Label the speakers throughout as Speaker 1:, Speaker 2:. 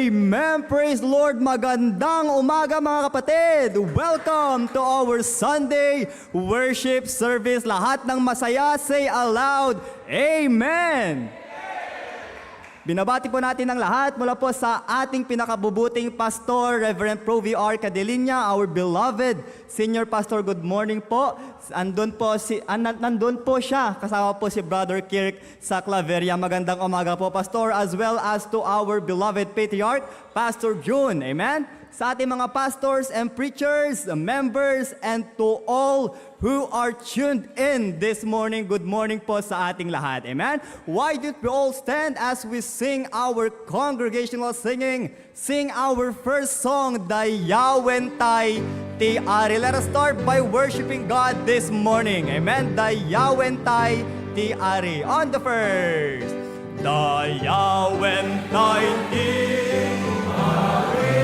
Speaker 1: Amen! Praise the Lord! Magandang umaga mga kapatid! Welcome to our Sunday worship service. Lahat ng masaya, say aloud, Amen! Binabati po natin ang lahat mula po sa ating pinakabubuting pastor, Reverend Pro V.R. Cadelinia, our beloved senior pastor. Good morning po. Nandun po siya, kasama po si Brother Kirk sa Claveria. Magandang umaga po, Pastor, as well as to our beloved patriarch, Pastor June. Amen? Sa ating mga pastors and preachers, members, and to all who are tuned in this morning, good morning po sa ating lahat. Amen? Why don't we all stand as we sing our congregational singing, sing our first song, Dayawen Tai Ti Ari. Let us start by worshiping God this morning. Amen? Dayawen Tai Ti Ari. On the first. Dayawen Tai Ti Ari.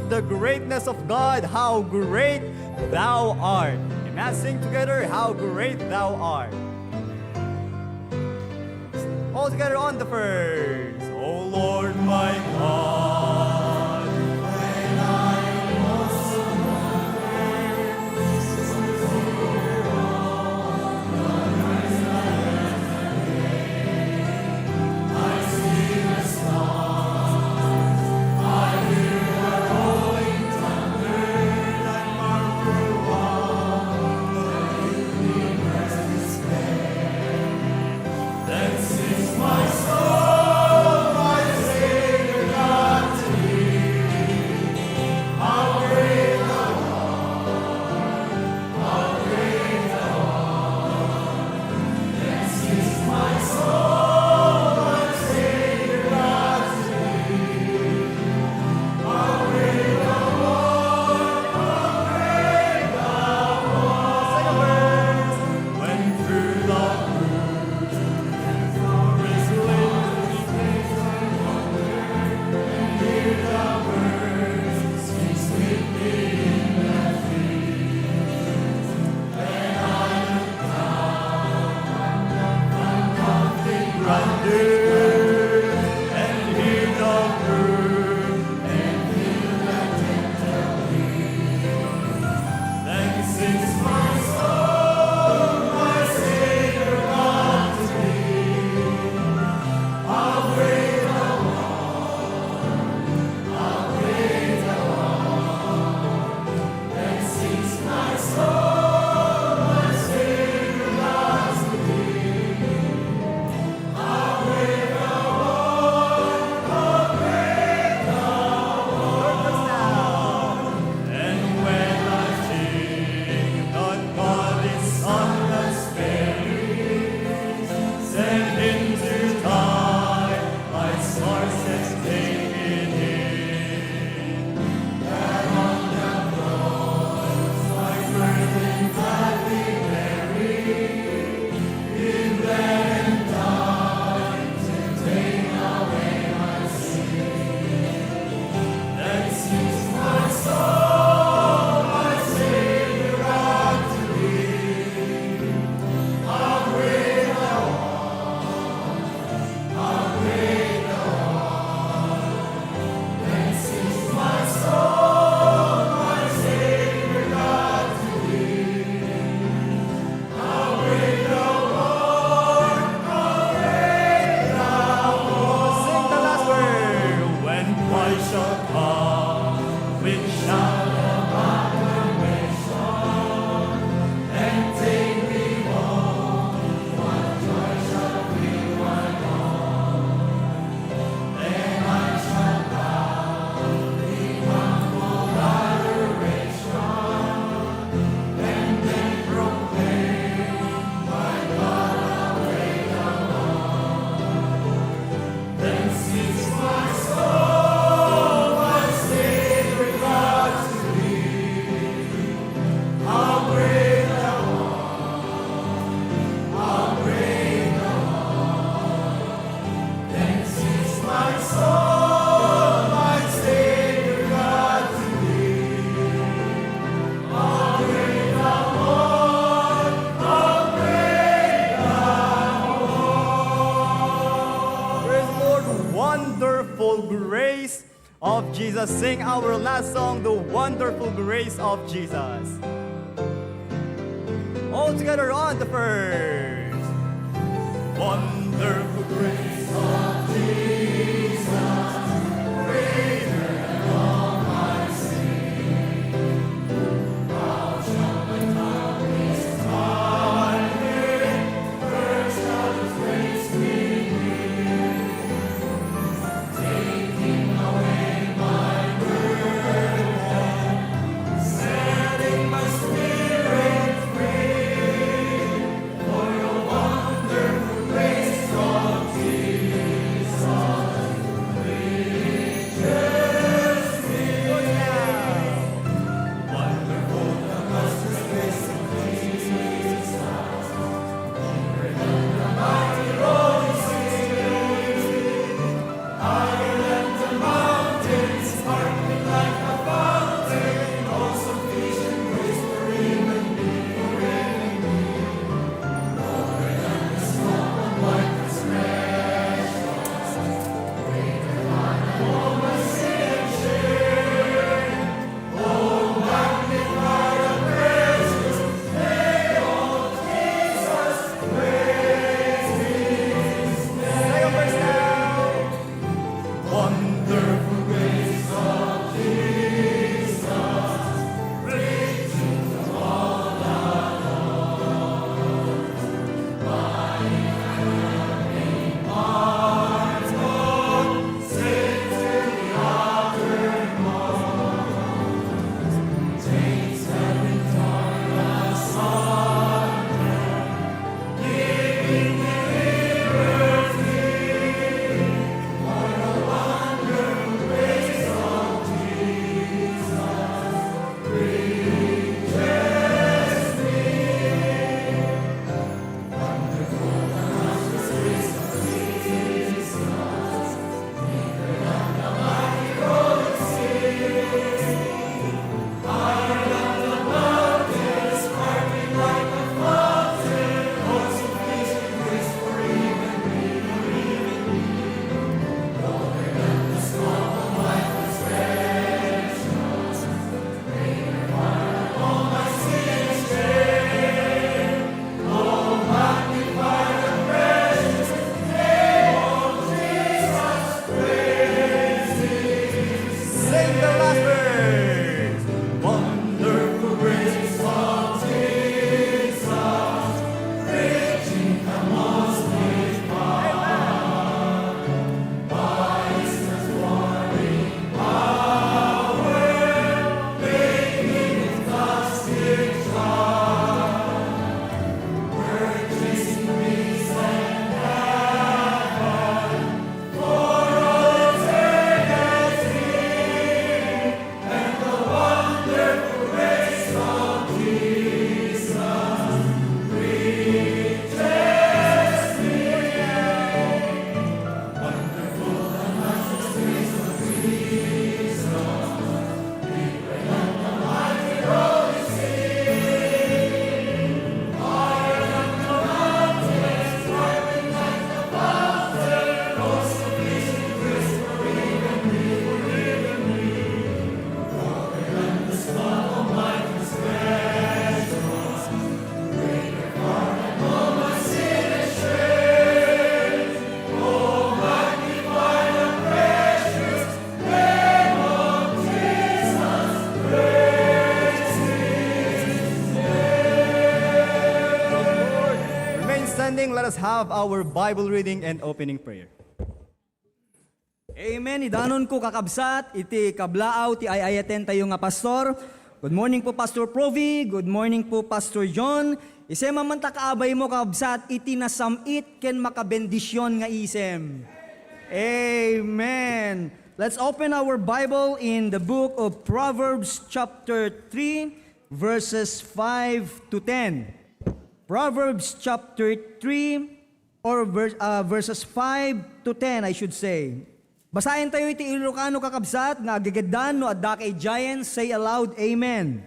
Speaker 1: The greatness of God, how great thou art. And let's sing together, how great thou art. All together on the first. Oh Lord my God, when I was I see the stars, I hear the rolling thunder, I marvel all the universe display. Then sings my soul, my Savior God to thee. How great thou art, how great thou art. Then sings my soul, my Savior God to thee. How great thou art, how great thou art. Second verse. When through the forest winds and wonder, and hear the birds sing sweetly in the trees. Then I look down on nothing grandeur, and hear the bird, and feel the gentle breeze. Then sings my soul, my Savior God to thee. How great thou art, how great thou art. Then sings my soul, my Savior God to thee. How great thou art, of Jesus. Sing our last song, The Wonderful Grace of Jesus. All together on the first. Wonderful grace of Jesus, greater than all my sin. How shall my tongue respond? First shall His grace begin, taking away my burden, setting my spirit free. For your wonderful grace of Jesus reaches me. Wonderful the master's grace of Jesus, deeper than the mighty rolling sea, higher than the mountains, sparkling like a fountain, all sufficient grace for even me, for even me. Lower than the snow and white as precious, greater than all my sin and shame. Oh, magnify the precious name of Jesus, praise His name. Second verse now. Wonderful grace of Jesus, reaching from all that my enemy heart on, save to the uttermost, takes every torn asunder, giving me liberty. For the wonderful grace of Jesus reaches me. Wonderful the matchless grace of Jesus, deeper than the mighty rolling sea, higher than the mountains, sparkling like a fountain, all sufficient grace for even me, lower than the snow and white as precious, greater far than all my sin and shame. Oh, magnify the precious name of Jesus, praise His. Sing the last verse. Wonderful grace of Jesus, reaching the most far, by His transforming power, making fantastic charm, purchasing peace and heaven for all eternity, and the wonderful grace of Jesus reaches me. Wonderful the matchless grace of Jesus, deeper than the mighty rolling sea, higher than the mountains, sparkling like a fountain, all sufficient grace for even me, lower than the snow and white as precious, greater far than all my sin and shame. Oh, magnify the precious name of Jesus, praise His name. Remain standing. Let us have our Bible reading and opening prayer.
Speaker 2: Amen. Idanon ko kakabsat, iti kablaaw, ti ayayaten tayo nga pastor. Good morning po Pastor Provi, good morning po Pastor John. Isem man ta kaabay mo kakabsat, iti nasamit ken makabendisyon nga isem. Amen. Let's open our Bible in the book of Proverbs chapter 3, verses 5 to 10. Proverbs chapter 3, or verses 5 to 10, I should say. Basahin tayo iti Ilocano kakabsat, nga agagadan no adda kay giants, say aloud, Amen.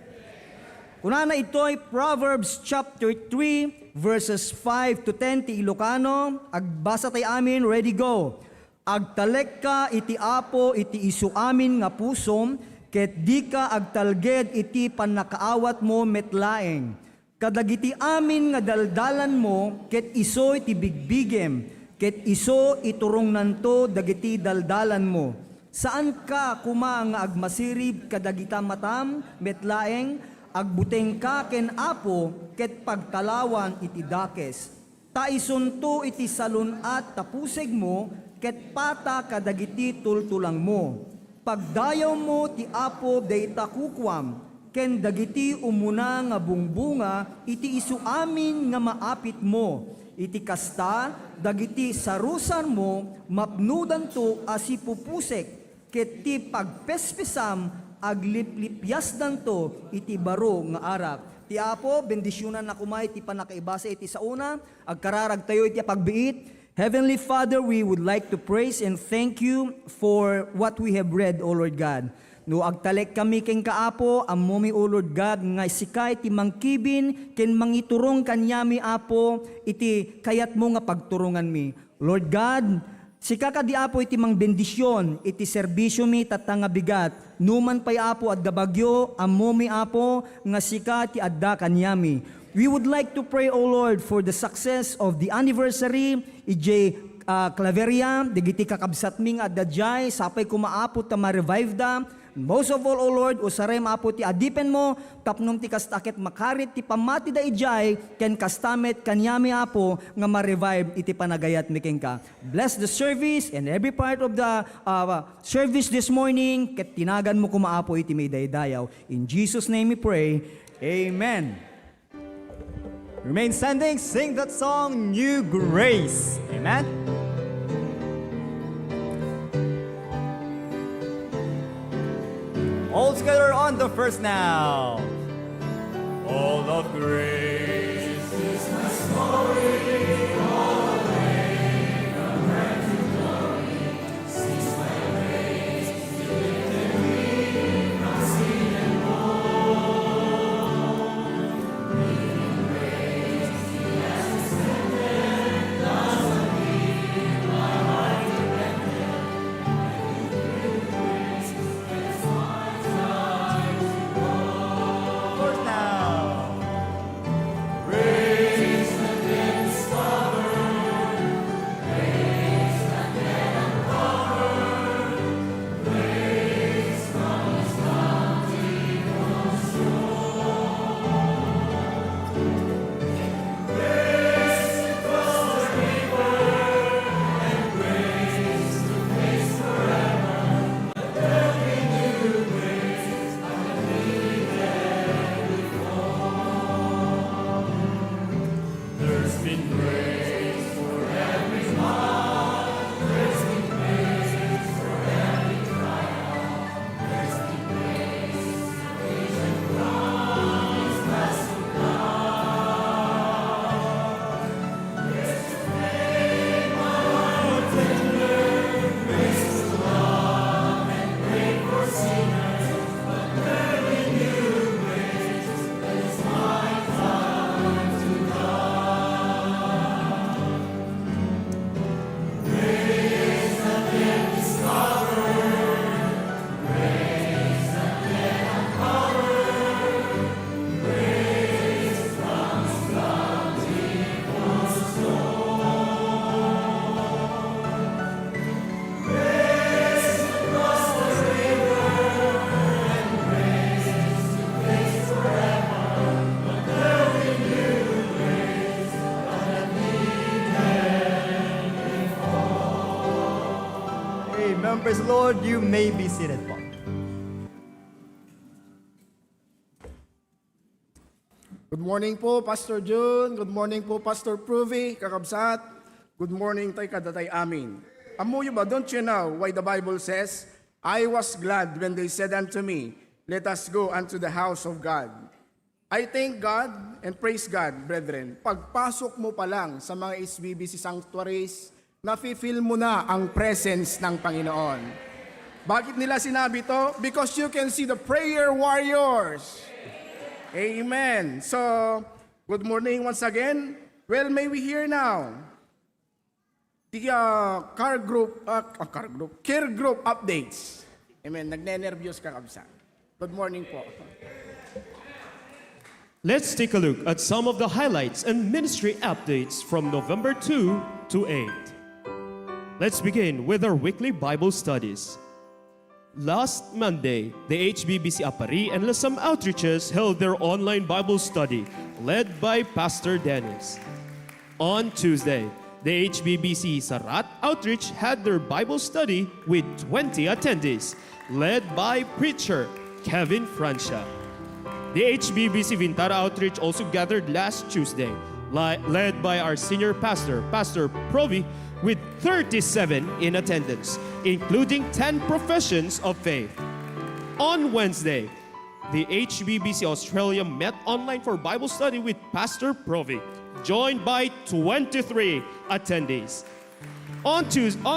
Speaker 2: Kunana ito ay Proverbs chapter 3, verses 5 to 10 ti Ilocano. Agbasa tayo amin, ready go. Agtalek ka iti Apo iti isu amin nga pusom, ket di ka agtalged iti panakaawat mo metlaeng. Kadagiti amin nga daldalan mo, ket iso iti bigbigem, ket iso iturong nanto dagiti daldalan mo. Saan ka kuma nga agmasirib kadagita matam metlaeng, agbuteng ka ken Apo, ket pagtalawan iti dakes. Taisunto iti salunat tapuseg mo, ket pata kadagiti tultulang mo. Pagdayaw mo ti Apo dayta kukwam, ken dagiti umuna nga bungbunga, iti isu amin nga maapit mo. Iti kasta, dagiti sarusan mo, mapnudan to asi pupusek, ket ti pagpespesam, agliplipyasdan to, iti baro nga arak. Ti Apo, bendisyonan na kumay, ti panakaibasa iti sauna, agkararag tayo iti pagbiit. Heavenly Father, we would like to praise and thank you for what we have read, O Lord God. No agtalek kami ken Kaapo, ammomi O Lord God, nga isikay ti mangkibin, ken mangiturong kanyami Apo, iti kayat mo nga pagturungan mi. Lord God, sika ka di Apo iti mang bendisyon, iti serbisyo mi tatanga bigat, numan pay Apo at gabagyo, ammomi Apo, nga sika ti adda kanyami. We would like to pray, O Lord, for the success of the anniversary, EJ Claveria, digiti kakabsat mi nga adadjay, sapay kumaapot ta ma-revive da. Most of all, O Lord, usarem apo ti adipen mo, tapnom ti kastaket makarit ti pamati da ijay, ken kastamet kanyami apo, nga ma-revive iti panagayat miking ka. Bless the service and every part of the service this morning, ket tinagan mo kumaapo iti may daydayaw. In Jesus' name we pray, Amen.
Speaker 1: Remain standing, sing that song, New Grace. Amen? All together on the first now. All of grace is my story. Praise the Lord, you may be seated po.
Speaker 3: Good morning po, Pastor June. Good morning po, Pastor Pruvi, kakabsat. Good morning, tay kadatay amin. Amuyo ba, don't you know why the Bible says, I was glad when they said unto me, let us go unto the house of God. I thank God and praise God, brethren. Pagpasok mo pa lang sa mga SBBC sanctuaries, nafe-feel mo na ang presence ng Panginoon. Bakit nila sinabi to? Because you can see the prayer warriors. Amen. So, good morning once again. Well, may we hear now care group updates. Amen. Nagne-nervyos kakabsat. Good morning po.
Speaker 4: Let's take a look at some of the highlights and ministry updates from November 2 to 8. Let's begin with our weekly Bible studies. Last Monday, the HBBC Apari and Lasam Outreaches held their online Bible study led by Pastor Dennis. On Tuesday, the HBBC Sarat Outreach had their Bible study with 20 attendees led by preacher Kevin Francia. The HBBC Vintara Outreach also gathered last Tuesday, led by our senior pastor, Pastor Provi, with 37 in attendance, including 10 professions of faith. On Wednesday, the HBBC Australia met online for Bible study with Pastor Provi, joined by 23 attendees. On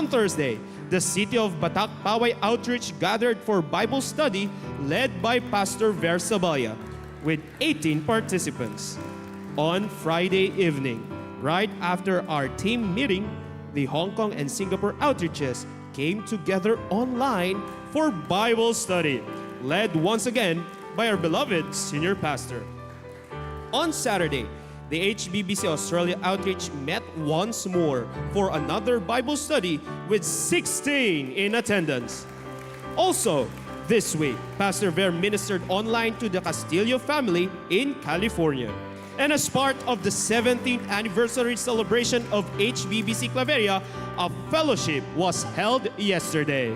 Speaker 4: Thursday, the City of Batak Paway Outreach gathered for Bible study led by Pastor Versabaya with 18 participants. On Friday evening, right after our team meeting, the Hong Kong and Singapore outreaches came together online for Bible study, led once again by our beloved senior pastor. On Saturday, the HBBC Australia Outreach met once more for another Bible study with 16 in attendance. Also, this week, Pastor Ver ministered online to the Castillo family in California. And as part of the 17th anniversary celebration of HBBC Claveria, a fellowship was held yesterday.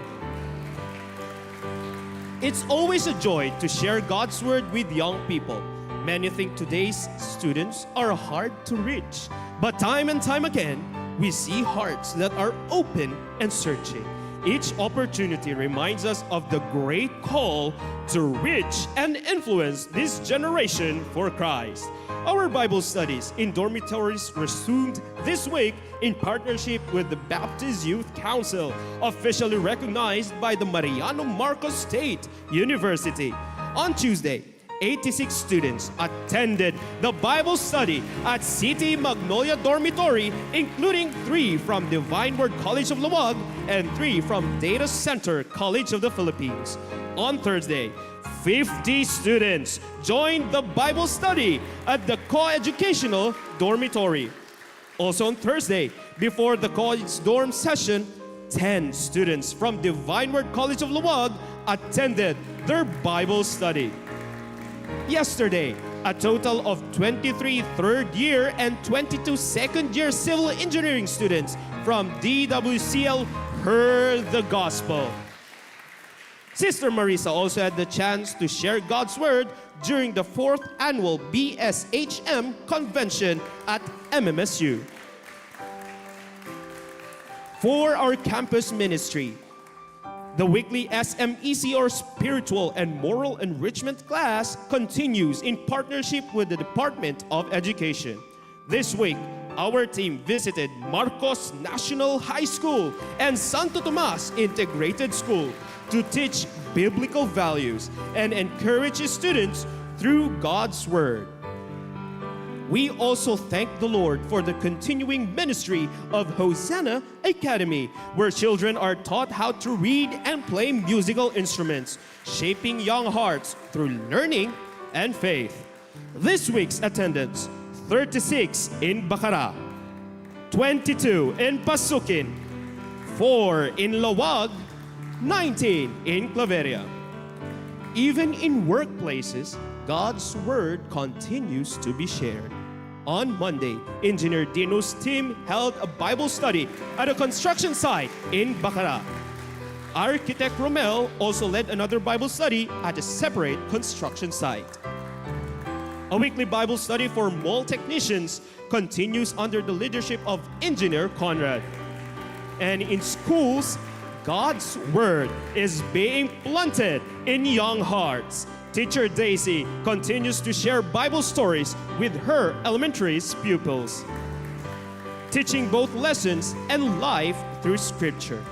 Speaker 4: It's always a joy to share God's Word with young people. Many think today's students are hard to reach. But time and time again, we see hearts that are open and searching. Each opportunity reminds us of the great call to reach and influence this generation for Christ. Our Bible studies in dormitories resumed this week in partnership with the Baptist Youth Council, officially recognized by the Mariano Marcos State University. On Tuesday, 86 students attended the Bible study at City Magnolia Dormitory, including 3 from Divine Word College of Luwag and 3 from Data Center College of the Philippines. On Thursday, 50 students joined the Bible study at the Co-Educational Dormitory. Also on Thursday, before the college dorm session, 10 students from Divine Word College of Luwag attended their Bible study. Yesterday, a total of 23 third-year and 22 second-year civil engineering students from DWCL heard the gospel. Sister Marisa also had the chance to share God's Word during the 4th annual BSHM convention at MMSU. For our campus ministry, the weekly SMEC or Spiritual and Moral Enrichment class continues in partnership with the Department of Education. This week, our team visited Marcos National High School and Santo Tomas Integrated School to teach biblical values and encourage students through God's Word. We also thank the Lord for the continuing ministry of Hosanna Academy, where children are taught how to read and play musical instruments, shaping young hearts through learning and faith. This week's attendance, 36 in Bacara, 22 in Pasukin, 4 in Lawag, 19 in Claveria. Even in workplaces, God's Word continues to be shared. On Monday, Engineer Dino's team held a Bible study at a construction site in Bacara. Architect Romel also led another Bible study at a separate construction site. A weekly Bible study for mall technicians continues under the leadership of Engineer Conrad. And in schools, God's Word is being planted in young hearts. Teacher Daisy continues to share Bible stories with her elementary pupils, teaching both lessons and life through Scripture.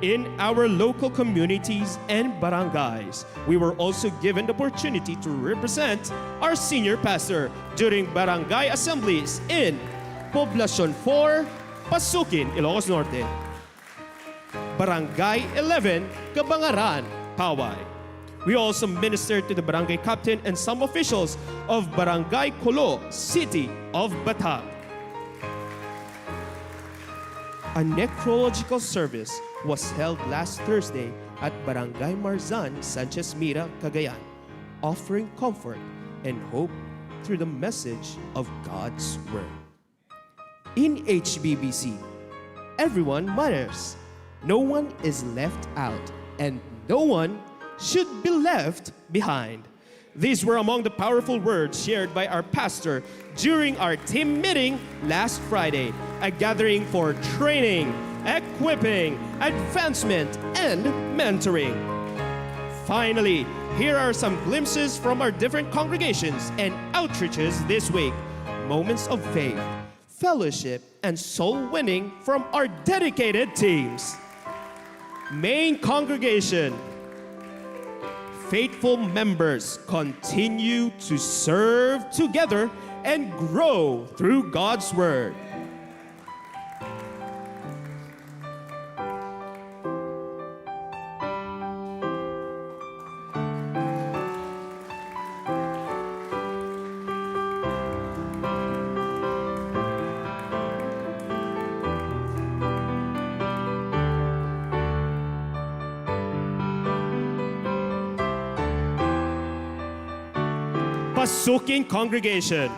Speaker 4: In our local communities and barangays, we were also given the opportunity to represent our senior pastor during barangay assemblies in Poblacion 4, Pasukin, Ilocos Norte. Barangay 11, Cabangaran, Paway. We also ministered to the barangay captain and some officials of Barangay Colo, City of Bataan. A necrological service was held last Thursday at Barangay Marzan, Sanchez Mira, Cagayan, offering comfort and hope through the message of God's Word. In HBBC, everyone matters. No one is left out, and no one should be left behind. These were among the powerful words shared by our pastor during our team meeting last Friday, a gathering for training, equipping, advancement, and mentoring. Finally, here are some glimpses from our different congregations and outreaches this week. Moments of faith, fellowship, and soul winning from our dedicated teams. Main congregation. Faithful members continue to serve together and grow through God's Word. Pasukin congregation.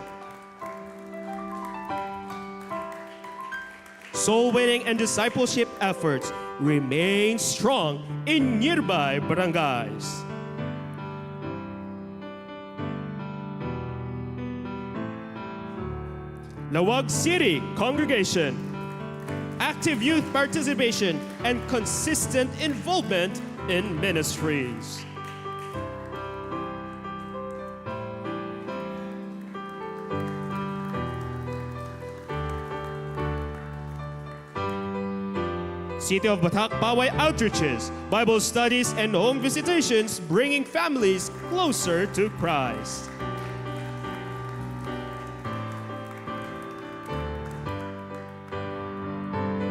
Speaker 4: Soul winning and discipleship efforts remain strong in nearby barangays. Lawag City congregation. Active youth participation and consistent involvement in ministries. City of Batak Paway outreaches, Bible studies, and home visitations, bringing families closer to Christ.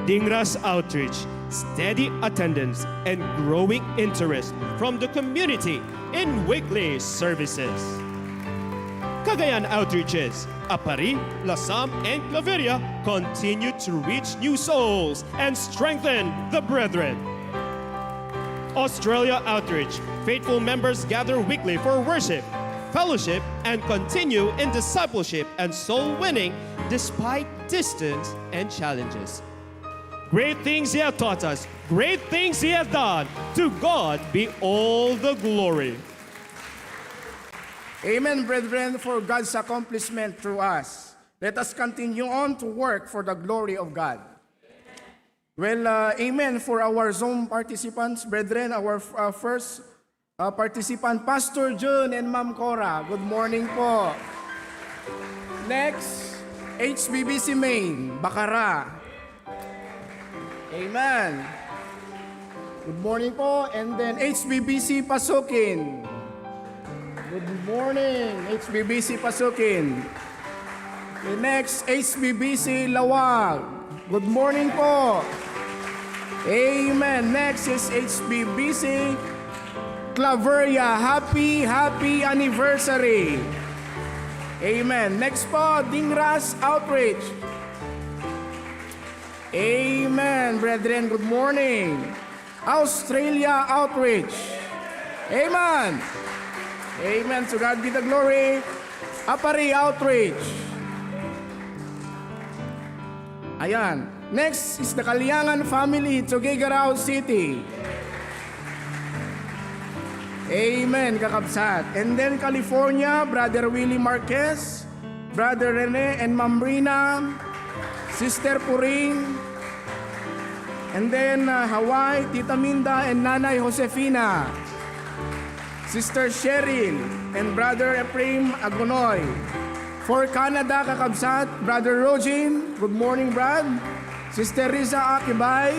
Speaker 4: Dingras outreach, steady attendance, and growing interest from the community in weekly services. Cagayan outreaches, Apari, Lasam, and Claveria continue to reach new souls and strengthen the brethren. Australia outreach, faithful members gather weekly for worship, fellowship, and continue in discipleship and soul winning despite distance and challenges. Great things He has taught us, great things He has done. To God be all the glory.
Speaker 3: Amen, brethren, for God's accomplishment through us. Let us continue on to work for the glory of God. Well, amen for our Zoom participants, brethren, our first participant, Pastor June and Ma'am Cora. Good morning po. Next, HBBC Main, Bacara. Amen. Good morning po. And then HBBC Pasukin. Good morning, HBBC Pasukin. The next, HBBC Lawag. Good morning po. Amen. Next is HBBC Claveria. Happy anniversary. Amen. Next po, Dingras Outreach. Amen, brethren. Good morning. Australia Outreach. Amen. Amen. To God be the glory. Apari Outreach. Ayan. Next is the Kaliangan family to Gigarao City. Amen, kakabsat. And then California, Brother Willie Marquez, Brother Rene and Ma'am Rina, Sister Puring. And then Hawaii, Tita Minda and Nanay Josefina. Sister Cheryl and Brother Ephraim Agonoy. For Canada, kakabsat, Brother Rogin. Good morning, Brad. Sister Riza Akibay.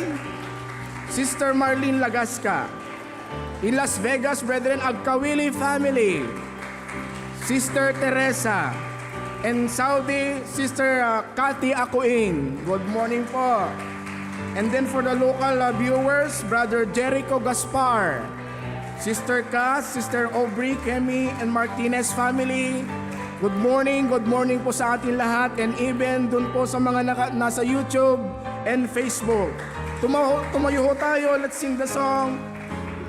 Speaker 3: Sister Marlene Lagasca. In Las Vegas, brethren, Agkawili family. Sister Teresa. In Saudi, Sister Cathy Akuin. Good morning po. And then for the local viewers, Brother Jericho Gaspar, Sister Cass, Sister Aubrey, Kemi, and Martinez family. Good morning po sa atin lahat, and even dun po sa mga nasa YouTube and Facebook. Tumayo ho tayo, let's sing the song,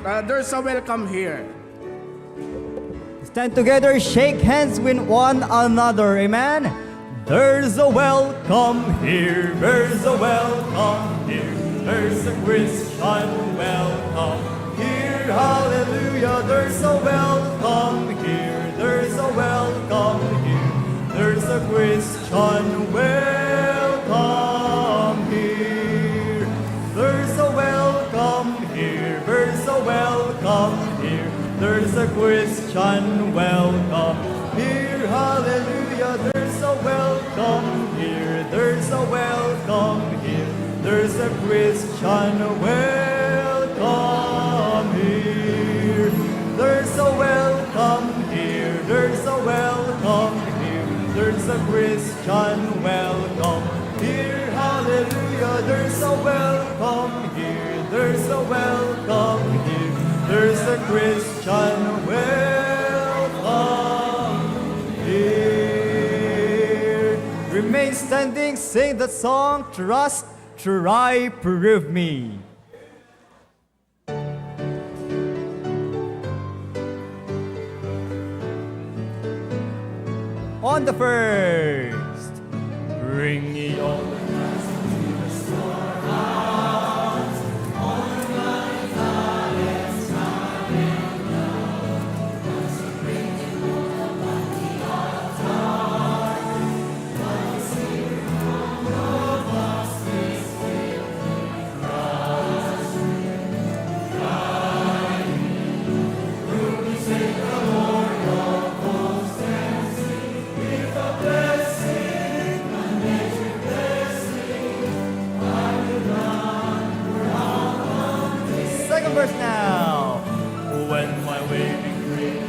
Speaker 3: There's a Welcome Here.
Speaker 1: Stand together, shake hands with one another, amen. There's a welcome here, there's a welcome here, there's a Christian welcome here, hallelujah. There's a welcome here, there's a welcome here, there's a Christian welcome here. There's a welcome here, there's a welcome here, there's a Christian welcome here, hallelujah. There's a welcome here, there's a welcome here, there's a Christian welcome here. There's a welcome here, there's a welcome here, there's a Christian welcome here, hallelujah. There's a welcome here, there's a welcome here, there's a Christian welcome here. Remain standing, sing the song, Trust, Try, Prove Me. On the first, bring your second verse now. When my waving green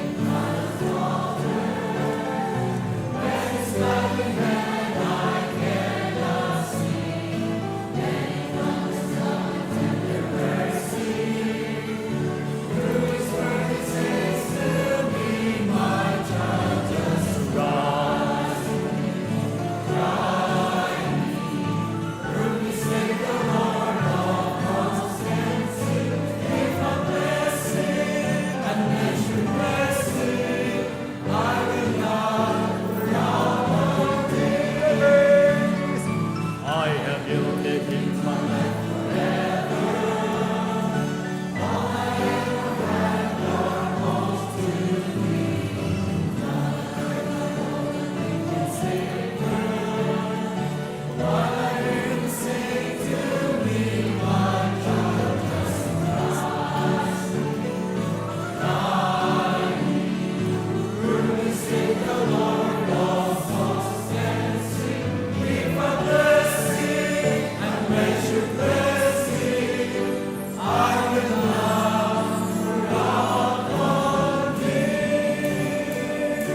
Speaker 1: I have yielded in my life.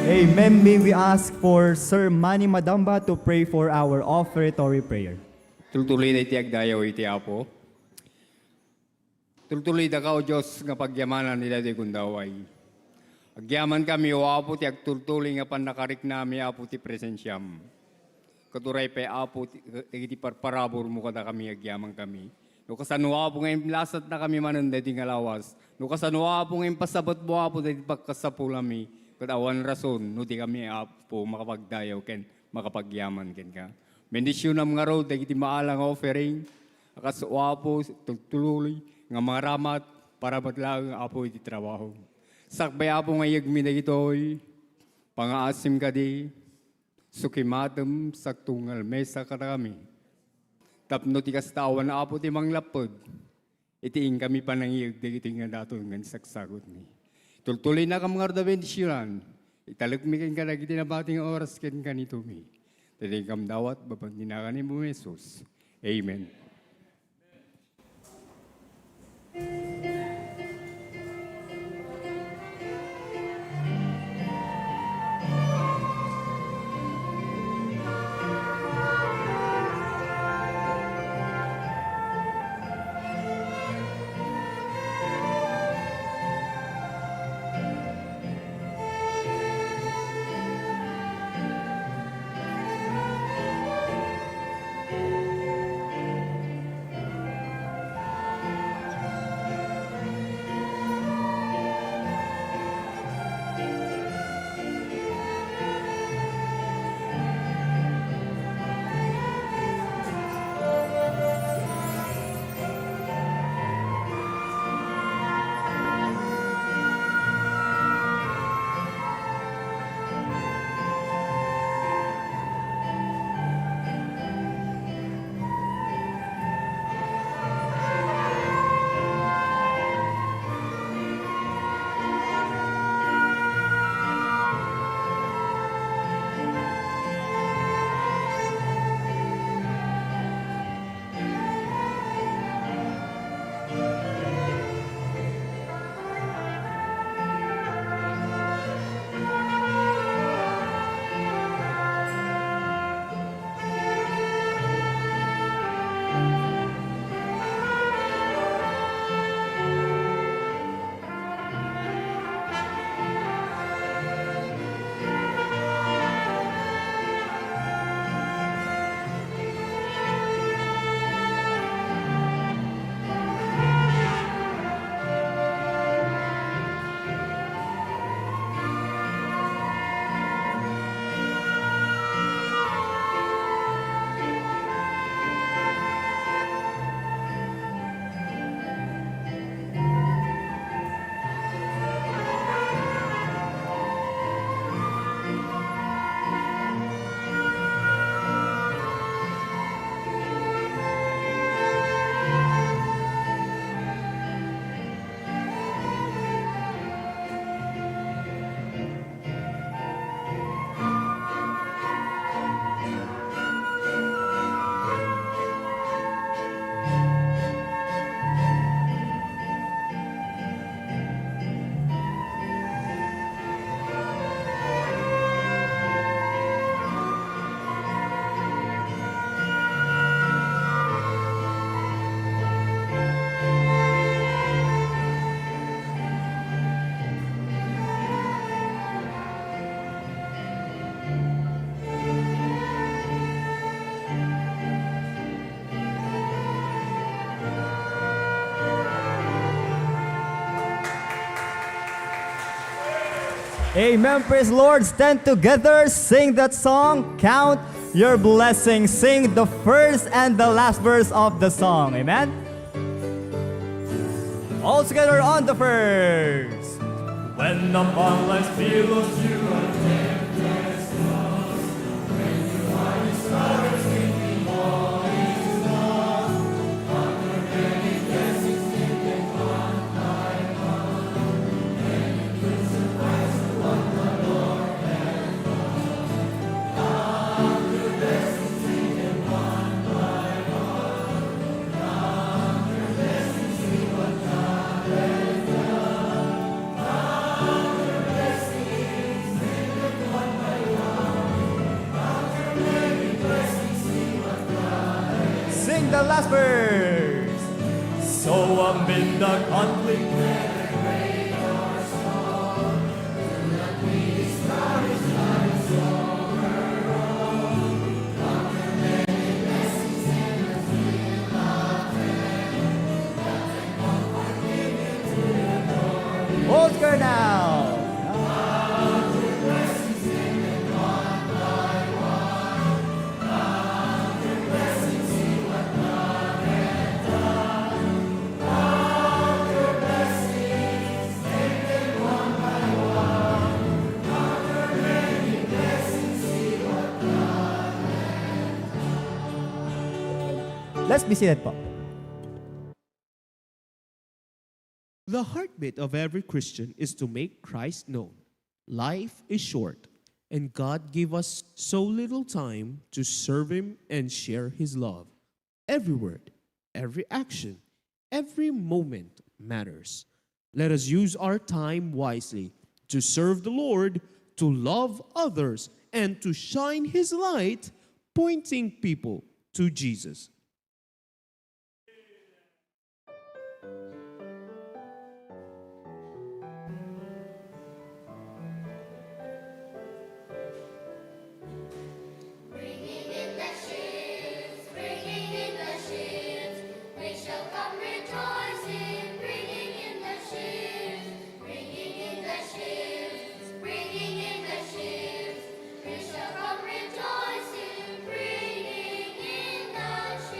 Speaker 1: Amen. May we ask for Sir Manny Madamba to pray for our offertory prayer.
Speaker 5: Tultuloy na iti agdayaw iti apo. Tultuloy da ka o Diyos nga pagyamanan nila di kundaway. Agyaman kami o apo ti agtultuloy nga panakarik nami apo ti presensyam. Katuray pa apo ti parparabor mo kada kami agyaman kami. No kasanwa po ngayon lasat na kami mananda ti ngalawas. No kasanwa po ngayon pasabot mo apo ti pagkasapulami. Katawan rason no di kami apo makapagdayaw ken makapagyaman ken ka. Bendisyon ng mga road, dahil iti maalang offering, akaswa po, tuloy, nga mga ramat, para matlang apo iti trabaho. Sakbay apo nga yagmi na ito'y, pangaasim ka di, sukimatem, saktungal mesa ka kami. Tapno ti kastawan na apo ti manglapod, itiin kami panangiyag, dahil iti nga dato nga saksagot ni. Tuloy na ka mga roda bendisyonan, italagmikin ka na iti nabating oras ken kanito mi. Taligam dawat, babandinakan ni mo, Jesus. Amen.
Speaker 1: Amen. Praise the Lord. Stand together. Sing that song. Count your blessings. Sing the first and the last verse of the song. Amen. All together on the first. When upon life's billows you are tempest tossed, when you are discouraged, thinking all is lost, conquer many blessings, take them one by one, and you will surprise what the Lord has done. Count your blessings, take them one by one, count your blessings, see what God has done. Sing the last verse. So amid the conflict, whether great or small, do not be discouraged, God is overall. Conquer many blessings in the field of faith. Let them comfort give you to your glory. Oscar now. Count your blessings in them one by one. Count your blessings, see what God has done. Count your blessings, take them one by one. Count your many blessings, see what God has done. Let's be seated po.
Speaker 4: The heartbeat of every Christian is to make Christ known. Life is short, and God gave us so little time to serve Him and share His love. Every word, every action, every moment matters. Let us use our time wisely to serve the Lord, to love others, and to shine His light, pointing people to Jesus.
Speaker 6: Bringing in the ships, bringing in the ships, we shall come rejoicing. Bringing in the ships, bringing in the ships, bringing in the ships, we shall come rejoicing. Bringing in the ships.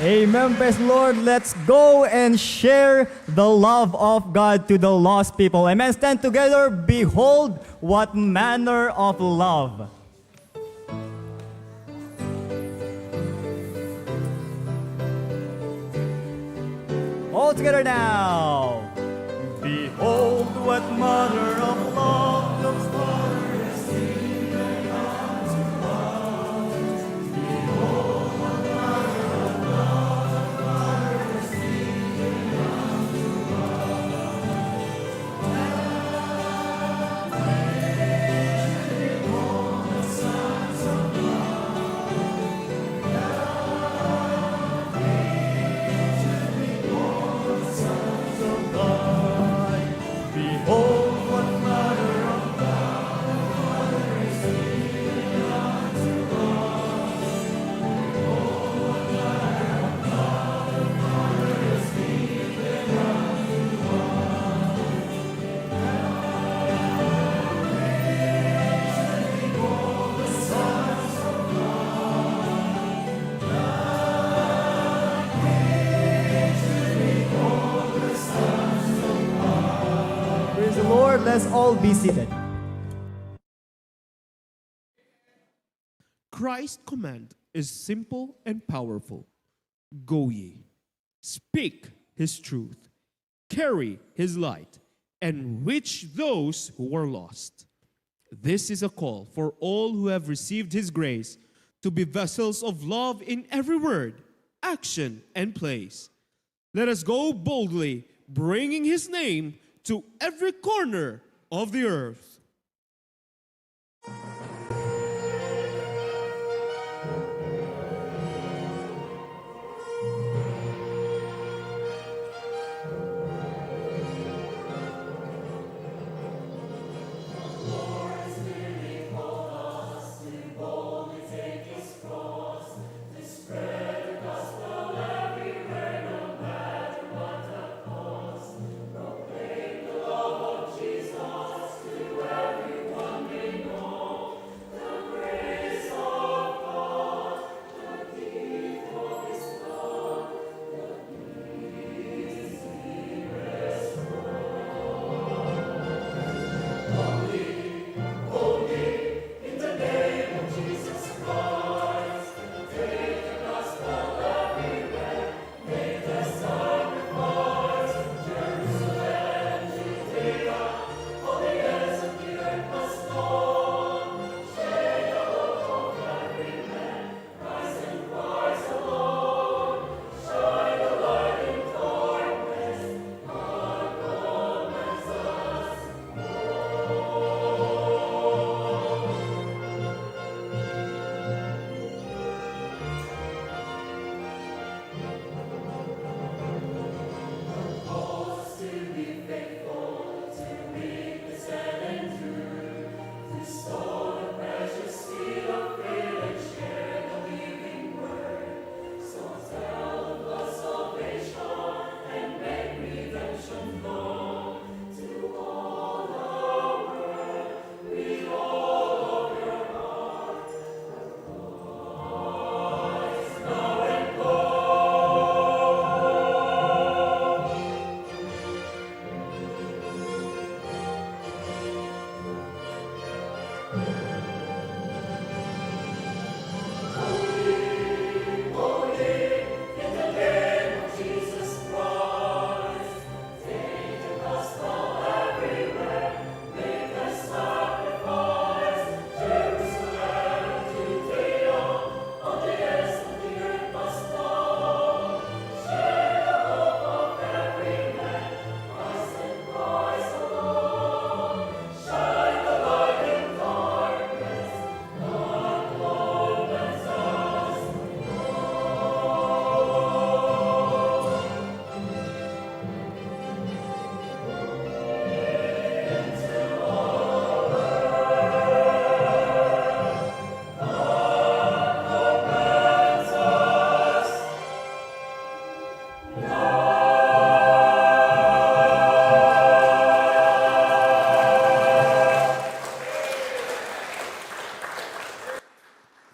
Speaker 1: Amen. Praise the Lord. Let's go and share the love of God to the lost people. Amen. Stand together. Behold what manner of love. All together now. Behold what manner of love the Father has given unto us. Behold what manner of love the Father has given unto us. Behold the sons of God. Behold the sons of God. Behold what manner of love the Father has given unto us. Behold what manner of love the Father has given unto us. Behold the sons of God. Praise the Lord. Let's all be seated.
Speaker 4: Christ's command is simple and powerful. Go ye, speak his truth, carry his light, and reach those who are lost. This is a call for all who have received his grace to be vessels of love in every word, action, and place. Let us go boldly, bringing his name to every corner of the earth.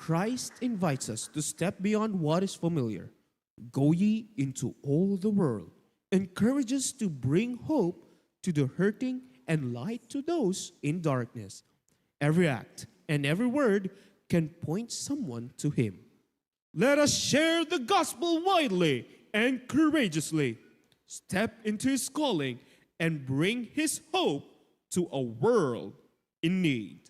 Speaker 4: Christ invites us to step beyond what is familiar, Go ye into all the world, encourages to bring hope to the hurting and light to those in darkness. Every act and every word can point someone to Him. Let us share the gospel widely and courageously. Step into His calling and bring His hope to a world in need.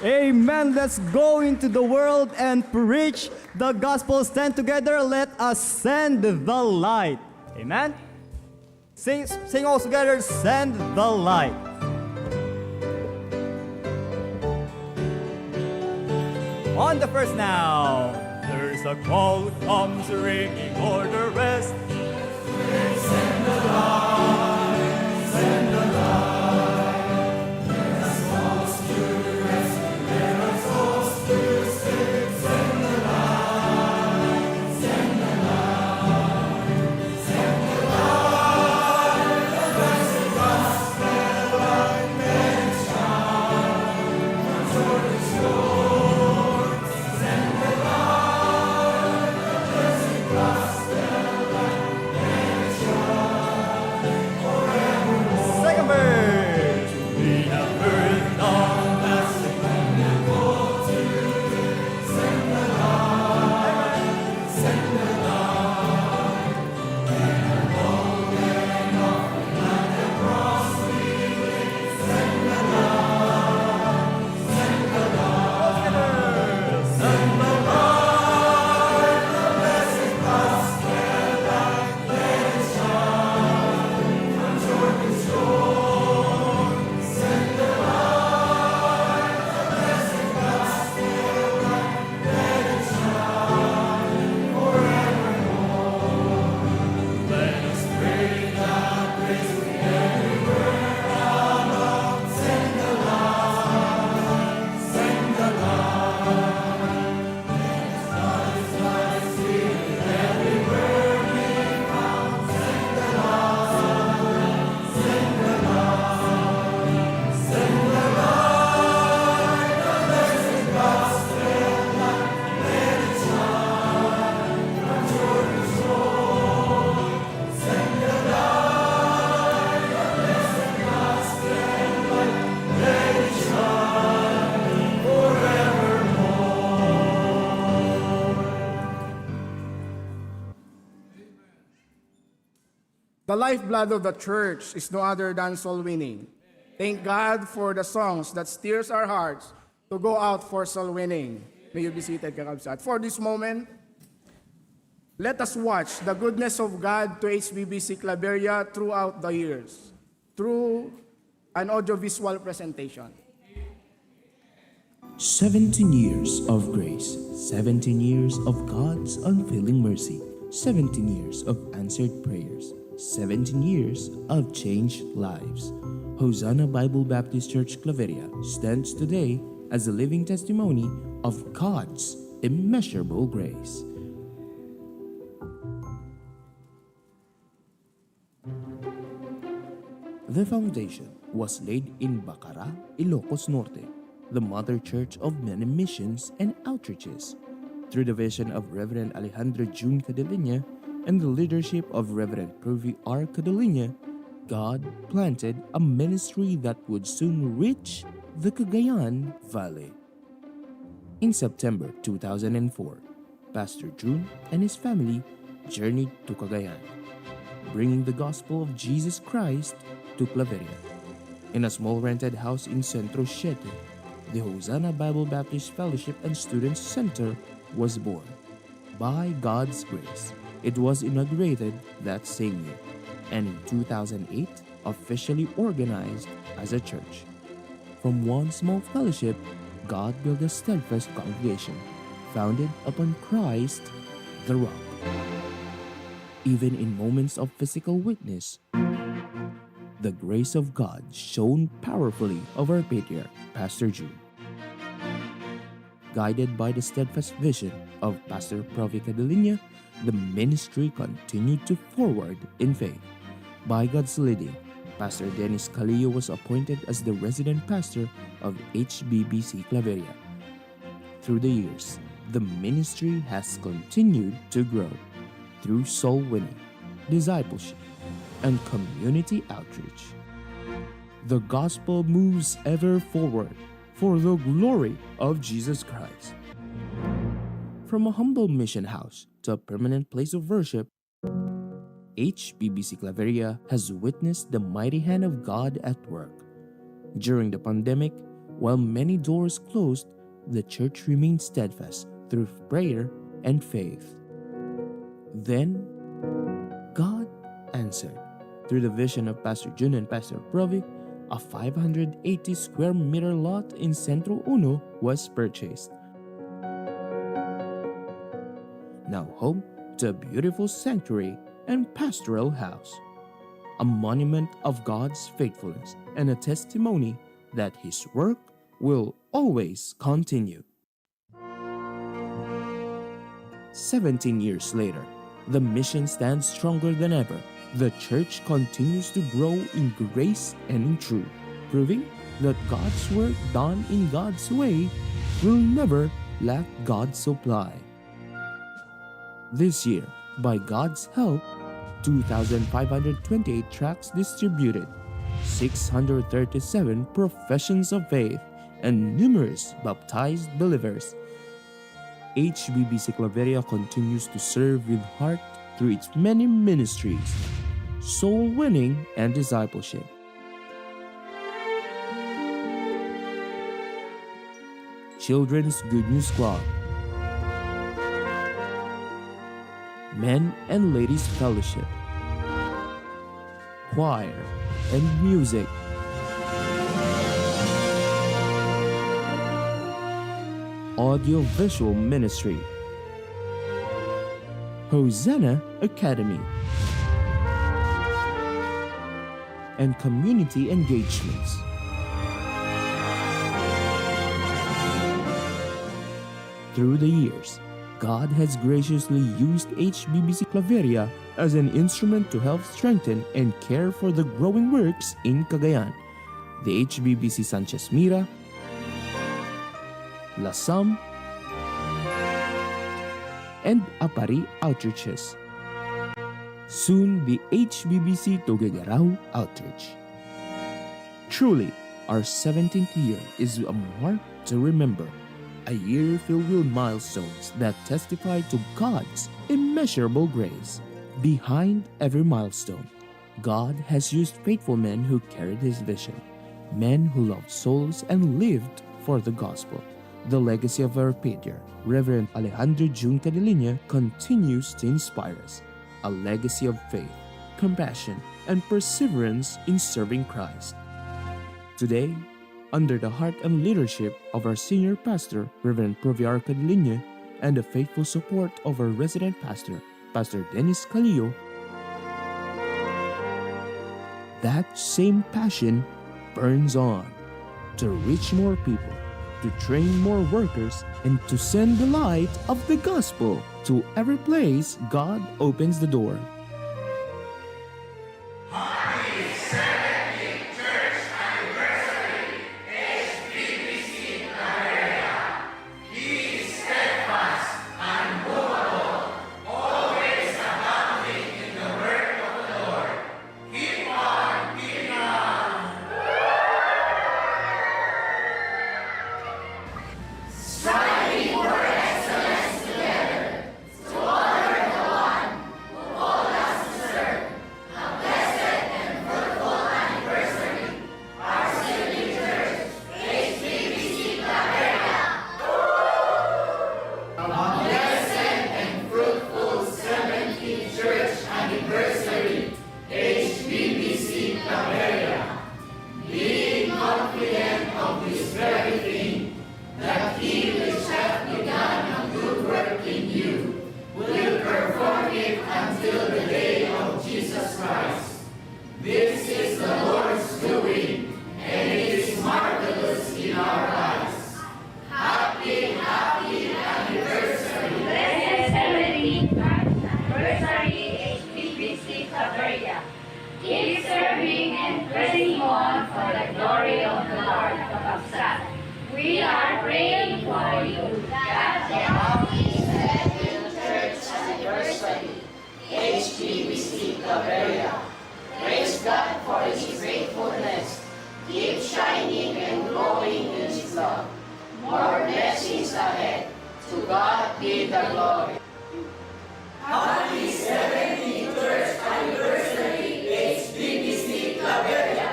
Speaker 1: Amen. Let's go into the world and preach the gospel. Stand together. Let us send the light. Amen. Sing all together. Send the light. On the first now. There's a call comes ringing o'er the rest. Send the light. Send the light.
Speaker 3: The lifeblood of the church is no other than soul winning. Thank God for the songs that steers our hearts to go out for soul winning. May you be seated, kakabsat. For this moment, let us watch the goodness of God to HBBC Claveria throughout the years through an audiovisual presentation.
Speaker 7: 17 years of grace, 17 years of God's unfailing mercy, 17 years of answered prayers, 17 years of changed lives. Hosanna Bible Baptist Church Claveria stands today as a living testimony of God's immeasurable grace. The foundation was laid in Bacara, Ilocos Norte, the mother church of many missions and outreaches. Through the vision of Reverend Alejandro June Cadeliña and the leadership of Reverend Pruvi R. Cadeliña, God planted a ministry that would soon reach the Cagayan Valley. In September 2004, Pastor June and his family journeyed to Cagayan, bringing the gospel of Jesus Christ to Claveria. In a small rented house in Centro 7, the Hosanna Bible Baptist Fellowship and Students Center was born. By God's grace, it was inaugurated that same year, and in 2008, officially organized as a church. From one small fellowship, God built a steadfast congregation, founded upon Christ, the rock. Even in moments of physical weakness, the grace of God shone powerfully over our patriarch, Pastor June. Guided by the steadfast vision of Pastor Provi Cadeliña, the ministry continued to forward in faith. By God's leading, Pastor Dennis Calillo was appointed as the resident pastor of HBBC Claveria. Through the years, the ministry has continued to grow through soul winning, discipleship, and community outreach. The gospel moves ever forward for the glory of Jesus Christ. From a humble mission house to a permanent place of worship, HBBC Claveria has witnessed the mighty hand of God at work. During the pandemic, while many doors closed, the church remained steadfast through prayer and faith. Then, God answered. Through the vision of Pastor June and Pastor Provi, a 580 square meter lot in Centro Uno was purchased. Now home to a beautiful sanctuary and pastoral house, a monument of God's faithfulness and a testimony that His work will always continue. 17 years later, the mission stands stronger than ever. The church continues to grow in grace and in truth, proving that God's work done in God's way will never lack God's supply. This year, by God's help, 2,528 tracts distributed, 637 professions of faith, and numerous baptized believers. HBBC Claveria continues to serve with heart through its many ministries, soul winning, and discipleship. Children's Good News Club, Men and Ladies Fellowship, Choir and Music, Audio-Visual Ministry, Hosanna Academy, and Community Engagements. Through the years, God has graciously used HBBC Claveria as an instrument to help strengthen and care for the growing works in Cagayan, the HBBC Sanchez Mira, Lasam, and Apari outreaches. Soon, the HBBC Tuguegarao outreach. Truly, our 17th year is a mark to remember, a year filled with milestones that testify to God's immeasurable grace. Behind every milestone, God has used faithful men who carried his vision, men who loved souls and lived for the gospel. The legacy of our patriarch, Reverend Alejandro June Cadiliña, continues to inspire us, a legacy of faith, compassion, and perseverance in serving Christ. Today, under the heart and leadership of our senior pastor, Reverend Proviar Cadiliña, and the faithful support of our resident pastor, Pastor Dennis Calillo, that same passion burns on to reach more people, to train more workers, and to send the light of the gospel to every place God opens the door.
Speaker 6: Keep serving and pressing on for the glory of the Lord, Kapamsat. We are praying for you. God bless. Church anniversary, HBBC Claveria. Praise God for His faithfulness. Keep shining and growing in His love. More blessings ahead. To God be the glory. Happy 70th Church Anniversary, HBBC Claveria.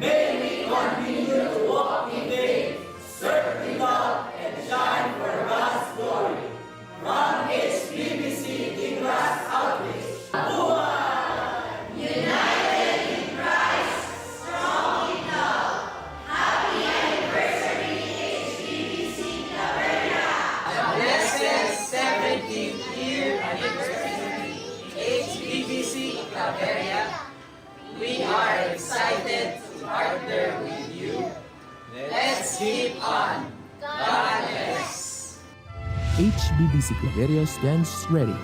Speaker 6: May we continue to walk in faith, serve in love, and shine for God's glory. From HBBC in Grass Outreach. United in Christ, strong in love. Happy anniversary, HBBC Claveria. The blessed 70th year anniversary, HBBC Claveria. We are excited to partner with you. Let's keep on. God bless.
Speaker 7: HBBC Claveria stands ready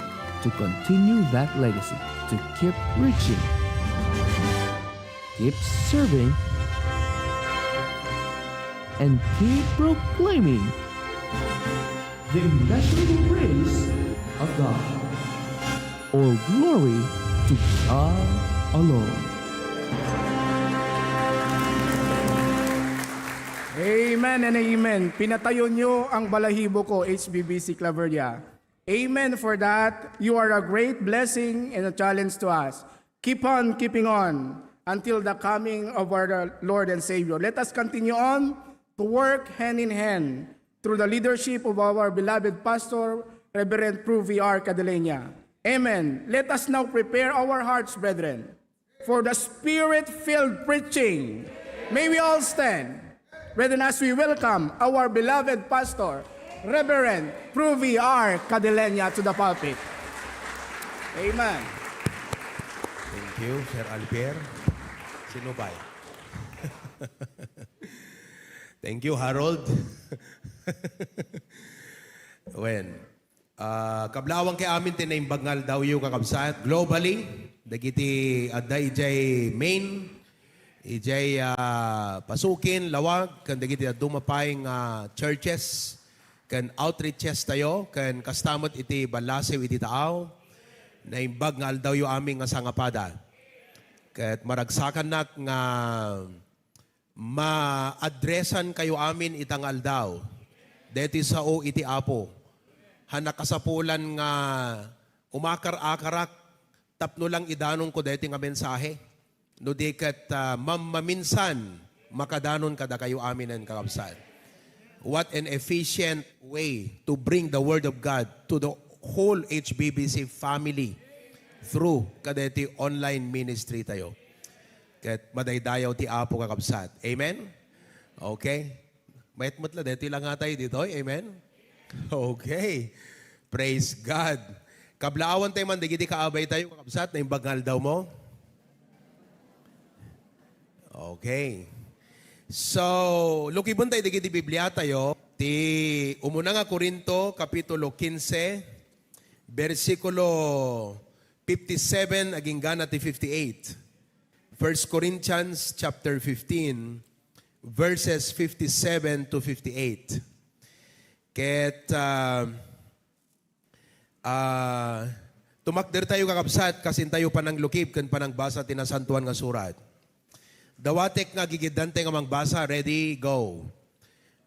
Speaker 7: to continue that legacy, to keep reaching, keep serving, and keep proclaiming the immeasurable praise of God. All glory to God alone.
Speaker 3: Amen and amen. Pinatayo nyo ang balahibo ko, HBBC Claveria. Amen for that. You are a great blessing and a challenge to us. Keep on keeping on until the coming of our Lord and Savior. Let us continue on to work hand in hand through the leadership of our beloved pastor, Reverend Proviar Cadiliña. Amen. Let us now prepare our hearts, brethren, for the Spirit-filled preaching. May we all stand. Brethren, as we welcome our beloved pastor, Reverend Proviar Cadiliña to the pulpit. Amen.
Speaker 8: Thank you, Sir Alper. Sino ba? Thank you, Harold. Kablawang kay amin tinaimbagnal daw yung kakabsat globally. Dagiti adda ijay main, ijay pasukin, lawag, kan dagiti dumapayng churches, kan outreaches tayo, kan kastamot iti balasew iti taaw, naimbagnal daw yung aming sangapada. Kat maragsakan nak nga ma-addressan kayo amin itangal daw. Deti sao iti apo. Hanakasapulan nga umakar-akarak tapno lang idanon ko deti nga mensahe. No di kat maminsan makadanon kada kayo amin ang kakabsat. What an efficient way to bring the Word of God to the whole HBBC family through kadeti online ministry tayo. Kat madaydayaw ti Apo kakabsat. Amen? Okay. Mayat la deti lang nga tayo dito. Amen? Okay. Praise God. Kablaawan tayo man, digiti kaabay tayo kakabsat na imbagal daw mo. Okay. So, lukibon tayo digiti Biblia tayo. Ti umuna nga Korinto, Kapitulo 15, versikulo 57, aging gana ti 58. 1 Corinthians chapter 15, verses 57 to 58. Ket tumakder tayo kakabsat kasi tayo panang lukib kan panang basa tinasantuan nga surat. Dawatek nga gigidante nga mangbasa, ready, go.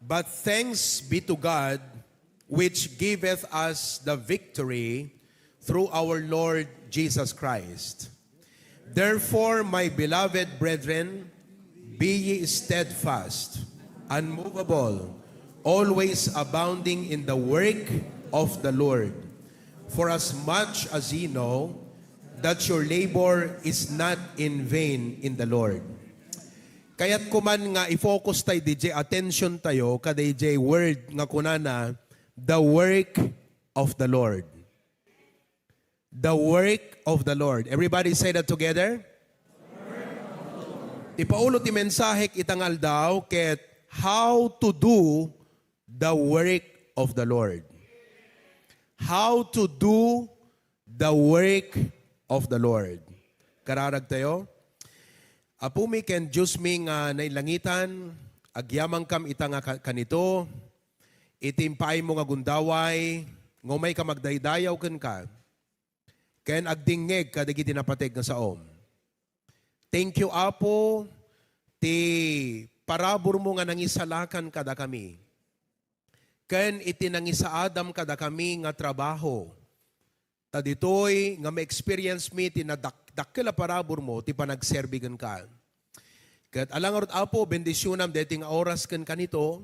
Speaker 8: But thanks be to God which giveth us the victory through our Lord Jesus Christ. Therefore, my beloved brethren, be ye steadfast, unmovable, always abounding in the work of the Lord. For as much as ye know that your labor is not in vain in the Lord. Kaya't kuman nga i-focus tayo DJ, attention tayo ka DJ word nga kunana, the work of the Lord. The work of the Lord. Everybody say that together. Ti Paulo ti mensahe itangal daw ket how to do the work of the Lord. How to do the work of the Lord. Kararag tayo. Apumi ken Diyos mi nga nailangitan, agyamang kam ita nga kanito, itimpay mo nga gundaway, ngumay ka magdaydayaw ken ka, ken agdingeg kadagiti napateg nga saom. Thank you, Apo, ti parabor mo nga nangisalakan kada kami. Ken iti nangisaadam kada kami nga trabaho. Taditoy nga ma-experience mi ti nadakkel a parabor mo ti panagserbigan ka. Ket alangarot Apo bendisyonam deti nga oras ken kanito.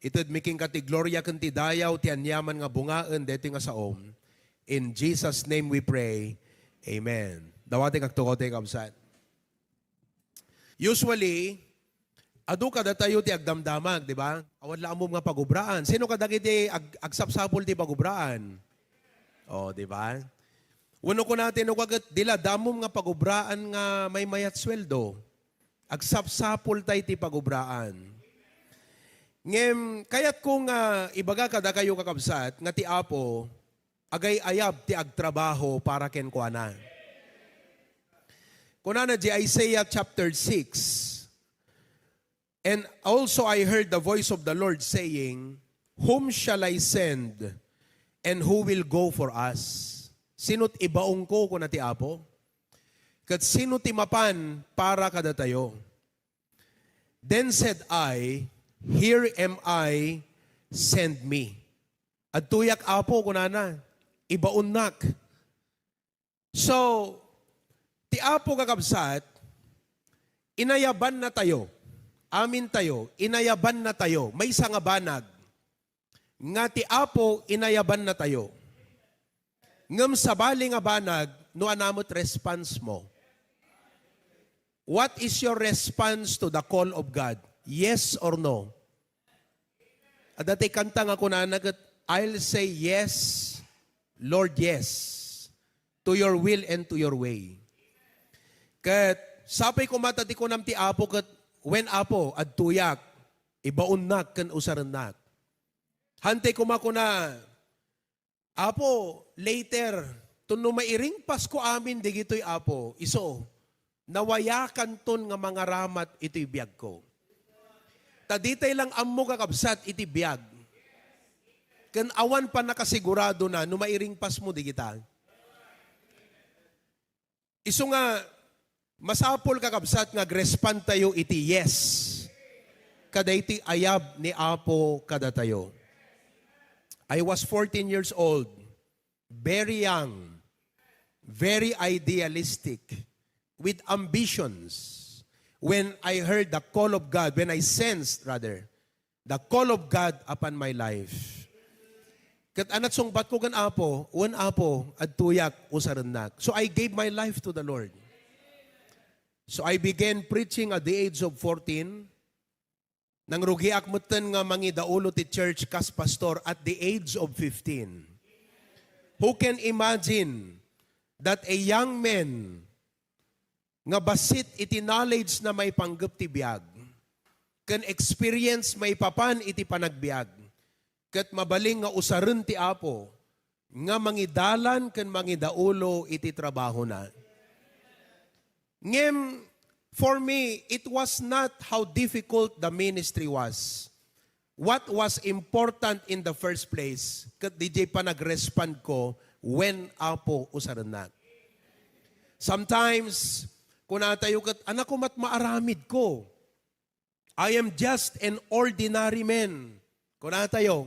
Speaker 8: Ited miking kati gloria ken ti dayaw ti anyaman nga bungaen deti nga saom. In Jesus' name we pray. Amen. Dawati kaktukote kamsat. Usually, adu kada tayo ti agdamdamag, di ba? Awan lang mo nga pagubraan. Sino kada kiti agsapsapol ti pagubraan? Oh, di ba? Wano ko natin, dila damom nga pagubraan nga may mayat sweldo. Agsapsapol tayo ti pagubraan. Ngem, kayat kung ibaga kada kayo kakabsat, nga ti Apo, agay ayab ti agtrabaho para ken kuana. Kunana di Isaiah chapter 6. And also I heard the voice of the Lord saying, whom shall I send and who will go for us? Sino't ibaong ko kuna ti Apo? Kat sino ti mapan para kada tayo? Then said I, here am I, send me. At tuyak Apo kunana, ibaunnak. So, ti Apo kakabsat, inayaban na tayo. Amin tayo, inayaban na tayo. May isang banag. Nga ti Apo, inayaban na tayo. Ngam sabali nga banag, no anamot response mo. What is your response to the call of God? Yes or no? At dati kanta nga kunanagat, I'll say yes, Lord, yes, to your will and to your way. Kat, sapay kumatati ko nam ti Apo, kat, when Apo, ad tuyak, ibaunnak kan usarannak. Hantay kumakuna, Apo, later, tuno mairing Pasko amin, di gito'y Apo, iso, nawayakan ton nga mga ramat ito'y biyag ko. Taditay lang ammo kakabsat iti biyag. Kan awan pa nakasigurado na, no mairing pas mo, di kita. Iso nga, masapol kakabsat nga respond tayo iti yes. Kada iti ayab ni Apo kada tayo. I was 14 years old. Very young. very idealistic, with ambitions. When I heard the call of God, when I sensed rather, the call of God upon my life. Kat anat sungbat ko gan apo, at tuyak usarannak. So I gave my life to the Lord. So I began preaching at the age of 14. Nang rugi akmutan nga mangidaulo ti church kas pastor at the age of 15. Who can imagine that a young man nga basit iti knowledge na may panggap ti biag, kan experience may papan iti panagbiag, kat mabaling nga usaran ti Apo, nga mangidalan kan mangidaulo iti trabaho na. Ngem, for me, it was not how difficult the ministry was. What was important in the first place, kat DJ pa nag-respond ko, when Apo usaran na. Sometimes, kung natayo kat, anak ko mat maaramid ko. I am just an ordinary man. Kung natayo,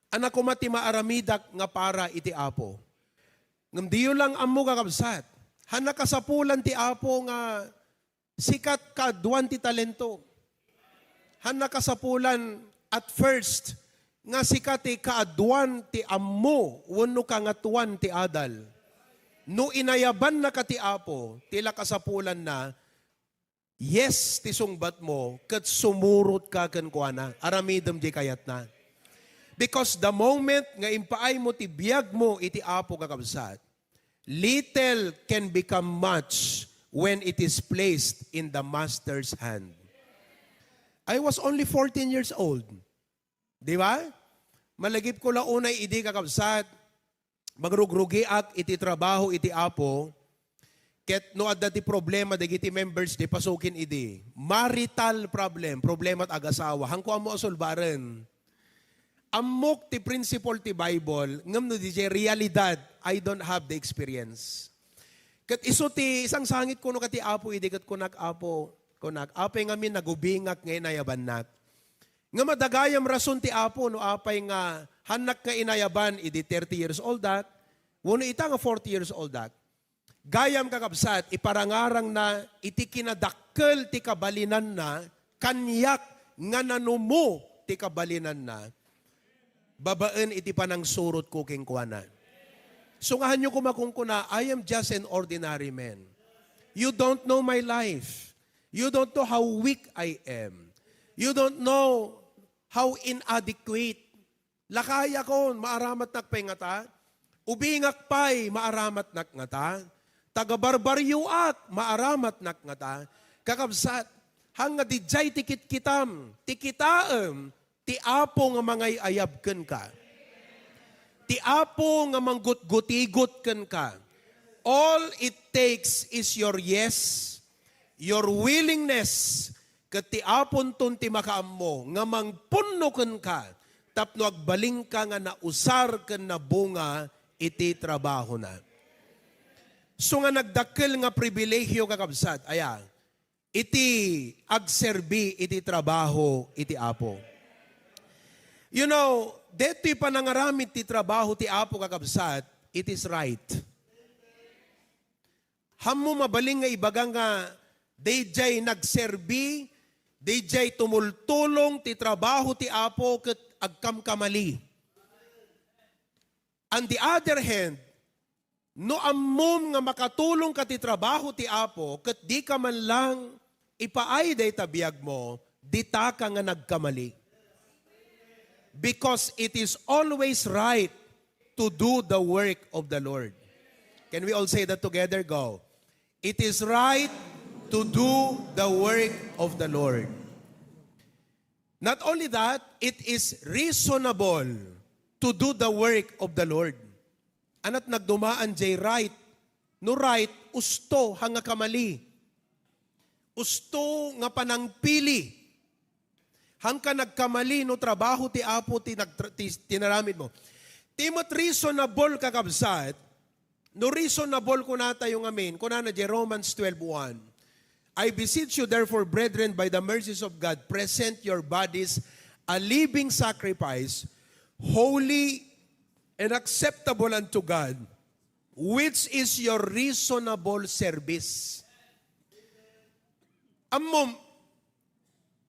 Speaker 8: anak ko mati maaramidak nga para iti Apo. Ngam diyo lang amo kakabsat. Hana kasapulan ti Apo nga sikat ka duwan ti talento. Hana kasapulan at first nga sikat ti kaaduan ti ammo wano ka nga tuwan ti adal. No inayaban na ka ti Apo, tila kasapulan na, yes, ti sungbat mo, kat sumurot ka kan kuana, aramidam di kayat na. Because the moment nga impaay mo ti biyag mo iti Apo kakabsat, little can become much when it is placed in the Master's hand. I was only 14 years old. Di ba? Malagip ko lang unay idi kakabsat, magrugrugiak iti trabaho iti Apo, ket no adda ti problema dagiti members di pasukin idi. Marital problem, problema at agasawa. Hangko amo asulbaran. Amok ti principle ti Bible, ngam no di realidad, I don't have the experience. Ket iso ti isang sangit kuno kati Apo idi ket kunak Apo, apay ngamin nagubingak ngayon nayaban. Nga madagayam rason ti Apo no apay nga hanak nga inayaban idi 30 years old dat, wano ita nga 40 years old dat. Gayam kakabsat, iparangarang na iti kinadakkel ti kabalinan na, kanyak nga nanumo ti kabalinan na, babaan iti panang surot ko king kuana. Sungahan nyo kumakungkuna, I am just an ordinary man. You don't know my life. You don't know how weak I am. You don't know how inadequate. Lakaya ko, maaramat nakpengata. Ubingak pa'y maaramat nakngata. Tagabarbaryuak, maaramat nakngata. Kakabsat, hanga di jay tikit kitam, tikitaam, ti Apo nga mangay ayabken ka. Ti Apo nga manggut-gutigot ken ka. All it takes is your yes, your willingness, ket ti Apon ton ti makaammo, nga mangpunno ken ka, tapno agbaling ka nga nausar ken na bunga iti trabaho na. So nga nagdakkel nga pribilehyo kakabsat, aya, iti agserbi iti trabaho iti Apo. You know, deto'y panangaramit ti trabaho ti Apo kakabsat, it is right. Hammo mabaling nga ibaga nga, dayjay nagserbi, dayjay tumultulong ti trabaho ti Apo ket agkamkamali. On the other hand, no ammom nga makatulong ka ti trabaho ti Apo, ket di ka man lang ipaay day tabiyag mo, dita ka nga nagkamali. Because it is always right to do the work of the Lord. Can we all say that together? Go. It is right to do the work of the Lord. Not only that, it is reasonable to do the work of the Lord. Anat nagdumaan jay right. No right, usto hanga kamali. Usto nga panangpili. Hangka nagkamali no trabaho ti Apo tinaramid mo. Timot reasonable kakabsat, no reasonable ko na tayo ngamin, ko na Romans 12:1. I beseech you therefore, brethren, by the mercies of God, present your bodies a living sacrifice, holy and acceptable unto God, which is your reasonable service. Amom,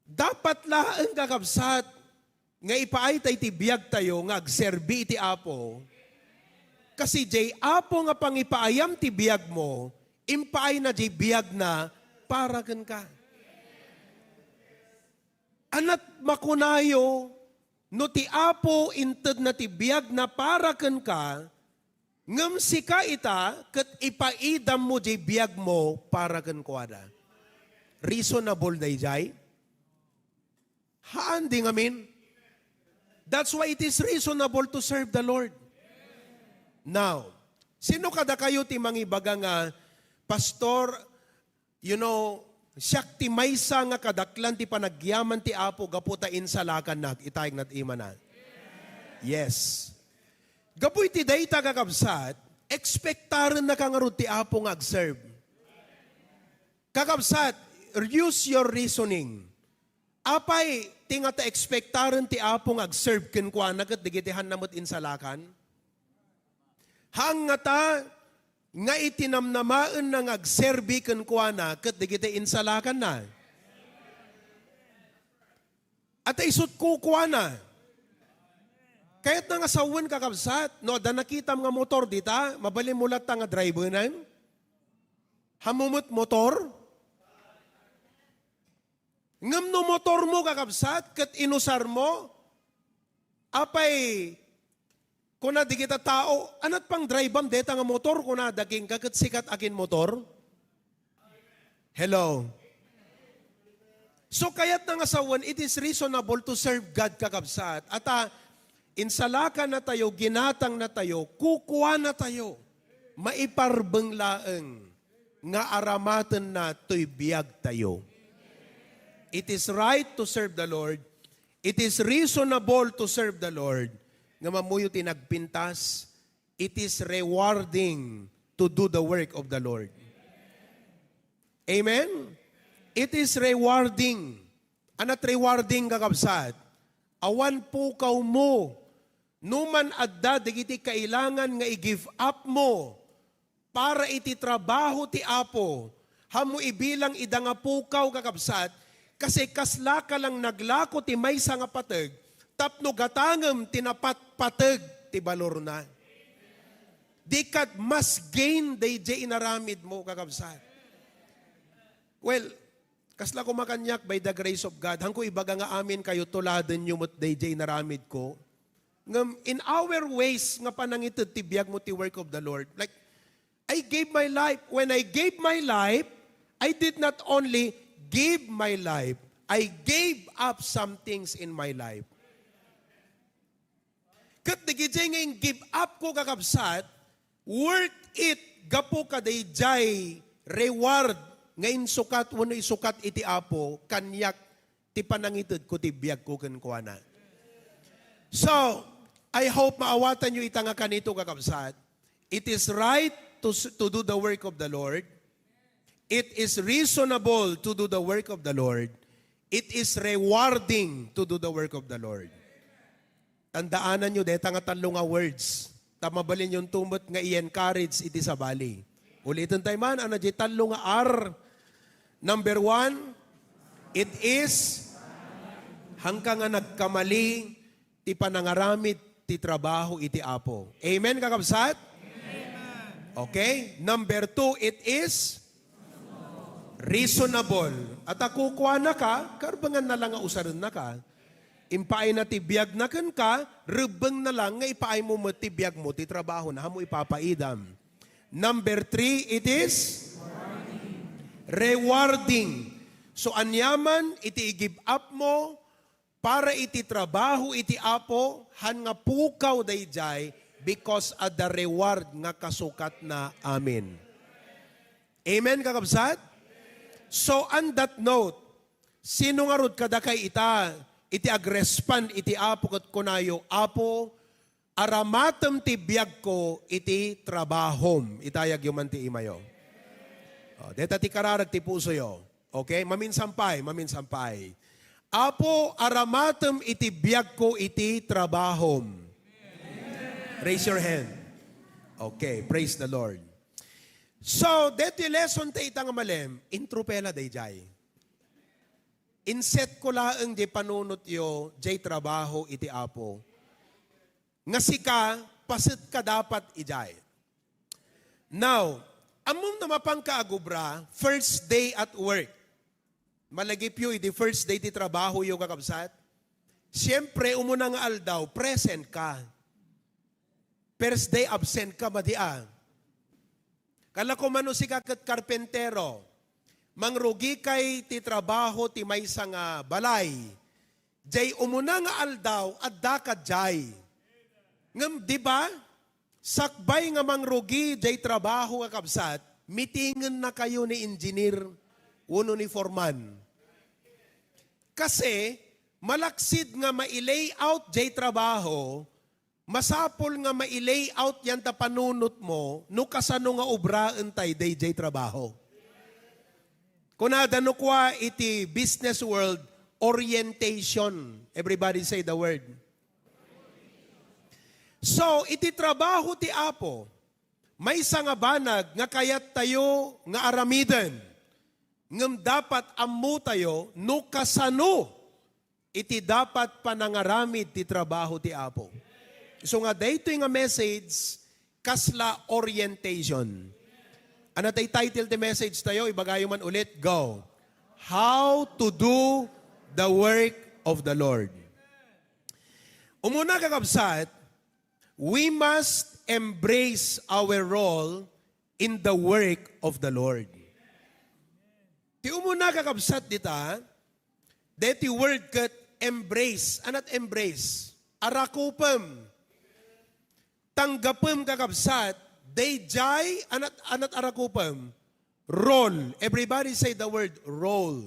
Speaker 8: dapat laang kakabsat nga ipaay tay tibiyag tayo nga agserbi iti Apo. Kasi jay Apo nga pangipaayam ti biyag mo, impaay na jay biyag na para kan ka. Anat makunayo, no ti Apo inted na ti biyag na para kan ka, ngem sika ita, kat ipaidam mo jay biyag mo para kan kuada. Reasonable day jay? Haan di ngamin? That's why it is reasonable to serve the Lord. Now, sino kada kayo ti mangibaga nga, Pastor, siyak ti maysa nga kadaklan ti panagyaman ti Apo, gaputa insalakan na, itayag nat imanan. Yes. Gapu iti dayta kakabsat, expectaran na kangarod ti Apo nga agserve. Kakabsat, use your reasoning. Apay, tinga ta expectaran ti Apo nga agserve kenkwa nagat digitihan namot insalakan. Hangata nga itinamnamaan ng agserbi kenkwa na kat digiti insalakan na. At isut kukuha na. Kahit nga sawan kakabsat, no, da nakita mga motor dita, mabalin mulat nga driver na, hamumot motor, ngam no motor mo kakabsat, kat inusar mo, apay, kuna di kita tao, anat pang drivem deta nga motor, kuna daging kakat sikat akin motor? Hello? So kaya't nga sawan, it is reasonable to serve God kakabsat. At insalakan na tayo, ginatang na tayo, kukuha na tayo, maiparbeng laeng, nga aramatan na to'y biyag tayo. It is right to serve the Lord. It is reasonable to serve the Lord. Nga mamuyo tinagpintas, it is rewarding to do the work of the Lord. Amen? It is rewarding. Anat rewarding kakabsat? Awan pukaw mo. Numan adda, digiti kailangan nga i-give up mo para iti trabaho ti Apo. Hamu ibilang idanga pukaw kakabsat, kasi kasla ka lang naglako ti maysa nga pateg, tapno gatangem tinapat pateg ti balor na. Di kat mas gain day jay inaramid mo kakabsat. Well, kasla ko makanyak by the grace of God, hangko ibaga nga amin kayo tuladen nyo mo't day jay inaramid ko. Ngam in our ways nga panangitid ti biyag mo ti work of the Lord. Like, I gave my life. When I gave my life, I did not only give my life, I gave up some things in my life. Kat digijay ngayong give up ko kakabsat, worth it, gapo kadayjay, reward, ngayon sukat, wano isukat iti Apo, kanyak, ti panangitid ko ti biyag ko kenkwana. So, I hope maawatan nyo itanga kanito kakabsat. It is right to do the work of the Lord. It is reasonable to do the work of the Lord. It is rewarding to do the work of the Lord. Tandaanan nyo, deta nga talo nga words. Tamabalin yung tumot nga i-encourage iti sa bali. Ulitin tayo man, ano di talo nga R. Number 1, it is hanggang nga nagkamali ti panangaramit ti trabaho iti Apo. Amen kakabsat? Okay? Number 2, it is reasonable. At akukuha na ka, karbangan na lang nga usarin na ka. Impaay na tibiyag na kan ka, rubeng na lang nga ipaay mo mo tibiyag mo, ti trabaho na mo ipapaidam. Number 3, it is rewarding. So anyaman, iti i-give up mo, para iti trabaho iti Apo, han nga pukaw dayjay, because of the reward nga kasukat na amin. Amen, kakabsat? So, on that note, sino nga rod kada kay iti agrespond iti Apo kat kunayo, Apo, aramatem ti biyag ko iti trabahom. Itayag yung manti imayo. Deta ti kararag ti puso yo. Okay? Maminsampay. Apo, aramatem iti biyag ko iti trabahom. Raise your hand. Okay, praise the Lord. So, dito yung lesson ta itang malem, intro pela day jay. Inset ko laang di panunot yo, jay trabaho iti apo. Nga sika, pasit ka dapat ijay. Now, among na mapangkaagubra, first day at work. Malagip yo, iti first day ti trabaho yo kakabsat. Siyempre, umunang aldaw, present ka. First day, absent ka, madia. Kala ko mano si kakat karpentero, mangrugi kay ti trabaho ti may nga balay. Jay umunang aldaw, at dakad jay. Ngam, di ba? Sakbay nga mangrugi, jay trabaho kakabsat, mitingin na kayo ni engineer, uno ni foreman. Kasi, malaksid nga ma-layout jay trabaho, masapol nga ma-layout yan ta panunot mo, no kasano nga obraan tay day jay trabaho. Kunada no kwa iti business world, orientation. Everybody say the word. So, iti trabaho ti Apo, may nga banag nga kayat tayo nga aramiden. Ngam dapat ammo tayo no kasano iti dapat panangaramid ti trabaho ti Apo. So nga dayto nga message kasla orientation. Ano tay title ti message tayo? Ibagayo man ulit. Go. How to do the work of the Lord. Umuna kakabsat, we must embrace our role in the work of the Lord. Ti umuna kakabsat dita, deti word kat embrace. Anat embrace? Arakupam. Tanggapam kakabsat, they jay, anat arakupam. Role. Everybody say the word role.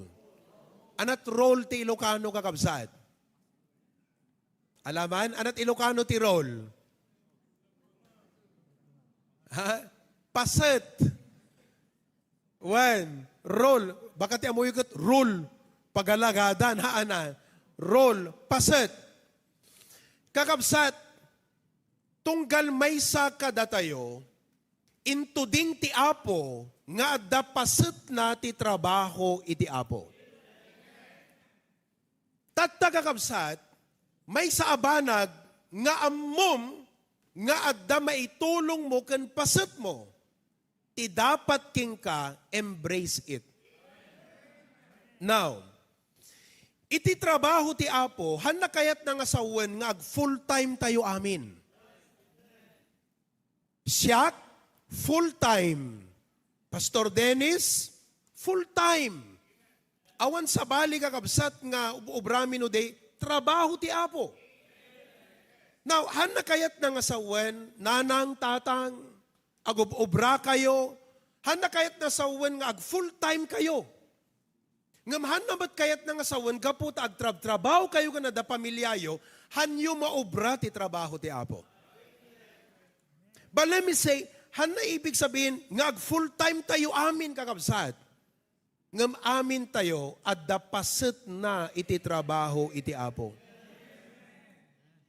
Speaker 8: Anat role ti Ilocano kakabsat? Alaman? Anat Ilocano ti role? Ha? Paset. One. Role. Baka ti amoy kat rule. Pagalagadan. Haana. Role. Paset. Kakabsat, tunggal may saka datayo, into ding ti Apo, nga dapasit na ti trabaho iti Apo. Tatagakabsat, may sa abanag, nga ammom, nga adda maitulong mo kan pasit mo, ti dapat king ka, embrace it. Now, iti trabaho ti Apo, han na kayat nga asawan nga ag full time tayo amin. Siyak, full-time. Pastor Dennis, full-time. Awan sa bali kakabsat nga ubramin o day, trabaho ti Apo. Now, han na kayat ng asawan, nanang, tatang, agubra kayo, han na kayat na asawan nga ag full-time kayo. Ngam han na ba't kayat ng asawan, kaput ag trabaho kayo ka na da pamilyayo, han yu maubra ti trabaho ti Apo. But let me say, han na ibig sabihin, nga full-time tayo amin kakabsat. Ngam amin tayo, at dapasit na iti trabaho iti Apo.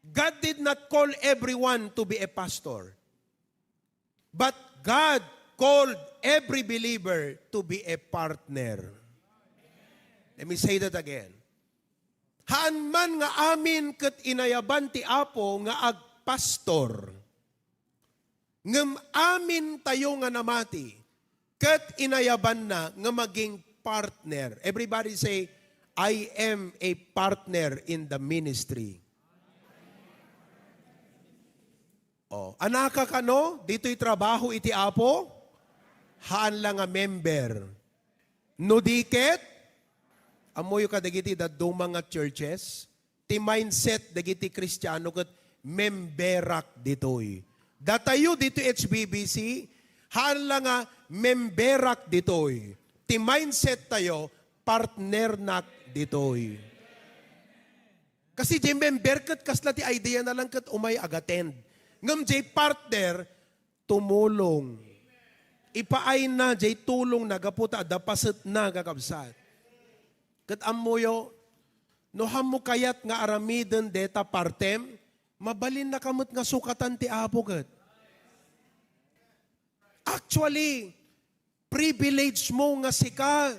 Speaker 8: God did not call everyone to be a pastor. But God called every believer to be a partner. Let me say that again. Haan man nga amin kat inayaban ti Apo nga ag pastor. Ngam amin tayo nga namati, kat inayaban na nga maging partner. Everybody say, I am a partner in the ministry. Oh, anaka kano, dito'y trabaho iti Apo, haan lang nga member. No diket, amoy ka dagiti daddo mga churches, ti mindset dagiti Kristiyano kat memberak dito'y. Datayo dito HBBC, haan lang nga memberak ditoy. Ti mindset tayo, partner nak ditoy. Kasi di member kat kasla ti idea na lang kat umay agattend. Ngam jay partner, tumulong. Ipaay na jay tulong na gaputa, dapasit na kakabsat. Kat amuyo, no hamo kayat nga aramiden deta partem, mabalin na kamot nga sukatan ti Apo kat. Actually, privilege mo nga sika,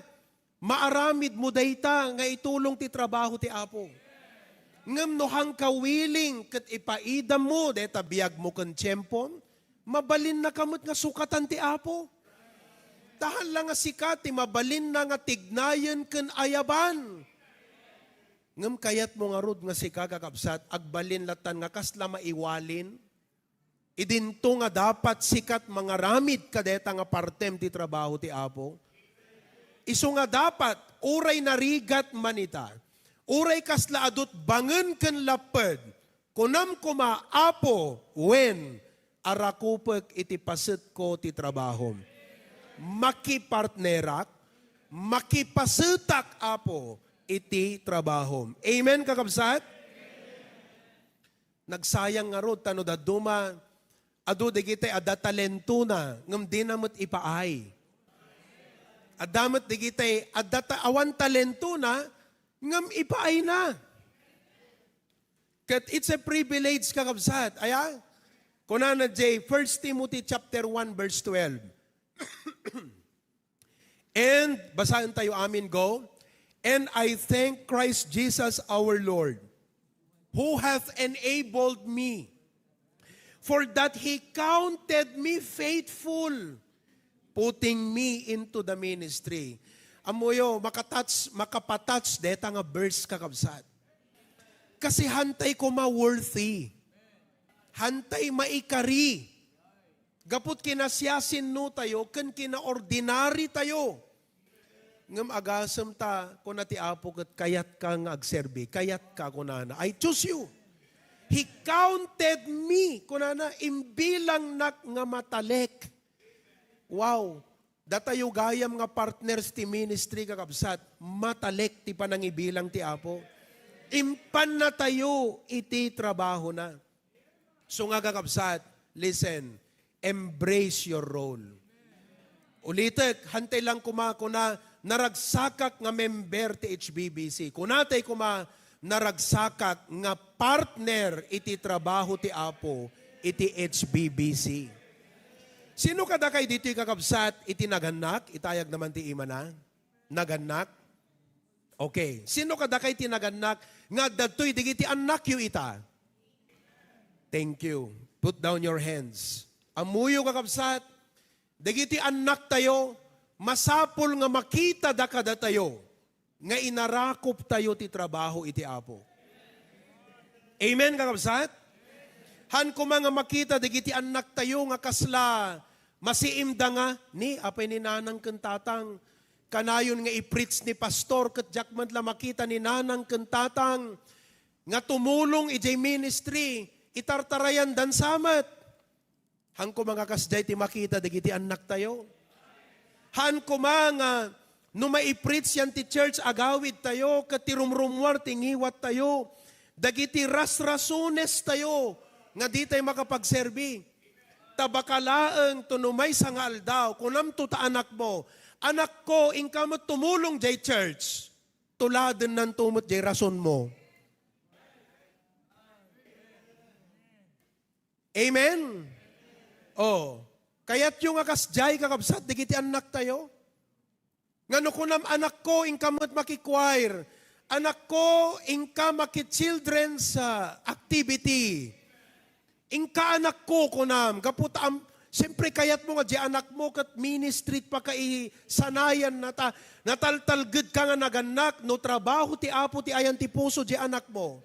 Speaker 8: maaramid mo dayta nga itulong ti trabaho ti Apo. Ngam no hang ka willing kat ipaidam mo, deta biyag mo kan tiyempon, mabalin na kamot nga sukatan ti Apo. Tahan lang nga sikat, ti mabalin na nga tignayan kan ayaban. Ngam kayat mo nga rod nga sika kakabsat, agbalin latan nga kasla maiwalin, idinto nga dapat sikat mga ramid kadeta nga partem ti trabaho ti Apo. Isu nga dapat, uray narigat manita, uray kasla adot bangen ken laped, kunam kuma Apo, wen, arakupek iti paset ko ti trabaho. Makipartnerak, makipasetak Apo, iti trabaho. Amen, kakabsat? Nagsayang nga rod, tano da duma, ado digitay ada talento na, ngam di namot ipaay. Adamat digitay ada awan talento na, ngam ipaay na. Kat it's a privilege kakabsat. Aya? Kunana J, 1 Timothy chapter 1 verse 12. And, basahin tayo amin, go. And I thank Christ Jesus our Lord, who hath enabled me, for that He counted me faithful, putting me into the ministry. Amoyo, makapatouch deta nga verse kakabsat. Kasi hantay ko ma-worthy. Hantay maikari. Gapot kinasyasin no tayo, kan kina-ordinary tayo. Ngam agasam ta, kung nati Apo kat kayat ka nga agserbi, kayat ka kunana, I choose you. He counted me, kunana, imbilang nak nga matalek. Wow, datayo gayam nga partners ti ministry kakabsat, matalek ti panangibilang ti Apo. Impan na tayo iti trabaho na. So nga kakabsat, listen, embrace your role. Ulitek, hantay lang kumakuna, naragsakak nga member ti HBBC. Kunatay kuma, naragsakak nga partner iti trabaho ti Apo, iti HBBC. Sino kada kay dito kakabsat, iti naganak? Itayag naman ti ima na. Naganak? Okay. Sino kada kay ti naganak? Nga datoy, digiti anak yu ita. Thank you. Put down your hands. Amuyo kakabsat, dagiti anak tayo, masapol nga makita da kada tayo, nga inarakop tayo ti trabaho iti Apo. Amen kakabsat? Han ko mga makita, dagiti anak tayo nga kasla, masiimda nga, ni apay ni nanang kentatang, kanayon nga i-preach ni pastor, kat jakman la makita ni nanang kentatang, nga tumulong ijay ministry, itartarayan dan samat. Han ko mga kasday ti makita dagiti anak tayo. Han ko mga no mai-preach yan ti church agawid tayo ket ti rumrumwar tingiwat tayo. Dagiti ras-rasunes tayo nga di tayo makapagserbi. Tabakalaeng tunumay sangal daw kunam tuta anak mo. Anak ko ingkamot tumulong jay church. Tuladen nan tumot jay rason mo. Amen. Oh, kaya't yung akasjay kakabsat, digiti anak tayo. Ngano kunam anak ko, ingkamot makikwair. Anak ko, ingka maki-children's activity. Ingka anak ko kunam, kaputam, siyempre kayat mo nga di anak mo, kat ministry pa sanayan na ta, nataltalgid ka nga naganak, no trabaho ti Apo ti ayan ti puso di anak mo.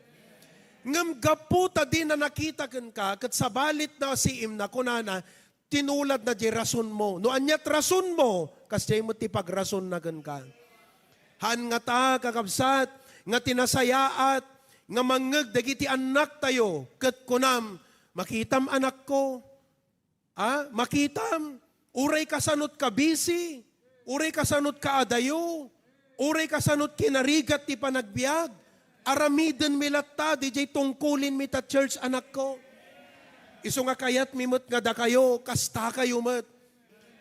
Speaker 8: Ngam gaputa din na nakita ka, kat sabalit na si im na kunana, tinulad na di rason mo. No anyat rason mo, kasi mo ti pagrason na ka. Han nga ta, kakabsat, nga tinasayaat, nga mangeg dagiti anak tayo, kat kunam, makitam anak ko, makitam, uray kasanot ka busy, uray kasanot ka adayo, uray kasanot kinarigat ti panagbiag, aramiden milata, DJ tungkulin mi ta church anak ko. Iso nga kayat mimot nga da kayo, kasta kayo mat.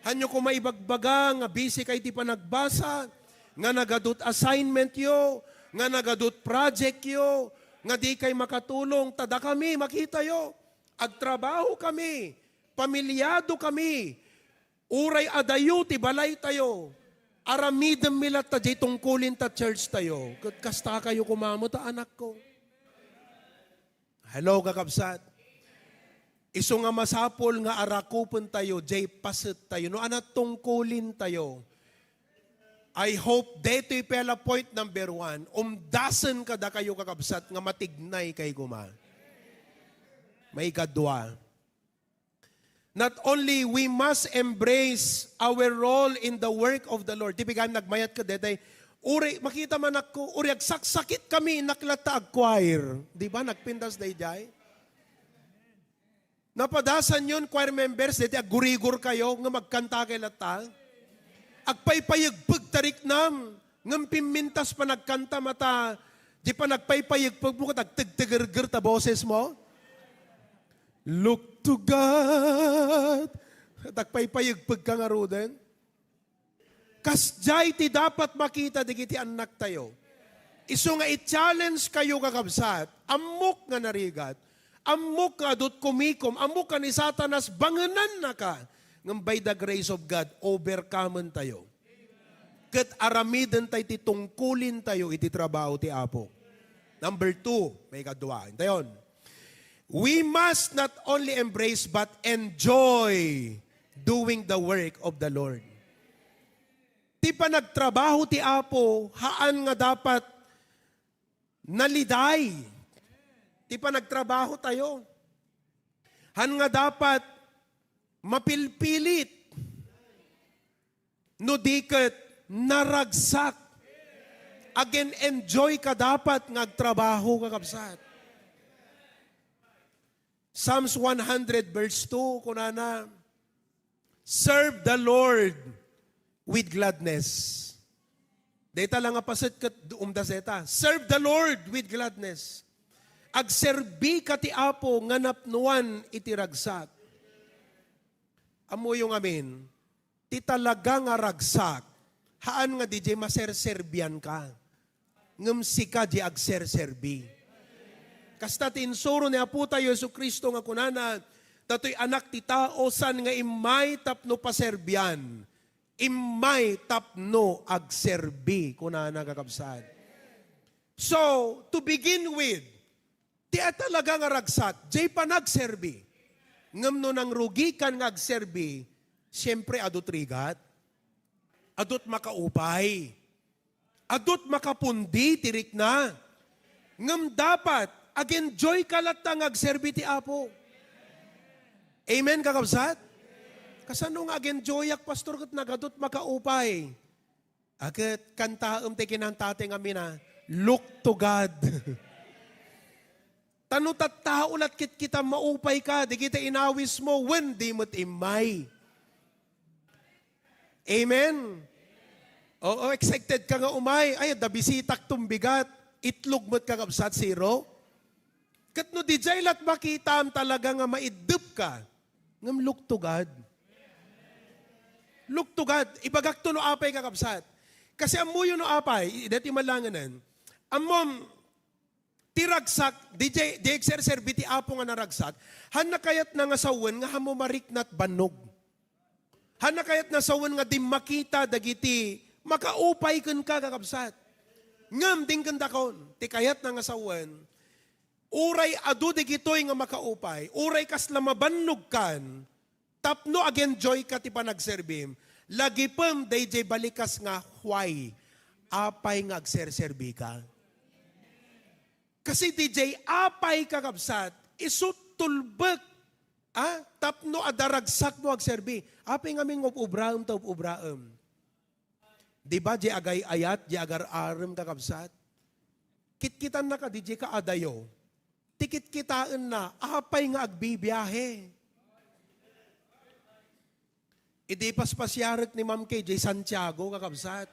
Speaker 8: Hanyo ko maibagbaga, nga busy kay ti panagbasa, nga nagadot assignment yo, nga nagadot project yo, nga di kay makatulong, tada kami, makita yo. Agtrabaho kami, pamilyado kami, Uray adayo, ti balay tayo. Aramidem milat ta, jay tungkulin ta church tayo. Kasta kayo kumamo ta, anak ko. Hello, kakabsat. Iso nga masapol nga arakupon tayo, jay paset tayo. No, anak tungkulin tayo. I hope dito pela point number 1, umdasan kada kayo kakabsat nga matignay kay kuma. May kadwa. Not only we must embrace our role in the work of the Lord. Tipikang nagmayat ka detay, uri, makita man ako, uri, agsaksakit kami, naklata choir. Di ba, nagpindas day jay? Napadasan yun, choir members, detay, agurigur kayo, nga magkanta kay lata. Agpaypayagpag tarik nam, ngam pimintas pa nagkanta mata, di pa nagpaypayagpag mo, tagtagtagargar ta boses mo. Look to God. Tagpaypayagpag ka nga roden. Kasjay ti dapat makita di kiti anak tayo. Iso nga i-challenge kayo kakabsat, amok nga narigat, amok nga adot kumikom, amok ka ni Satanas, banganan na ka. Ngam by the grace of God, overcome tayo. Kat aramiden tayo ti tungkulin tayo iti trabaho ti Apo. Number 2, may kadwa. Tayon. We must not only embrace but enjoy doing the work of the Lord. Ti pa nagtrabaho ti Apo, haan nga dapat naliday. Ti pa nagtrabaho tayo. Han nga dapat mapilpilit. No diket naragsak. Again, enjoy ka dapat ngagtrabaho kakabsat. Psalms 100 verse 2, kunana, serve the Lord with gladness. Data lang nga pasit kat umdaseta. Serve the Lord with gladness. Agserbi ka ti Apo nga napnuan iti ragsak. Amo yung amin, ti talaga nga ragsak, haan nga di jay maserserbian ka. Ngam sika di agserserbi. Kasta tinsuro ni Apo tayo Yesu Kristo nga kunana, tatoy anak ti tao san nga imay tapno paserbian, imay tapno agserbi, kunana kakabsad. So, to begin with, ti talaga nga ragsak, jay pa nagserbi. Ngam no nang rugi kan nga agserbi, siyempre adot rigat, adot makaupay, adot makapundi, tirik na. Ngam dapat, ag-enjoy ka latang agserbi ti Apo. Amen, kakabsat? Kasano nga ag-enjoy ak pastor kat nagadot makaupay. Agad kantaam ti kinantate nga mina, look to God. Tanutat tao lat kit kita maupay ka, di kita inawis mo, when di mo't imay. Amen? Oo, excited ka nga umay. Ay, dabisitak tumbigat. Itlog mo't kakabsat, zero. Kat no di jay lat makita talaga nga maidup ka. Ngam look to God. Look to God. Ibagak to no apay kakabsat. Kasi amuyo no apay, dati malanganan, amom, tiragsak, di exercer biti Apo nga naragsak, han nakayat na nga sawan nga hamo mariknat banog. Han nakayat na sawan nga di makita dagiti makaupay kun ka kakabsat. Ngam ding kandakon, ti kayat na nga sawan, uray adu digitoy nga makaupay, uray kas lamabannog kan, tapno ag-enjoy ka ti panagserbim, lagi pem DJ balikas nga why, apay nga agserserbi ka. Kasi DJ, apay kakabsat, isutulbek, tapno adaragsak mo agserbi. Apay nga ming ubraem ta ubraem. Di ba, di agay ayat, di agar arem kakabsat? Kitkitan na ka, di ka adayo. Tikit-kitaan na, apay nga agbibiyahe. Idi paspasyaret ni Ma'am KJ Santiago, kakabsat.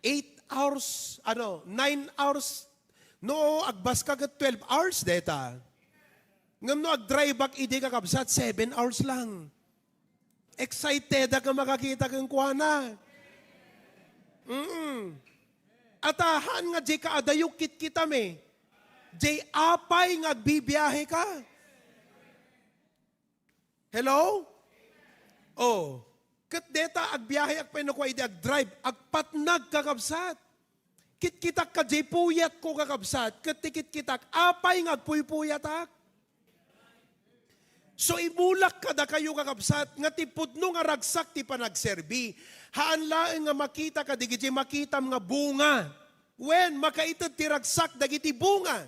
Speaker 8: 8 hours, 9 hours, no, agbas ka 12 hours deta. Ngam no, ag-drive back, idi kakabsat, 7 hours lang. Excited ka makakita kang kuwana. Atahan nga, di ka adayok kit-kita me. Jay apay nga agbibiyahe ka. Hello? Oh, kat deta agbiyahe ag panukway di ag-drive, agpatnag kakabsat. Kit-kitak ka jay puyat ko kakabsat, kat tikit-kitak, apay nga agpuy-puyatak. So imulak kada kayo kakabsat, nga tipudno nga ragsak ti panagserbi. Haan laeng nga makita ka, digiti makitam nga bunga. When makaitad ti ragsak, dagiti bunga.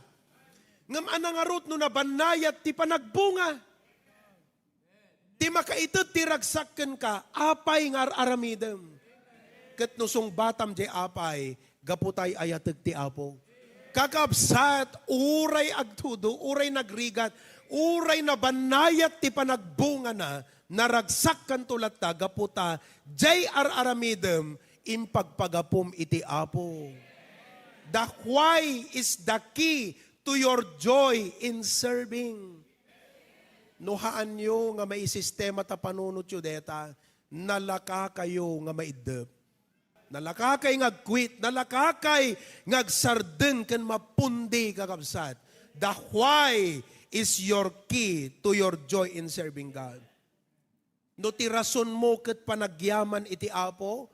Speaker 8: Ngam anangarot no nabanayat ti panagbunga. Ti makaitad ti ragsakken ka, apay nga aramidem. Ket nusong batam di apay, gaputay ayatag ti apo. Kakabsat, uray agtudo, uray nagrigat, uray na banayat ti panagbunga na, naragsakken tulat ta, gaputa, jay aramidem, impagpagapom iti apo. The why is the key to your joy in serving. Nuhaan nyo nga may sistema ta panunot yu deta, nalaka kayo nga maidep. Nalaka kay ngag-quit, nalaka kay ngagsarden ken mapundi kakabsat. The why is your key to your joy in serving God. No ti rason mo ket panagyaman iti apo,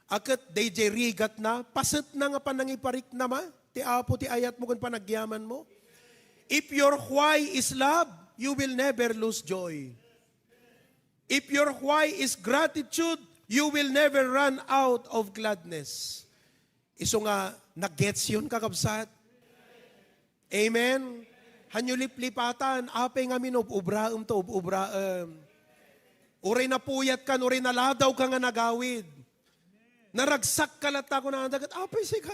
Speaker 8: aket DJ rigat na, paset na nga panangiparik na ma, ti apo ti ayat mo ken panagyaman mo. If your why is love, you will never lose joy. If your why is gratitude, you will never run out of gladness. Iso nga, nag-gets yun kakabsat. Amen? Hanyulip-lipatan, apay nga minububraem to, ubraem. Uray na puyat kan, uray naladaw ka nga nagawid. Naragsak ka lata ko na dagat, apay sika.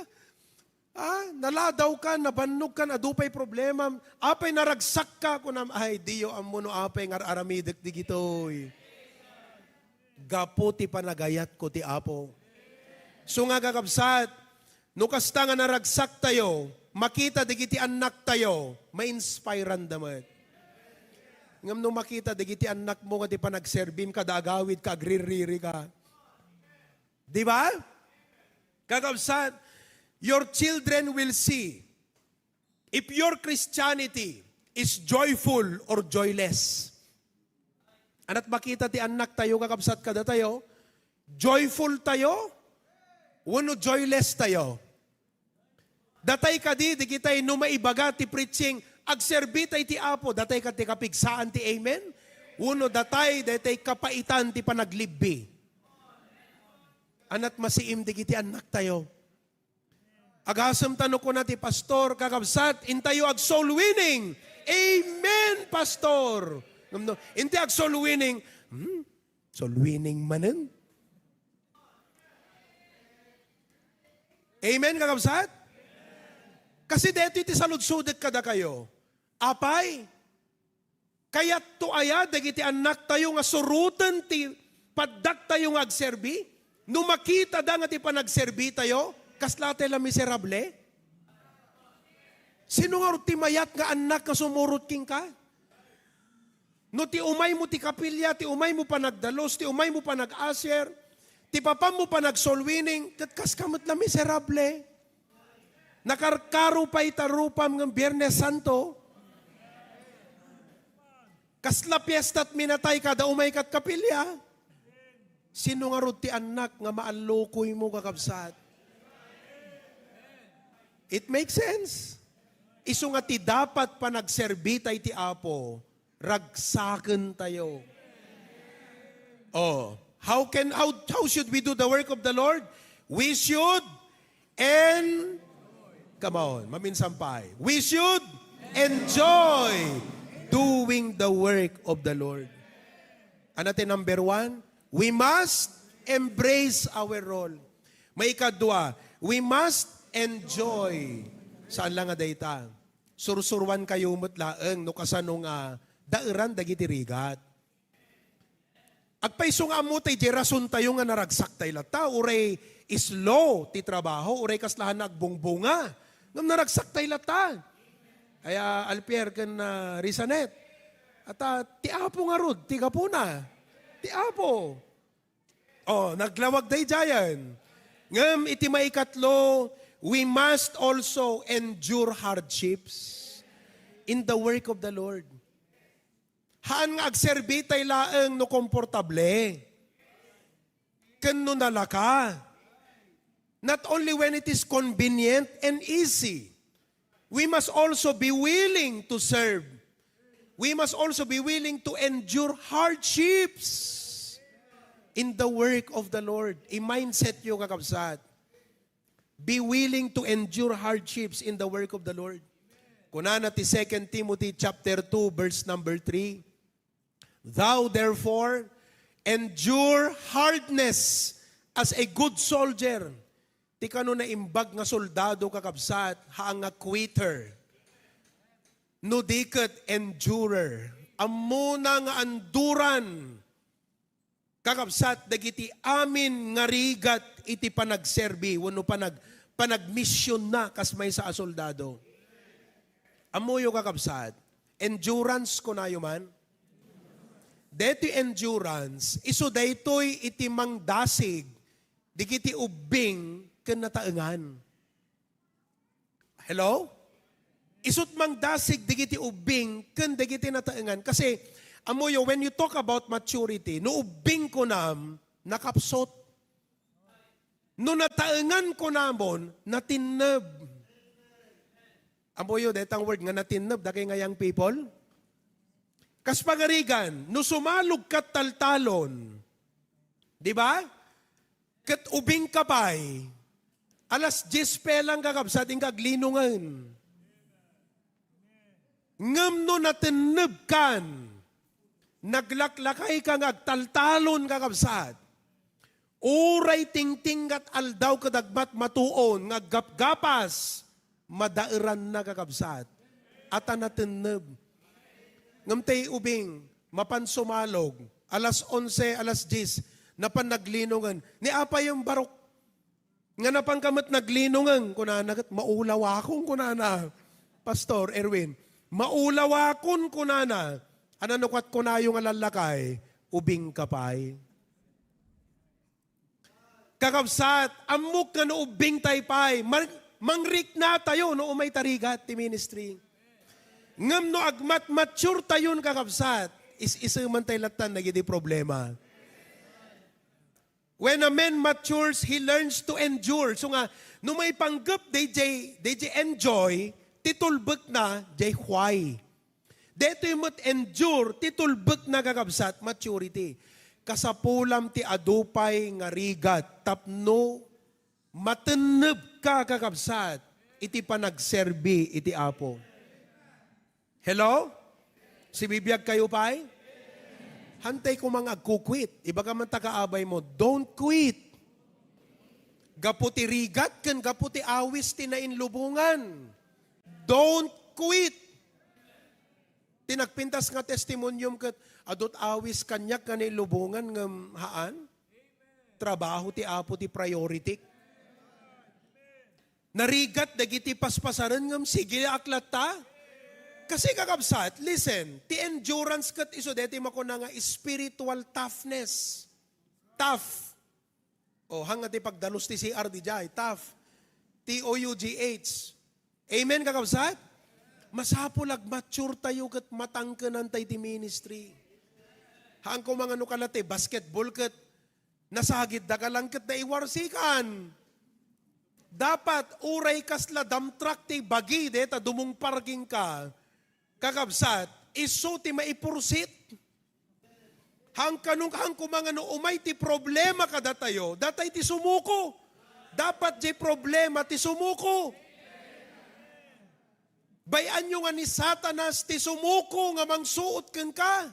Speaker 8: Naladaw ka, nabannog ka, adupay problema. Apay naragsak ka kunam ay diyo amuno apay ngar aramidek di gitoy. Gapo ti panagayat ko ti apo. So nga kakabsat, no kasta nga naragsak tayo, makita digiti anak tayo, ma-inspirean damat. Ngam no makita digiti anak mo nga ti panagserbim ka, dagawid ka, agririri ka. Di ba? Kakabsat, your children will see if your Christianity is joyful or joyless. Anat makita ti anak tayo, kakabsat kada tayo, joyful tayo, wano joyless tayo. Datay ka di kitay no maibaga ti preaching, agserbi tay ti apo, datay ka ti kapigsaan ti amen, wano datay kapaitan ti panaglibbi. Anat masiim di kiti anak tayo. Agasam tanong ko na ti pastor, kakabsat, intayo ag soul winning. Amen, pastor. Inte ag soul winning. Soul winning manen. Amen, kakabsat? Kasi dito iti saludsudet kada kayo. Apay, kayat to ayad, dagiti anak tayo nga surutan ti paddak tayo nga agserbi. No makita da nga ti panagserbi tayo, kaslate la miserable? Sino nga ti mayat nga anak nga sumurot king ka? No ti umay mo ti kapilya, ti umay mo pa nagdalos, ti umay mo pa nag-asyer, ti papam mo pa nag-soul winning, kas kamot la miserable. Nakarkaro pa itarupam ng Biyernes Santo. Kasla piyesta at minatay kada umay kat kapilya. Sino nga rod ti anak nga maalukoy mo kakabsat? It makes sense. Isu nga ti dapat pa nagserbi tay ti apo, ragsaken tayo. Oh, how should we do the work of the Lord? We should come on, maminsampay. We should enjoy doing the work of the Lord. Ano natin number 1? We must embrace our role. May ikadwa, we must enjoy. Saan lang nga dayta? Sursurwan kayo mutlaeng no kasano nga dairan dagiti rigat. Agpaiso nga mo tay rason tayo nga naragsak tay lata, uray islo ti trabaho, uray kaslahan nagbungbunga, ngam naragsak tay lata. Kaya Alpier ken Risanet, at ti apo nga rod, ti kapuna, ti apo. Oh, naglawag day jayan. Ngam iti maikatlo, we must also endure hardships in the work of the Lord. Haan nga agserbi tay laeng no komportable. Ken no nalaka. Not only when it is convenient and easy. We must also be willing to serve. We must also be willing to endure hardships in the work of the Lord. I-mindset yung kakabsat. Be willing to endure hardships in the work of the Lord. Kunana ti 2 Timothy chapter 2 verse number 3. Thou therefore endure hardness as a good soldier. Ti kano na imbag nga soldado kakabsat, haang nga quitter. No diket endurer. Ammo na nga anduran. Kakabsat, dagiti amin nga rigat iti panagserbi, wano panagmisyon na kasmay sa soldado. Ammo yung kakabsat, endurance ko na man. Deti endurance, iso daytoy iti mangdasig, digiti ubing ken nataengan. Hello? Isut mangdasig digiti ubing ken digiti nataengan. Kasi, amoyo, when you talk about maturity, no ubing ko nam, nakapsot. No nataengan ko namon, natineb. Amoyo, detang word nga natineb, dakay nga young people. Kas pagarigan, no sumalog kat taltalon, di ba? Kat ubing kapay, alas 10 pelang kakabsat, ing kaglinungan. Ngam no natineb kan, naglaklakay kang agtaltalon kakabsat, uray tingting kat aldaw kadagmat matuon, ngaggapgapas, madairan na kakabsat, at natineb. Ngamtay ubing, mapansumalog, alas 11, alas 10, napanaglinungan. Ni apa yung barok, nga napangkamat naglinungan, kunanagat, maulaw akong kunana, Pastor Erwin, maulaw akong kunana, ananukat ko na yung alalakay, ubing kapay. Kakabsat, amok nga no ubing taypay, mangrik na tayo no umay tarigat ti ministry. Ngam no agmat mature tayon kakabsat, is man tayo latan nagidi problema. When a man matures, he learns to endure. So nga, no may panggap, they enjoy, titulbek na, jay why. Dito yung endure, titulbek na kakabsat, maturity. Kasapulam ti adupay nga rigat, tapno, mateneb ka kakabsat, iti panagserbi, iti apo. Hello? Si bibiyag kayo pa'y? Hantay ko mga agkukwit. Iba ka man takaabay mo, don't quit. Gaputi rigat ken gaputi awis tinainlubungan. Don't quit. Tinagpintas nga testimonyum ket adot awis kanyak nga lubungan ngem haan. Trabaho ti apo ti priority. Narigat dagiti paspasaran ngem sige aklat ta. Kasi kakabsat, listen, ti endurance kat iso deti makuna nga spiritual toughness. Tough. O hanga ti pagdalos ti CR di jay, tough. T-O-U-G-H. Amen kakabsat? Masapul mature tayo kat matangkanan tayo ti ministry. Haan ko mga nukalate, basketball kat nasagid da ka lang kat na iwarsikan. Dapat uray kasla damtrak ti bagi deta dumong parking ka. Kakabsat, iso ti maipursit. Hang kumanga no umay ti problema kada tayo, datay ti sumuko. Dapat di problema ti sumuko. Bayan nyo nga ni Satanas ti sumuko nga mangsuot ken ka.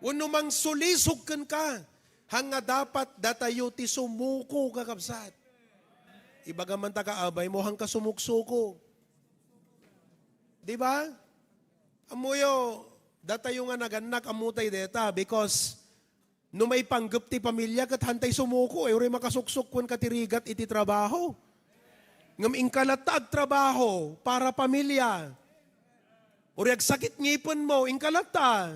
Speaker 8: Wano mangsulisog ken ka. Hang nga dapat datayo ti sumuko kakabsat. Ibaga man takaabay mo hang kasumuksuko. Di ba? Amuyo, datayo nga naganak amutay deta because no may panggap ti pamilya kat hantay sumuko, uri makasuksok kun katirigat iti trabaho. Ngam ingkalatag trabaho para pamilya. Uri agsakit ngipon mo, ingkalata.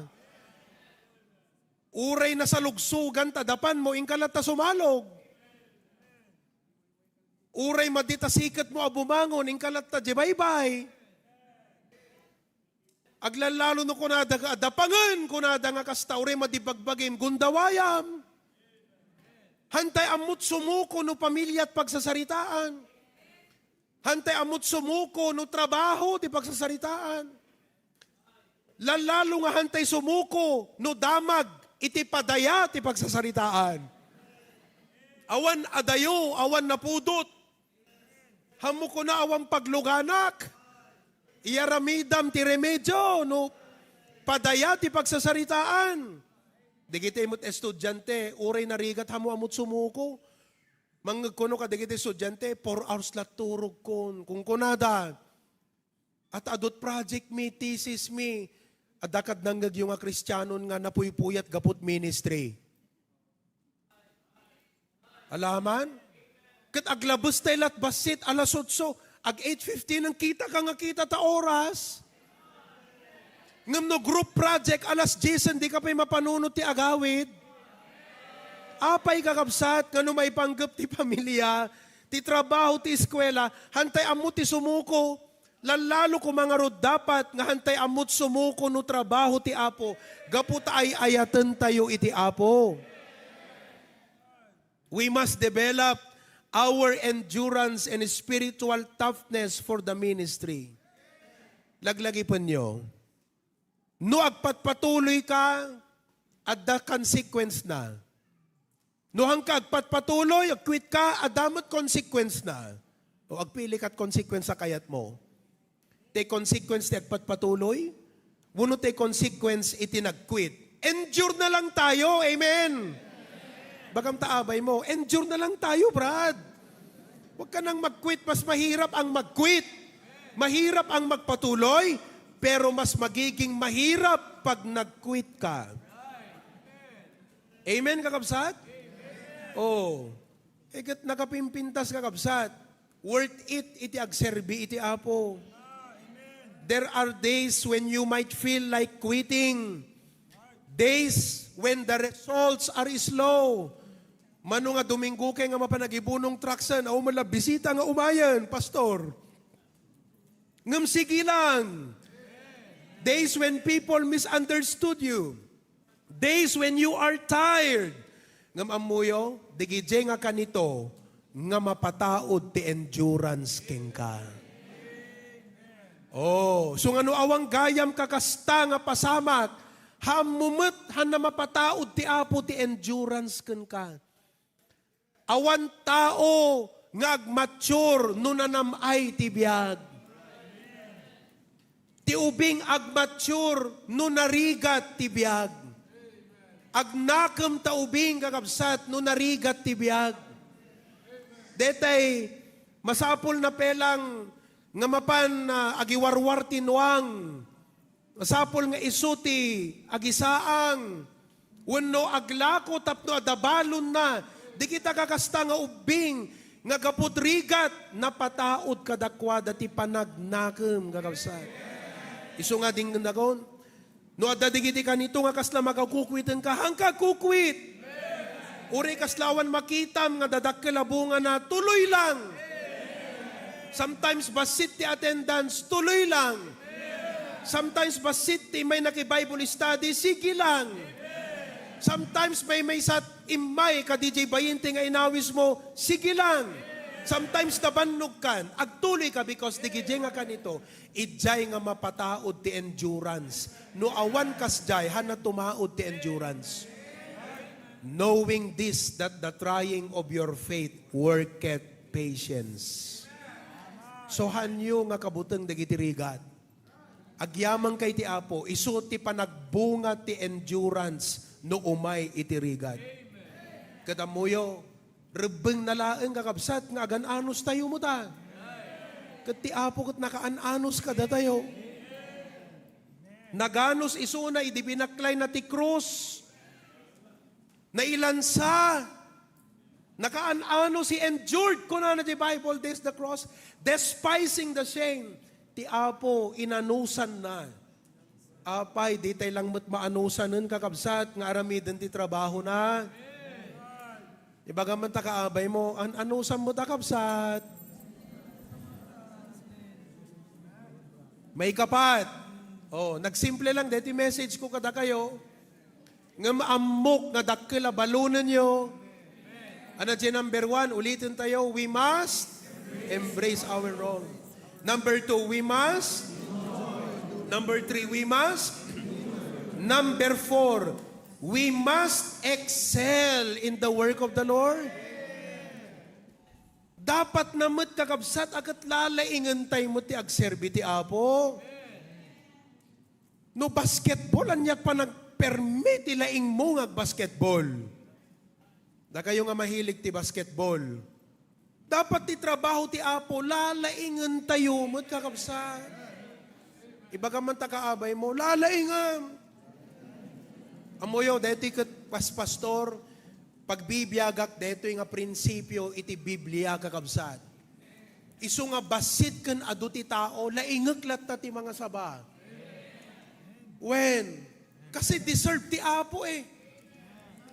Speaker 8: Uray na sa lugsugan tadapan mo, ingkalata sumalog. Uray madita sikat mo abumangon, ingkalata di bye-bye. Aglalalo no kunada ka, adapangan kunada nga kastaure madibagbagim, gundawayam. Hantay amot sumuko no pamilya at pagsasaritaan. Hantay amot sumuko no trabaho ti pagsasaritaan. Lalalo nga hantay sumuko no damag iti padaya ti pagsasaritaan. Awan adayo, awan napudot. Hamo ko na awan pagluganak. Iyaramidam ti remedyo no padaya ti pagsasaritaan. Digiti imot estudyante, uray narigat hamo amot sumuko. Mangagkuno ka digiti estudyante, 4 hours lat turog kon. Kung kunada, at adot project me, thesis me, adakad nanggag yung nga Kristyanon nga napuypuyat gapot ministry. Alaman? Kat aglabos tayo lat basit, alasotso, ag 8:15 ang kita ka nga kita ta oras. Ngam no group project, alas 10, di ka pa'y mapanunod ti agawid. Apay kakabsat, nga no may panggap ti pamilya, ti trabaho, ti eskwela, hantay amot ti sumuko. Lalalo ko mga rod dapat, nga hantay amot sumuko no trabaho ti Apo. Gaputa ay ayatan tayo iti Apo. We must develop our endurance and spiritual toughness for the ministry. Laglagi pa nyo. No agpatpatuloy ka, at the consequence na. No hang ka agpatpatuloy, agquit ka, adamot consequence na. O agpili ka't consequence sa kayat mo. Te consequence ti agpatpatuloy, wuno te consequence iti nagquit. Endure na lang tayo, amen. Bagam taabay mo, endure na lang tayo, Brad. Huwag ka nang mag-quit, mas mahirap ang mag-quit. Mahirap ang magpatuloy, pero mas magiging mahirap pag nag-quit ka. Amen, kakabsat? Oh. Ikat nakapimpintas, kakabsat. Worth it, iti agserbi, iti Apo. There are days when you might feel like quitting. Days when the results are slow. Mano nga Domingo kay nga mapanagibunong traksan, o malabisita nga umayan, pastor. Ngam sige lang. Days when people misunderstood you. Days when you are tired. Ngam amuyo, digidje nga kanito, nga mapataod ti endurance king ka. Oh, so nga no awang gayam kakasta nga pasamak, hamumut han na mapataod ti Apo ti endurance ken ka. Awan tao nga agmature no nanamay ti biag. Ti ubing agmature no narigat ti biag. Agnakam ta ubing kakabsat no narigat ti biag. Detay masapol na pelang nga mapan agiwarwar tinuang. Masapol nga isuti agisaang. Wenno aglako tapno adabalon na. Di kita kakasta nga ubing nga kaputrigat napataod kadakwada ti panagnakam kakabsat. Iso nga ding nandakon. No adadigiti ka nito nga kasla makakukwitan ka, hangka kukwit. Uri kaslawan makitam nga dadakkelabungan na tuloy lang. Sometimes basit ti attendance, tuloy lang. Sometimes basit ti may naki-Bible study, sige lang. Sometimes may sat imay ka DJ Bayinte nga inawis mo, sige lang. Sometimes nabannog kan, agtuloy ka because digidye nga kanito, idjay nga mapataod ti endurance. No awan kasjay, hana tumaod ti endurance. Knowing this, that the trying of your faith worketh patience. So hanyo nga kabuteng dagiti rigat. Agyamang kay ti Apo, isu ti panagbunga ti endurance no umay iti rigat. Kadamuyo, rebeng nalaeng kakabsat nga agan-anos tayo mo ta. Kat ti Apo kat nakaan-anos ka da tayo. Naganos iso na idibinaklay na ti krus. Nailansa. Nakaan-anos, he endured ko na the Bible, this the cross, despising the shame. Ti Apo inanusan na. Apay, di tayo lang maanusan nun kakabsat nga aramidin ti trabaho na. Ibagaman ta kaabay mo, anusan mo takapsat. May kapat. Oh, nagsimple lang dito yung message ko kada kayo. Nga maamok nga dakkel balunan nyo. Ano dyan number 1, ulitin tayo, we must embrace our role. Number 2, we must. Number 3, we must. Number 4, we must excel in the work of the Lord. Dapat namit kakabsat agat lalaingan tayo mo ti agserbi ti Apo. No basketball, anyak pa nagpermit ilaing mo nga basketball. Da kayo nga mahilig ti basketball. Dapat ti trabaho ti Apo, lalaingan tayo mo kakabsat. Ibaga man takaabay mo, lalaingan. Amoyo, deti kat pastor, pagbibiyagak deto nga prinsipyo iti Biblia kakabsat. Isu nga basit ken adu ti tao, laingek latta ti mga saba. When? Kasi deserve ti Apo eh.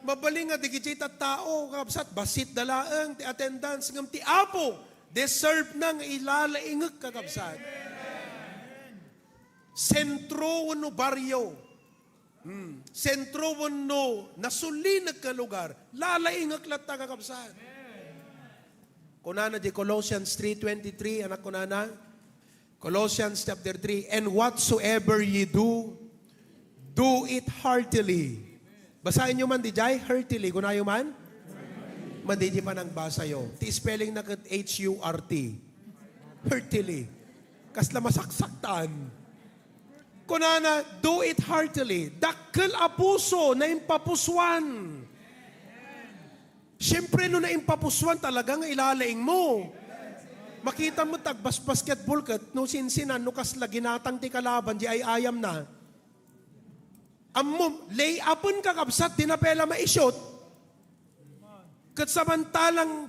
Speaker 8: Mabaling nga digiti ta tao, kakabsat, basit dalaang ti attendance ngam ti Apo, deserve nang ilalaingek kakabsat. Sentro wano baryo. Sentro wano nasulinag ka lugar. Lalaingak latta kakabsat. Kunana di Colossians 3:23, anak kunana. Colossians chapter 3, and whatsoever ye do, do it heartily. Basahin nyo man di jay, heartily. Kunayo man? Mandi pa nang basa yo. Ti spelling na kat H-U-R-T. Heartily. Kasla masaksaktaan. Kunana, do it heartily. Dakkel a puso na impapuswan. Siyempre, no na impapuswan talagang ilalaing mo. Makita mo tagbas basketball kat, no sinsinan, no kasla ginatang ti kalaban, di ay ayam na. Ammo, lay upon kakabsat, di na pela maishot. Kat samantalang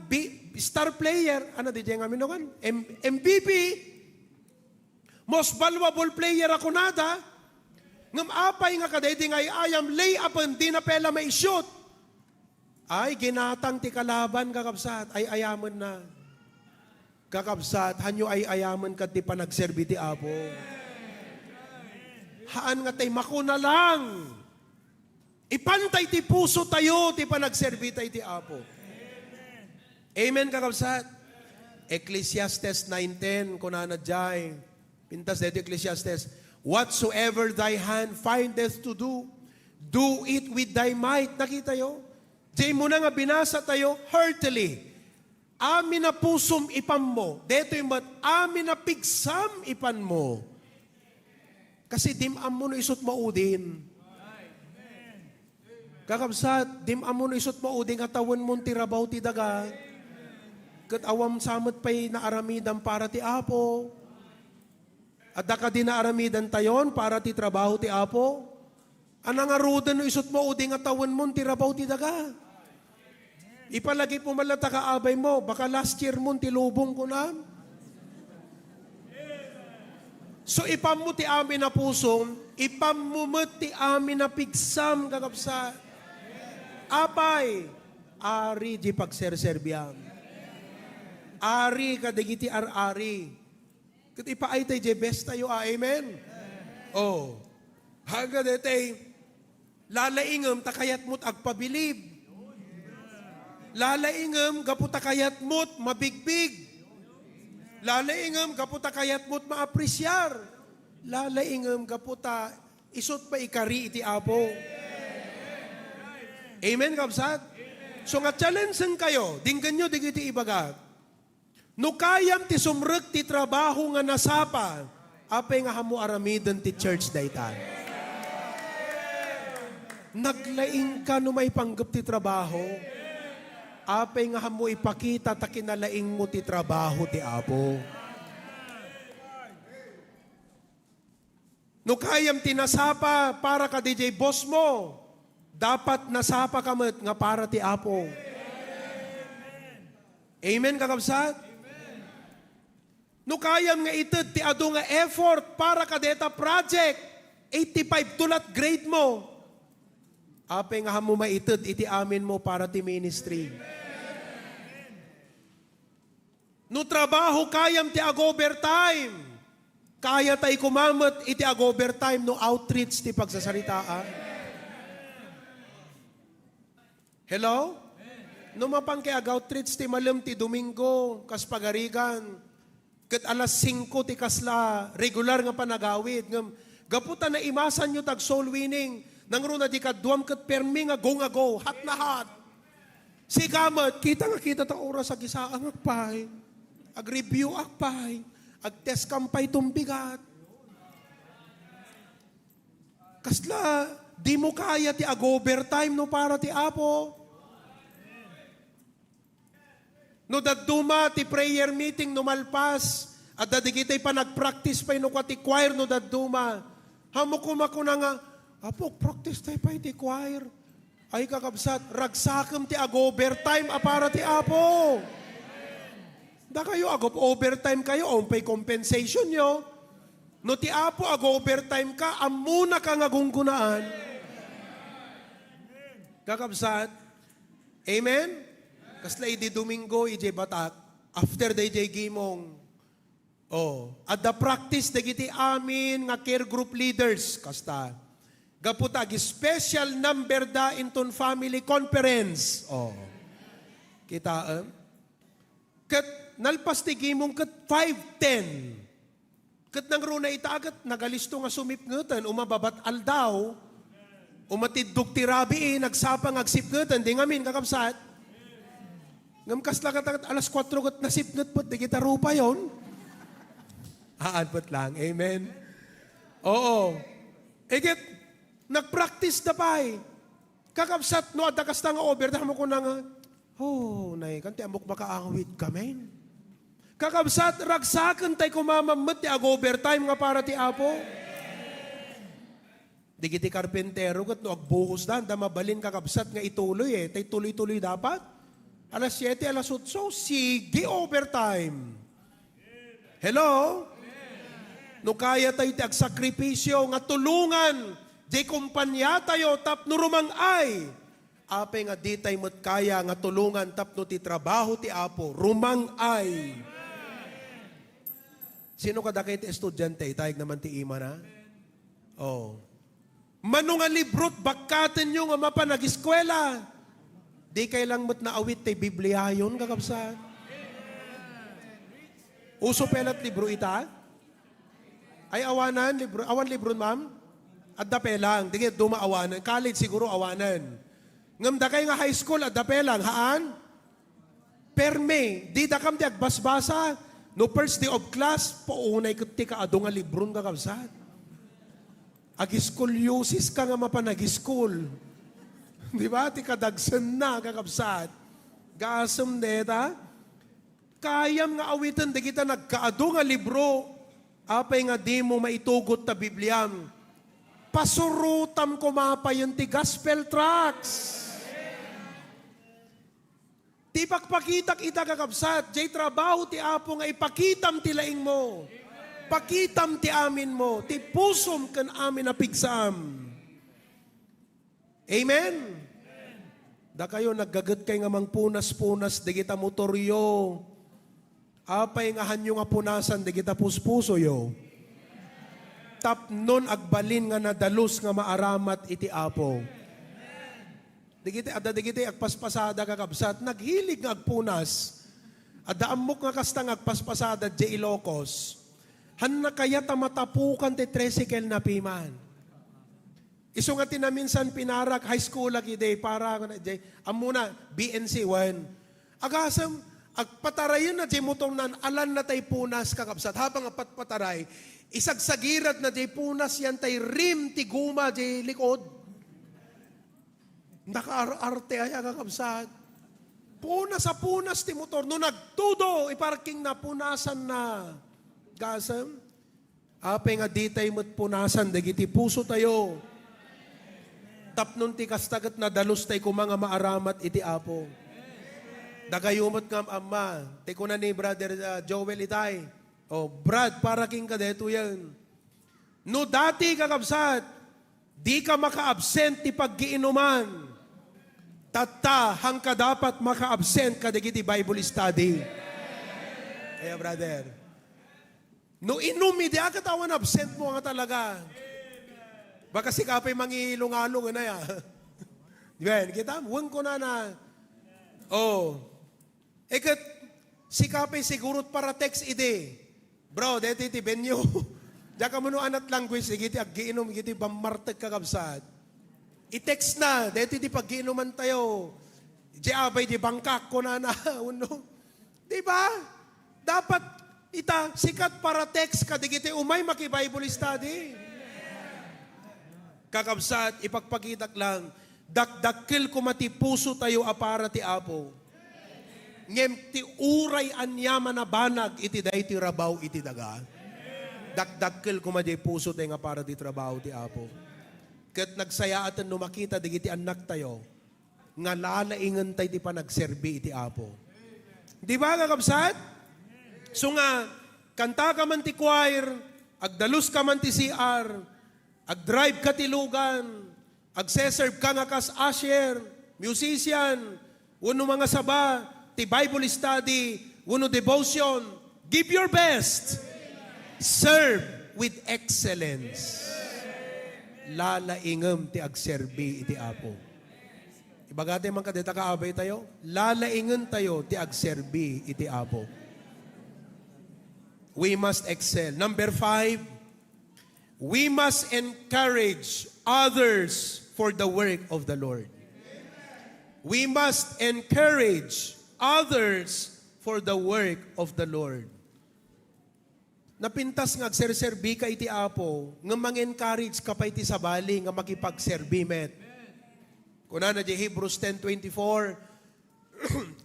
Speaker 8: star player, ano di dyan nga minukan? MVP, most valuable player ako nada, ngam apay nga kaday di nga ayam, lay upon, di na pela maishot. Ay, ginatang ti kalaban kakabsat, ay ayaman na. Kakabsat, hanyo ay ayaman ka ti panagserbi ti Apo. Haan nga tay makuna lang. Ipantay ti puso tayo, ti panagserbi tayo ti Apo. Amen, kakabsat. Ecclesiastes 9:10, kunana jay. Pintas dito Ecclesiastes. Whatsoever thy hand findeth to do, do it with thy might. Nakita yo? Jay mo na nga binasa tayo, heartily. Amin na pusum ipan mo. Dito yung amin na pigsam ipan mo. Kasi dimam mo no isot maudin. Kakabsat, dimam mo no isot maudin at tawan mo tirabaw ti daga. Kat awam samot pa'y naaramidan para ti Apo. At daka din naaramidan tayon para ti trabaho ti Apo. Anang arudan no isot maudin at tawan mo tirabaw ti daga. Ipalagi po malata kaabay mo, baka last year mo tilubong ko na. So ipam mo ti amin na pusong, ipam mo ti amin na pigsam kakabsa. Apay, ari di pagserserbiam. Ari kadagiti ar-ari. Kat ipaay tayo di best tayo, amen? Oh, haga detay, lalaingam takayat mo't agpabilib. Lalaingam gaputa kayat mo't mabigbig. Lalaingam gaputa kayat mo't maapresyar. Lalaingam gaputa isot pa ikari iti Apo. Amen, kabsat? So nga challenge kayo, dinggan nyo digiti ibagat. No kayam ti sumrek ti trabaho nga nasapa, apay nga hamu aramidan ti church daytan. Naglaing ka no may panggap ti trabaho, apay nga mo ipakita ta kinalaing mo ti trabaho ti Apo. No kayam tinasapa para ka DJ boss mo, dapat nasapa ka met nga para ti Apo. Amen kakabsat? No kayam nga ited ti adu nga effort para ka deta project, 85 tulat grade mo, apay nga mo maited iti amin mo para ti ministry. No trabaho kayam ti ag-overtime. Kaya tayo kumamot iti ag-overtime no outreach ti pagsasaritaan. Hello? No mapang kay ag-outreach ti malam ti Domingo, kas pagarigan, kat alas 5 ti kasla, regular nga panagawid. Gaputa na imasan nyo tag soul winning, nangro na di ka duwam kat permi nga go, hat na hat. Si gamat, kita ta oras ag isaang agpay, ag-review agpay, ag-test kampay tumbigat. Kasla, di mo kaya ti ag-overtime no para ti Apo. No daduma ti prayer meeting no malpas, at dadigitay pa nag-practice pa no ti choir no daduma. Hamukuma ko na nga, Apo, practice tayo pa ti choir. Ay kakabsat, ragsakam ti ag-overtime para ti Apo. Da kayo ag-overtime kayo, pay compensation nyo. No ti Apo ag-overtime ka, amuna ka nga gunggunaan. Kakabsat, amen? Kasla idi Domingo, ije batak, after day gimong, at the practice, dagiti amin nga care group leaders, kasta, gaputag, special number da inton family conference. Kita, kat nalpas ti gimong kat 5:10. Kat nang runa itagat, nagalisto nga sumipngutan, umababat aldaw, umatidog ti rabi, nagsapang agsipngutan, di ngamin kakapsat. Ngamkas lang katagat, alas 4 kat nasipngut po, di kita rupa yon. Aanpot lang, amen. Oo. Egit, nag-practice na pa eh. Kakapsat, no, adakas na nga over, mo ko na nga, nay, kanti amok makaangwit kami. Kakapsat, ragsakan tay kumamamot, ti ag-overtime nga para ti Apo. Di kiti karpentero, kat no, agbuhos na, mabalin kakapsat nga ituloy eh. Tay tuloy-tuloy dapat. Alas 7, alas 8, sige overtime. Hello? No kaya tayo ti agsakripisyo nga tulungan, di kumpanya tayo tapno rumang ay. Apay nga di tayo mo't kaya nga tulungan tapno ti trabaho ti Apo, rumang ay. Sino kada kayo ti estudyante? Itayag naman ti ima na? Mano nga librot, bakaten nyo nga mapanag-eskwela. Di kay lang mo't naawit tay Biblia yun, kakabsat. Uso pelat libro ita? Ay awanan, libro, awan libro ma'am? Adda pelang, di kaya dumaawanan. College siguro awanan. Ngamda kay nga high school, adda pelang, haan? Perme, di da kam di agbasbasa. No first day of class, paunay kuti ka ado nga libron kakabsat. Ag-scoliosis ka nga mapanag-school. Di ba? Ti kadagsan na kakabsat. Gasam deta. Kayam nga awitan, di kita nagkaado nga libro. Apay nga di mo maitugot ta Bibliam. Pasurutam ko mapayon ti gospel tracts. Ti pakpakitak ita kakabsat. Jay trabaho ti Apo nga ipakitam ti laing mo. Pakitam ti amin mo. Ti pusom kan amin na pigsam. Amen? Da kayo naggagat kay nga mang punas-punas, di kita motoryo. Apay nga hanyo nga punasan, di kita puspuso yo. Tapnon agbalin nga nadalos nga maaramat iti Apo. Di kita agpaspasada kakabsat, naghilig nga agpunas. Ada amok nga kastang agpaspasada di Ilocos. Han na kaya tamatapukan ti tricycle na piman. Iso nga tinaminsan pinarak high school lagi day para amuna BNC 1. Agasam agpatarayan na jay motor nan alan na tay punas kakabsat habang apat pataray isagsagirat na jay punas yan tay rim ti guma jay likod. Nakaarte ay kakabsat. Punas sa punas ti motor no nagtudo iparking na punasan na. Gasam apay nga di tay mo't punasan dagiti puso tayo. Tapnon ti kastagat na dalos tay kumanga maaramat iti Apo. Dagayumot ngam amma. Te ko na ni Brother Joel itay. Brad, para king ka deto yan. No dati kakabsat, di ka maka-absent ti paggiinuman. Tata, hang ka dapat maka-absent ka dagiti Bible study. Kaya brother, No inumi, di katawan absent mo nga talaga. Baka si kapay mangilong-along na ya. Di ba? Kita, huwag ko na. Oh. Ekat, si kapay sigurot para text ide. Bro, deti ti benyo. Diya ka mo no anat language, giti aggiinom, giti bamartag kakabsat. I-text na, deti ti paggiinuman tayo. Di abay, di bangkak ko na. Uno. Di ba? Dapat ita, sikat para text ka, digiti umay maki-Bible study. Kakabsat, ipagpagitak lang, dakdakil ko mati puso tayo apara ti Apo. Ngem ti uray anyaman na banag, iti day ti rabaw iti daga. Dakdakil ko mati puso tayo nga para ti trabaho ti Apo. Kat nagsayaatan no makita, digiti anak tayo, nga lalaingan tayo ti panagserbi iti Apo. Di ba kakabsat? So nga, kanta ka man ti choir, agdalus ka man ti CR, agdrive ka ti lugan, agseserve ka nga kas usher, musician, uno mga saba, ti Bible study, uno devotion, give your best. Serve with excellence. Lalaingam ti agserbi iti Apo. Ibagate man kadeta kaabay tayo, lalaingan tayo ti agserbi iti Apo. We must excel. Number 5, we must encourage others for the work of the Lord. We must encourage others for the work of the Lord. Napintas nga agserserbi ka iti Apo, nga mang-encourage ka pa iti sabali nga makipagserbi met. Kuna na di Hebrews 10:24,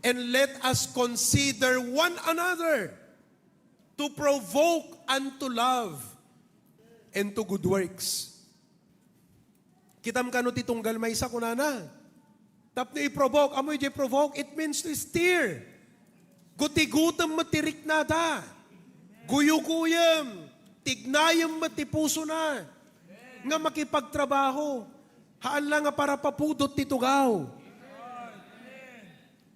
Speaker 8: and let us consider one another to provoke unto love and to good works. Kitam kano ti tunggal may isa kunana. Tapno i-provoke. Amoy di provoke, it means to steer. Guti-gutam matirik na da. Guyukuyam. Tignayam mati puso na. Nga makipagtrabaho. Haan lang nga para papudot ti tugaw.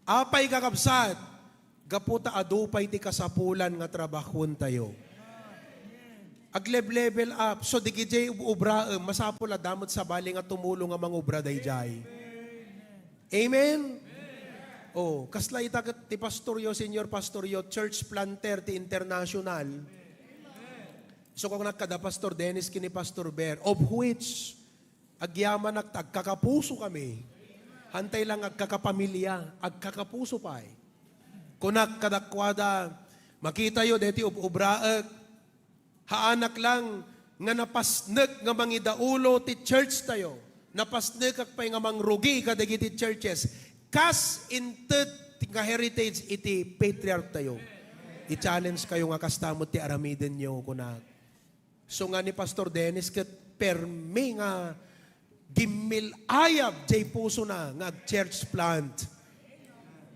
Speaker 8: Apay kakabsat. Gaputa adupay ti kasapulan nga trabahon tayo. Aglevel up. So di gijay ubra, masapula damot sa bali nga tumulong nga mga ubra dayjay. Amen? Oh, kasla itagat ti pastoryo, senior pastoryo, church planter ti international. So kung nakada Pastor Dennis kini Pastor Bear, of which agyaman agkakapuso kami. Hantay lang agkakapamilya, agkakapuso pa eh. Kunak kadakwada, makita yo deti ubraag, haanak lang nga napasnek nga mangidaulo ti church tayo, napasnek kag pay nga mangrugi kadagiti churches, kas inted nga heritage iti patriarch tayo. I-challenge kayo nga kastamot ti aramiden nyo kunak. So nga ni Pastor Dennis ket permi nga gimil ayab jay puso na nga church plant.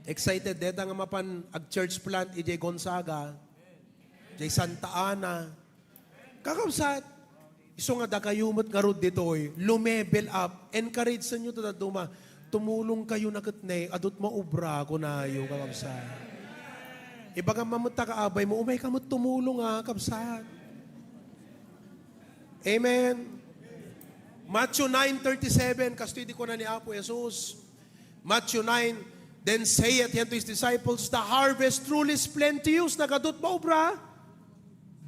Speaker 8: Excited deta nga mapan ag church plant ijay Gonzaga, jay Santa Ana. Kakabsat, iso nga da kayumot nga rod ditoy, lumebel up, encourage sa inyo duma, tumulong kayo na katne, adot maubra ko na yung kakabsat. Iba nga mamunta ka abay mo, umay ka mo tumulong ha, kakabsat. Amen. Matthew 9:37, kastuidi ko na ni Apo Jesus. Matthew 9, then saith he unto his disciples, the harvest truly is plenteous, nagadot maubra,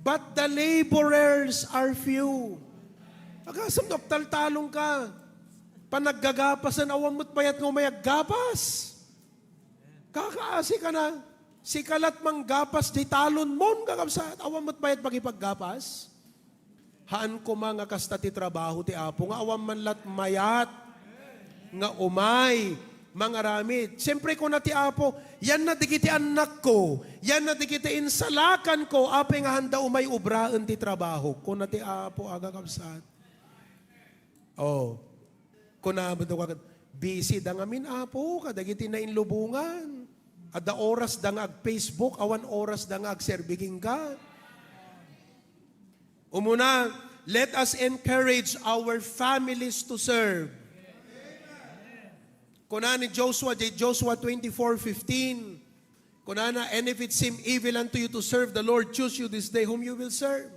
Speaker 8: but the laborers are few. Agasam taltalong ka, panaggagapasan, awang mo't bayat ng umayaggapas. Kakaasi ka na, si kalat mang gapas, di talon mon, kakabsat, awang mo't bayat magipaggapas. Haan ko mga kasta ti trabaho ti Apo, nga awang manlat mayat, nga umay, mga ramid. Siyempre ko na ti Apo, yan na digiti anak ko, yan na digiti insalakan ko, apay nga handa umay ubraan ti trabaho. Ko na ti Apo, aga kapsat. Oh, ko na busy da nga min Apo, kadagiti na inlubungan. Ada oras da nga ag Facebook, awan oras da nga ag serbiging ka. Umuna, let us encourage our families to serve. Kuna ni Joshua, Joshua 24:15. Kunana, and if it seem evil unto you to serve the Lord, choose you this day whom you will serve.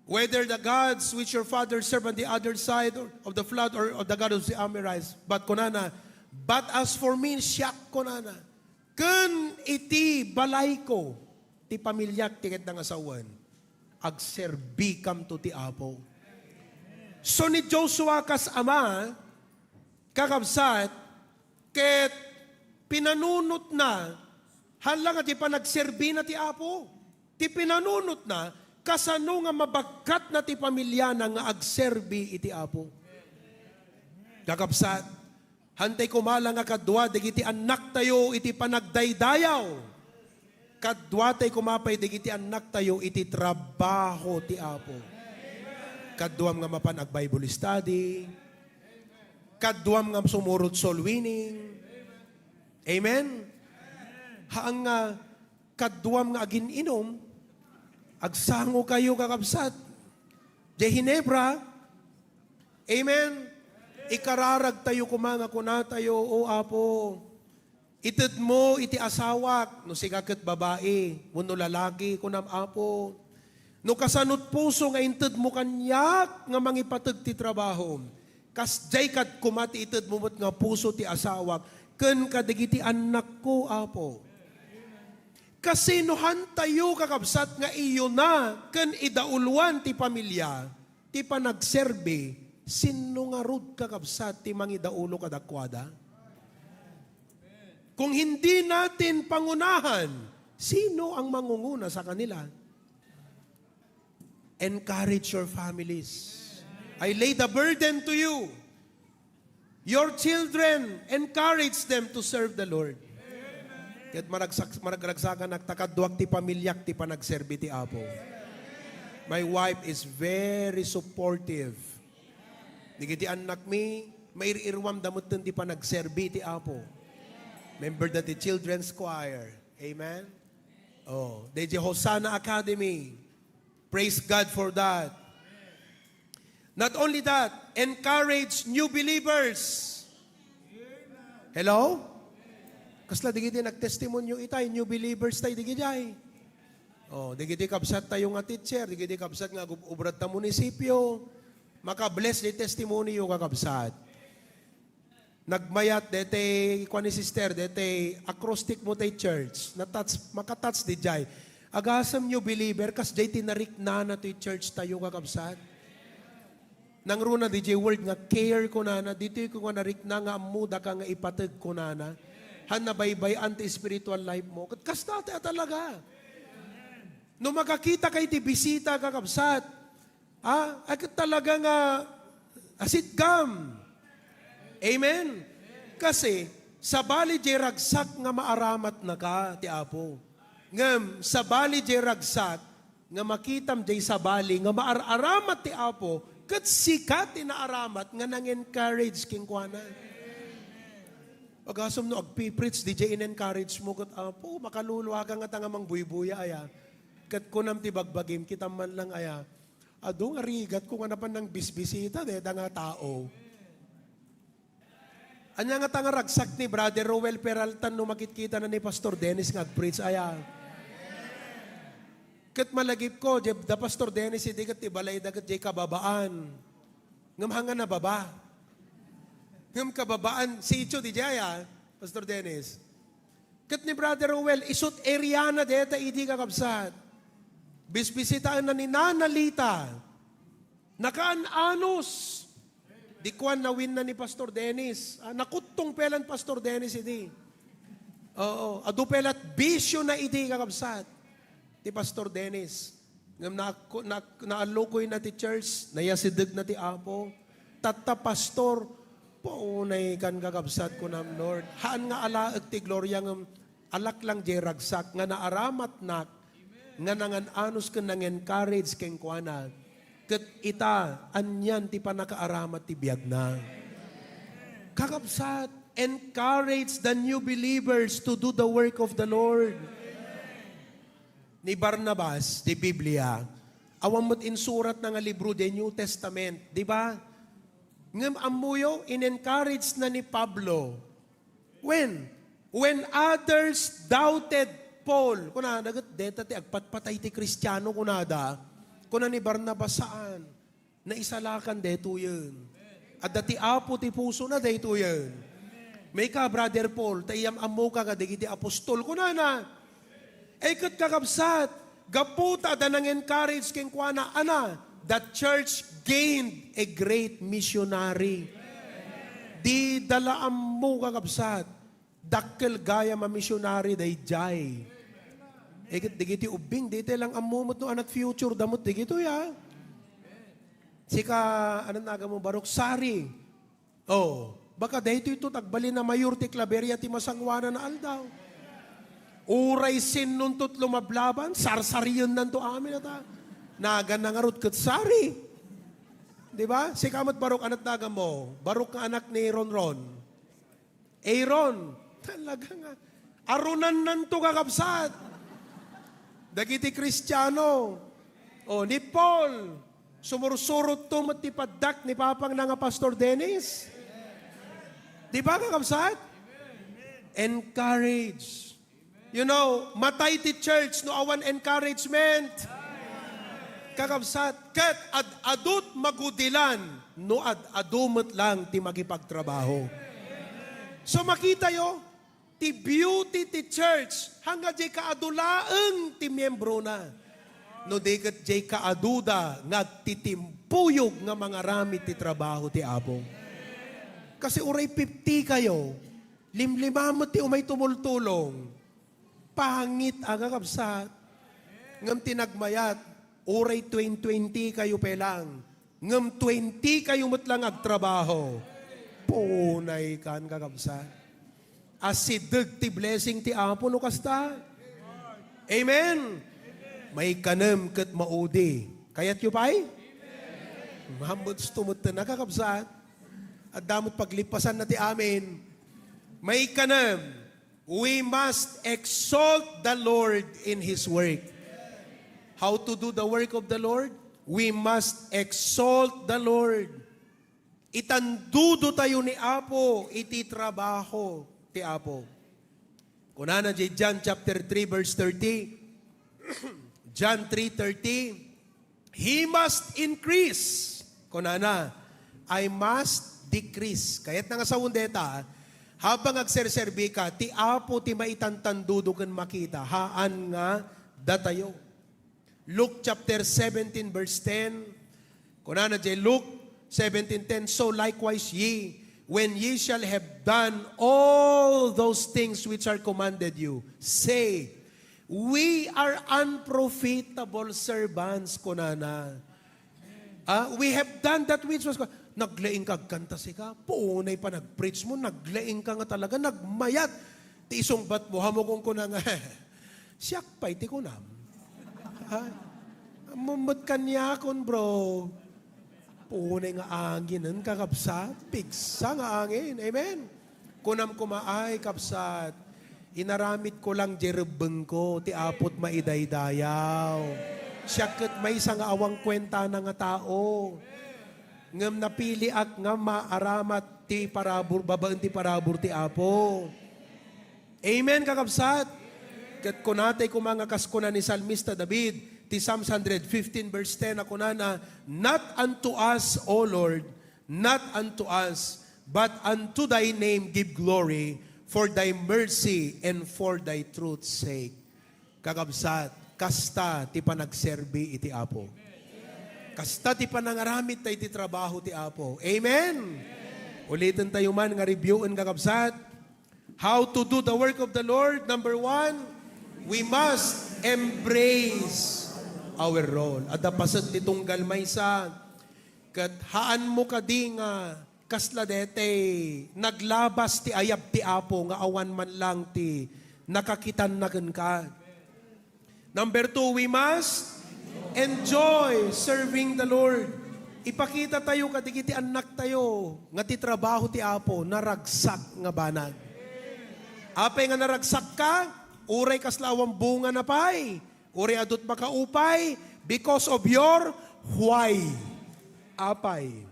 Speaker 8: Whether the gods which your fathers served on the other side of the flood or of the God of the Amorites. But kunana, but as for me, siyak kunana, kun iti balay ko, ti pamilyak tiket ng asawan, agserbi kam to ti Apo. So ni Joshua kas ama, kakabsat, ket pinanunot na, halang ti panagserbi na ti Apo. Ti pinanunot na, kasano nga mabagkat na ti pamilya na nga agserbi iti Apo. Kakabsat, hantay kumala nga kadwa, digiti anak tayo iti panagdaydayaw. Kadwa tayo kumapay, digiti anak tayo iti trabaho ti Apo. Kadwam nga mapan ag Bible study. Kadwam nga sumurot soul winning. Amen? Haang nga kadwam nga agin inom, agsango kayo kakabsat. Di Hinebra, amen? Ikararag tayo kumanga kuna tayo, o Apo. Itid mo iti asawak, no sigakat babae, wano lalaki, kunam Apo. No kasanot puso nga intid mo kanyak nga mangipatag ti trabaho. Kas jay kat kumati itid mo nga puso ti asawak, ken kadigiti anak ko, Apo. Kasi nohan tayo kakabsat nga iyo na ken idauluan ti pamilya, ti panagserbe, sino nga rod kakabsat ti mangidaulo kadakwada? Kung hindi natin pangunahan, sino ang mangunguna sa kanila? Encourage your families. I lay the burden to you. Your children, encourage them to serve the Lord. Ket maragragsakan nagtakadwag ti pamilyak ti panagserbi ti Apo. My wife is very supportive. Digiti anak mi, mairirwam damot ti panagserbi ti Apo. Member that the children's choir. Amen? Oh, the Hosanna Academy. Praise God for that. Not only that, encourage new believers. Hello? Kasla digiti nagtestimonyo itay, new believers tayo digiti ay. Oh, digiti kabsat tayo nga teacher, digiti kabsat nga ubrad ta munisipyo. Maka-bless di testimonyo kakabsat. Nagmayat dete kuan ni sister dete acrostic mo tay church. Makatouch di jay. Agasam new believer kas jay tinarik na to church tayo kakabsat. Nang runa di jay word nga care ko na dito ko nga narik na nga amuda ka nga ipatag ko na. Hanabaybay anti-spiritual life mo. Kasta talaga. No makakita kay ti bisita kakabsat, akit talaga nga asit-gam. Amen? Kasi, sa bali jay ragsak nga maaramat na ka, ti Apo. Ngam, sa bali jay ragsak, nga makitam jay sa bali, nga maaramat ti Apo, kat sikat inaaramat, nga nang-encourage king kuana. Pag-asom no, agpipreach, DJ in-encourage mo, kat Apo, makaluluwa ka nga tangamang buy-buya, aya. Kat kunam ti bagbagim, kita man lang, aya. Ado nga rigat, kung ano pa ng bisbisita, da nga tao. Anya nga tanga ragsak ni Brother Rowel Peraltan no makikita na ni Pastor Dennis nga preach aya. Ket malagip ko, da Pastor Dennis hindi kat ibalay dagat jay kababaan. Ngam hanga na baba. Ngam kababaan si Icho di jaya, Pastor Dennis. Ket ni Brother Rowel isut area na deta idi kakabsat. Bisbisitaan na ni Nanalita. Nakaan-anos. Di kuan na win na ni Pastor Dennis. Nakutong pelan Pastor Dennis idi. Oo. Adu pelat bisyo na idi kakabsat. Ti Pastor Dennis. Ngam naalukoy na ti church. Nayasidig na ti Apo. Tata Pastor. Paunay kan kakabsat ko nam Lord. Haan nga alaag ti gloria ngam alak lang jay ragsak. Nga naaramat nak. Nga nangan anos ka nang encourage keng kuana. Kat ita, anyan ti panakaaramat ti biyag na. Kakabsat, encourage the new believers to do the work of the Lord. Ni Barnabas, di Biblia, awamot insurat na nga libro di New Testament, di ba? Ngam amuyo, in-encourage na ni Pablo. When? When others doubted Paul, kuna nagat deta ti agpatpatay ti Kristiyano kunada, kuna ni Barnabas saan? Na isalakan deto yun. At dati apo ti puso na deto yun. May ka, Brother Paul, tayam amo ka nga digiti apostol kunana. Ay kat kakabsat, gaputa da nang encourage king kuana, ana, the church gained a great missionary. Di dala amo kakabsat, dakkel gaya ma missionary day jay. Ekit digiti ubing, dito lang amumot no anak future damot digito ya. Sika, anong naga mo, Barok Sari. Oh, baka dito ito tagbali na mayor ti Claveria ti masangwana na aldaw. Uray sin nun to't lumablaban, sarsariyon nanto amin ata. Naga na nga rot kat Sari. Di ba? Sika mat Barok anak naga mo, Barok nga anak ni Ron. Aaron, talaga nga. Arunan nanto kakabsat. Dagiti Kristiyano. O, ni Paul. Sumursurot to matipadak ni Papang na nga Pastor Dennis. Di ba kakabsat? Encourage. You know, matay ti church no awan encouragement. Kakabsat. Kat adut magudilan no adumot lang ti magipagtrabaho. So makita yo, ti beauty ti church, hanga di kaadulaeng ti miyembro na. No di kat di kaaduda, nagtitimpuyog nga mga ramit ti trabaho ti Apo. Kasi uray 50 kayo, limlimamot ti umay tumultulong, pangit aga kapsat, ngam tinagmayat, uray 20 kayo pelang, ngam 20 kayo matlang agtrabaho, punay kan kakabsat. Asideg ti blessing ti Apo no kasta. Amen. May kanem kat maudi. Kayat yu pa'y? Mahamod stumot na kakabsat. At damot paglipasan na ti amin. May kanem. We must exalt the Lord in His work. How to do the work of the Lord? We must exalt the Lord. Itandudo tayo ni Apo, iti trabaho ti Apo. Kunana di John chapter 3 verse 30. John 3:30, He must increase. Kunana, I must decrease. Kaya't nga sa undeta, habang agserserbi ka, ti Apo ti maitantandudo kan makita, haan nga datayo. Luke chapter 17 verse 10, kunana di Luke 17:10, so likewise ye, when ye shall have done all those things which are commanded you, say, we are unprofitable servants, kunana. We have done that which was... Naglaing kag kanta si ka, puunay pa nag-preach mo, naglaing ka nga talaga, nagmayat. Ti isong bat mo, hamo kong kunang, siyak pa iti kunam. Mumot kanya kon bro. Puunay nga angin, kakapsat, pigsa nga angin, amen. Kunam kumaay, kapsat. Inaramit ko lang jerebeng ko, ti apot maidaydayaw. Siyaket may isang awang kwenta na nga tao. Ngam napili ak nga maaramat ti parabur, babaan ti parabur ti apo. Amen, kakabsat. Kat kunatay kumanga kaskuna ni Salmista David, ti Psalms 115 verse 10, ako na, not unto us, O Lord, not unto us, but unto thy name give glory, for thy mercy and for thy truth's sake. Kakabsat, kasta ti panagserbi iti Apo. Kasta ti panangaramit tayo ti trabaho ti Apo. Amen? Ulitin tayo man nga reviewin kakabsat. How to do the work of the Lord? Number 1, we must embrace our role. At dapasat nitong galmaysa, kat haan mo ka di nga kasladete, naglabas ti ayab ti Apo, nga awan man lang ti nakakitan na ka. Number 2, we must enjoy serving the Lord. Ipakita tayo kadigiti anak tayo, nga ti trabaho ti Apo, naragsak nga banag. Apay nga naragsak ka, uray kaslawang bunga na pay, uray adot makaupay, because of your why. Apay.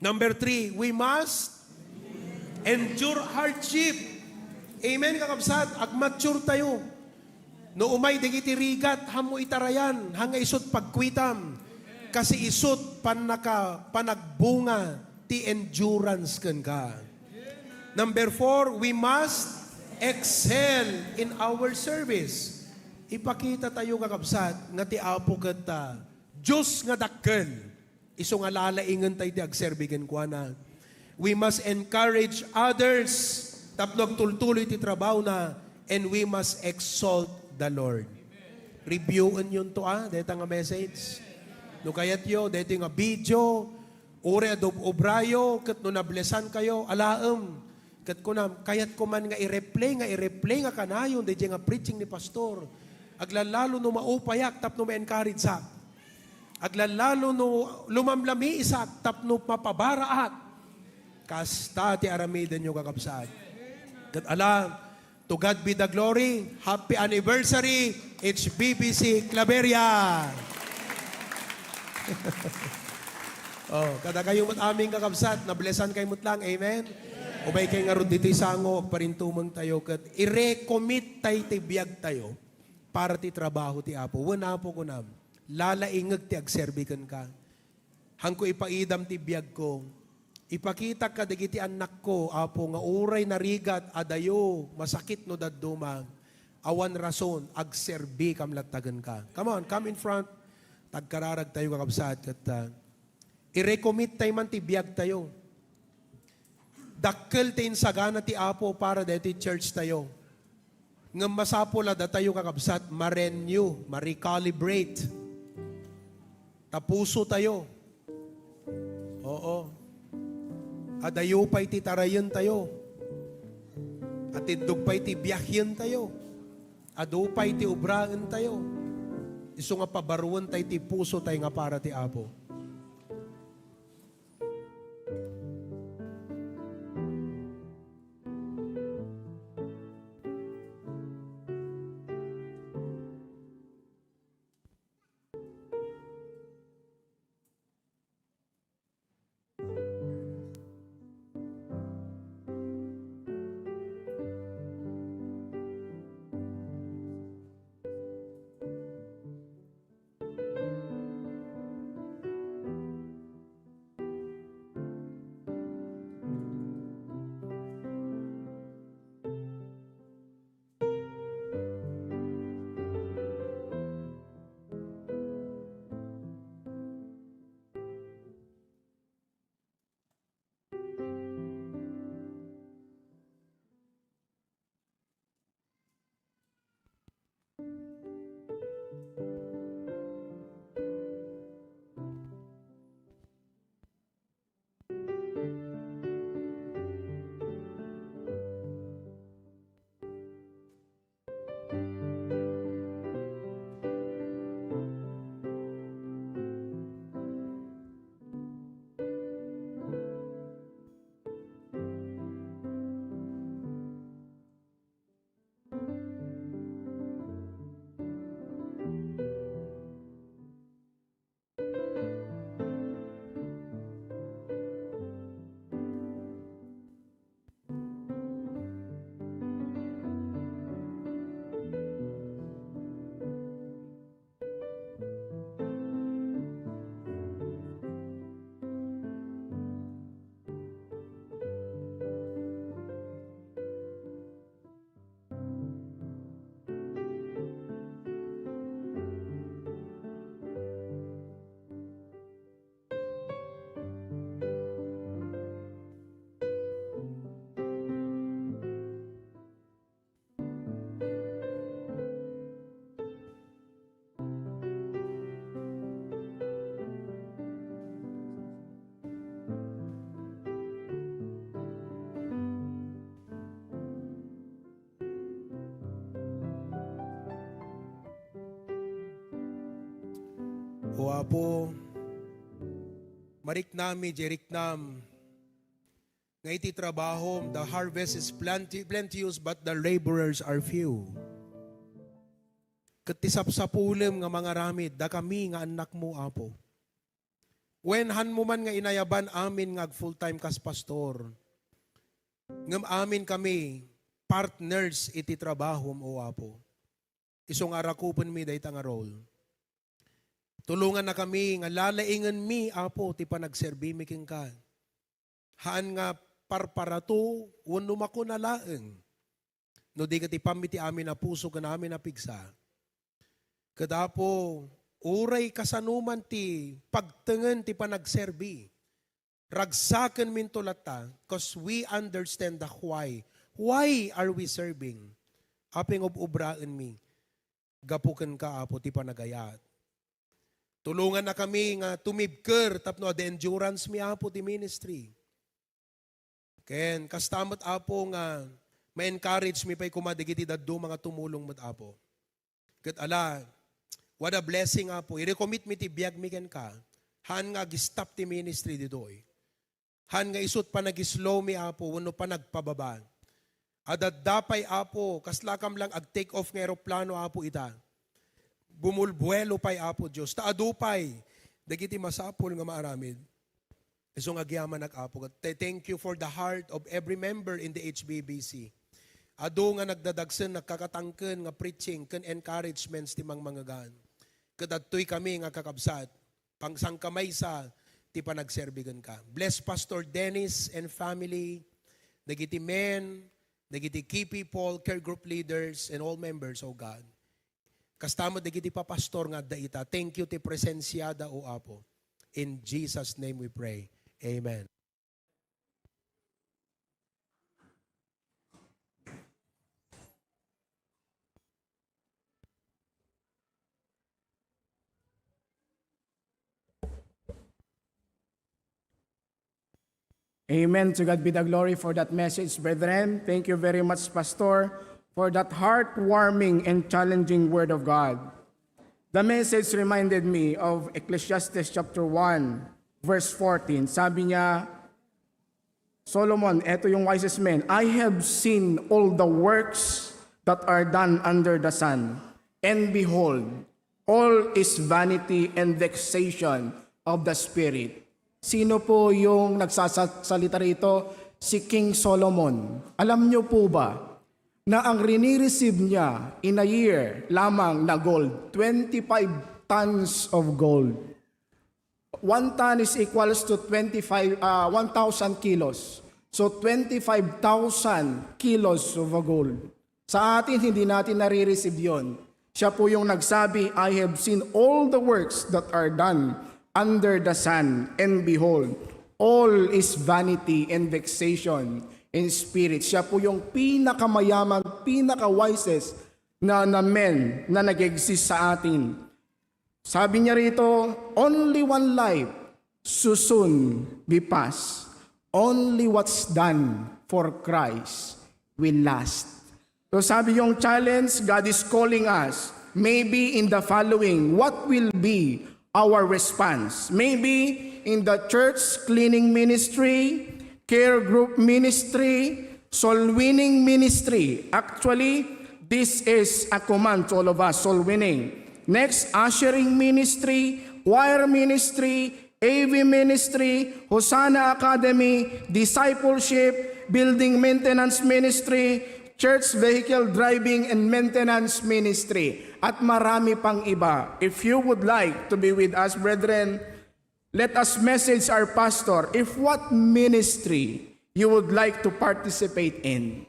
Speaker 8: Number 3, we must endure hardship. Amen, kakabsat. Ag-mature tayo. No umay digiti rigat, hamo itarayan, hanga isot pagkwitam. Kasi isot panagbunga ti endurance ken ka. Number 4, we must excel in our service. Ipakita tayo kakabsat nga ti Apo kata Diyos nga dakkel. Iso nga lalaingan tayo ti agserbigan kwa na. We must encourage others tapno tultuloy ti trabaho na, and we must exalt the Lord. Reviewin yun to deta nga message. No kayat yo, deta nga video, ore adob obrayo, kat no nablesan kayo, alaem, kat ko na, kayat ko man nga i-replay nga kanayon, deta nga preaching ni pastor, aglalalo no maupayak, tapno ma-encourage sa, aglalalo no lumamlami isak, tapno mapabaraat, kasta ti aramidan nyo kakabsat. Kat alam, to God be the glory. Happy anniversary, HBBC Claveria. Kada kayo mat aming kakabsat, nablesan kayo lang, amen? Ubay kayo nga ron dito sango, parintumang tayo, kat i-recommit tayo ti biyag tayo para ti trabaho ti Apo. Wana po ko nam, lalaingag ti agserbikan ka. Hangko ipaidam ti biyag ko, ipakita ka digiti anak ko, Apo, nga uray narigat, adayo, masakit no daddumang, awan rason, agserbi kam latagan ka. Come on, come in front. Tagkararag tayo kakabsat. Kat i-recommit tayo man ti biyag tayo. Dakkel tin sagana ti Apo para deti church tayo. Nga masapula da tayo kakabsat, ma-renew, ma-recalibrate. Tapuso tayo. Oo. Adayo pa'y ti tarayan tayo. At idog pa'y ti biyahyan tayo. Ado pa'y ti ubraan tayo. Iso nga pabaruan tayo ti puso tayo nga para ti Apo. O Apo, mariknami, jeriknam, nga iti trabaho, the harvest is plenteous, but the laborers are few. Katisap-sapulem nga mga ramid, da kami nga anak mo, Apo. Wenhan mo man nga inayaban amin nga full-time kas pastor. Ngam amin kami, partners iti trabaho mo, Apo. Isong arakupan mi dahit nga role. Tulungan na kami, nga lalaingan mi, Apo, ti panagserbi mi king ka. Haan nga parparato, wano mako na laeng. No di ka ti pamiti amin na puso ka namin na pigsa. Kadapo, uray kasanuman ti pagtengen ti panagserbi. Ragsaken min tulata, cause we understand the why. Why are we serving? Aping obraan mi. Gapuken ka, Apo, ti panagayat. Tulungan na kami nga tumibker tapno the endurance mi, Apo, ti ministry. Ken kastamot, Apo, nga ma-encourage mi pa'y kumadigiti daddo mga tumulong mat, Apo. Ket ala, what a blessing, Apo. I-recommit mi ti biyag mi ken ka. Han nga gistap ti ministry ditoy. Han nga isut pa nag-slow mi, Apo, wano pa nagpababa. Adadapay, Apo, kaslakam lang ag-take off ng aeroplano, Apo, ita. Bumulbuelo pa'y, Apo, Diyos. Taadupay, dagiti masapul nga maaramid. Isong agyaman Apo. Thank you for the heart of every member in the HBBC. Ado nga nagdadagsen, nagkakatangken, nga preaching, ken encouragements ti mga gaan. Kadatoy kami nga kakabsat, pangsang kamay sa ti panagserbigan ka. Bless Pastor Dennis and family, dagiti men, dagiti key people, care group leaders, and all members, O God. Kastama dagiti pa pastor nga daita. Thank you ti presensyada, O Apo. In Jesus' name we pray. Amen.
Speaker 3: Amen. To God be the glory for that message, brethren. Thank you very much, Pastor, for that heartwarming and challenging word of God. The message reminded me of Ecclesiastes chapter 1, verse 14. Sabi niya, Solomon, eto yung wisest man, I have seen all the works that are done under the sun, and behold, all is vanity and vexation of the spirit. Sino po yung nagsasalita rito? Si King Solomon. Alam niyo po ba na ang rinireceive niya in a year lamang na gold, 25 tons of gold. 1 ton is equals to 1,000 kilos. So 25,000 kilos of gold. Sa atin, hindi natin nare-receive yun. Siya po yung nagsabi, I have seen all the works that are done under the sun, and behold, all is vanity and vexation in spirit. Siya po yung pinakamayaman, pinaka-wisest na men na nag-exist sa atin. Sabi niya rito, only one life so soon be passed. Only what's done for Christ will last. So sabi yung challenge, God is calling us, maybe in the following, what will be our response? Maybe in the church cleaning ministry, care group ministry, soul winning ministry. Actually, this is a command to all of us, soul winning. Next, ushering ministry, choir ministry, AV ministry, Hosanna Academy, discipleship, building maintenance ministry, church vehicle driving and maintenance ministry, at marami pang iba. If you would like to be with us, brethren, let us message our pastor if what ministry you would like to participate in.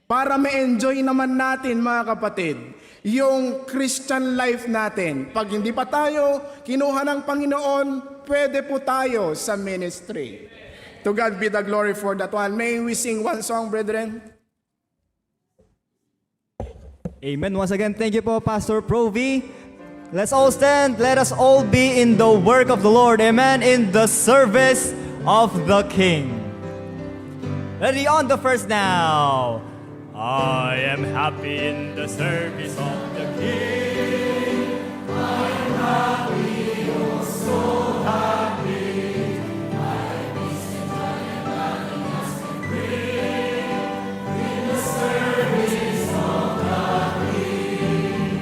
Speaker 3: Para ma-enjoy naman natin, mga kapatid, yung Christian life natin. Pag hindi pa tayo kinuha ng Panginoon, pwede po tayo sa ministry. To God be the glory for that one. May we sing one song, brethren?
Speaker 1: Amen. Once again, thank you po, Pastor Provi. Let's all stand. Let us all be in the work of the Lord. Amen. In the service of the King. Ready on the first now. I am happy in the service of the King. I am happy, oh so happy. My peace and joy and happiness can bring in the service of the King.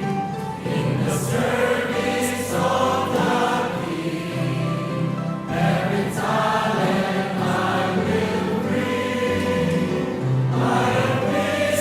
Speaker 1: In the service of the King. Every talent I will bring. I am peace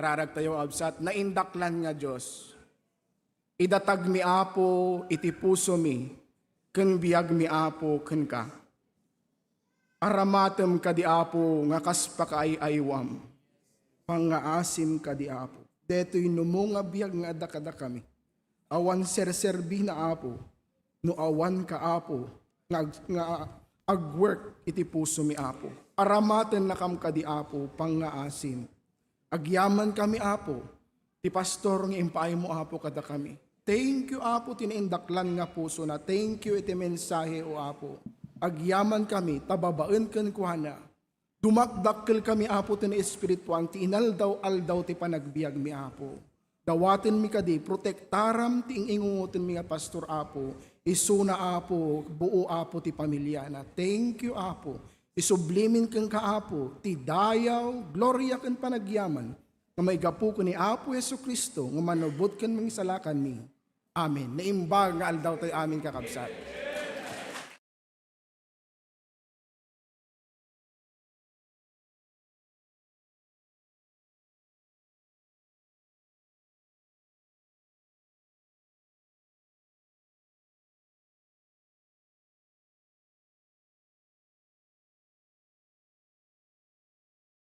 Speaker 3: nagrarag tayo absat, naindaklan nga Diyos. Idatag mi apo, iti puso mi, ken biyag mi apo, ken ka. Aramatem ka di apo, nga kaspa ka ay aywam. Pangaasim ka di apo. Deto'y numunga biyag nga adakada kami. Awan serserbi na apo, no awan ka apo, nga agwork iti puso mi apo. Aramaten na kam ka di apo, pangaasim. Agyaman kami apo, ti pastor nga impaay mo apo kada kami. Thank you apo, tinaindaklan nga puso na. Thank you iti mensahe o apo. Agyaman kami, tababaan kan kuhana. Dumakdakkel kami apo ti na espirituan, ti inaldaw-aldaw ti panagbiag mi apo. Dawaten mi kadi, protektaram ti ingungutin mi nga pastor apo. Isuna apo, buo apo ti pamilya na. Thank you apo. Isublimin kang kaapo, ti dayaw, gloria kan panagyaman, na may gapu ko ni Apo Yesu Kristo, nga manubot kan mga salakan mi. Amen. Naimbag nga aldaw tayo amin kakabsat.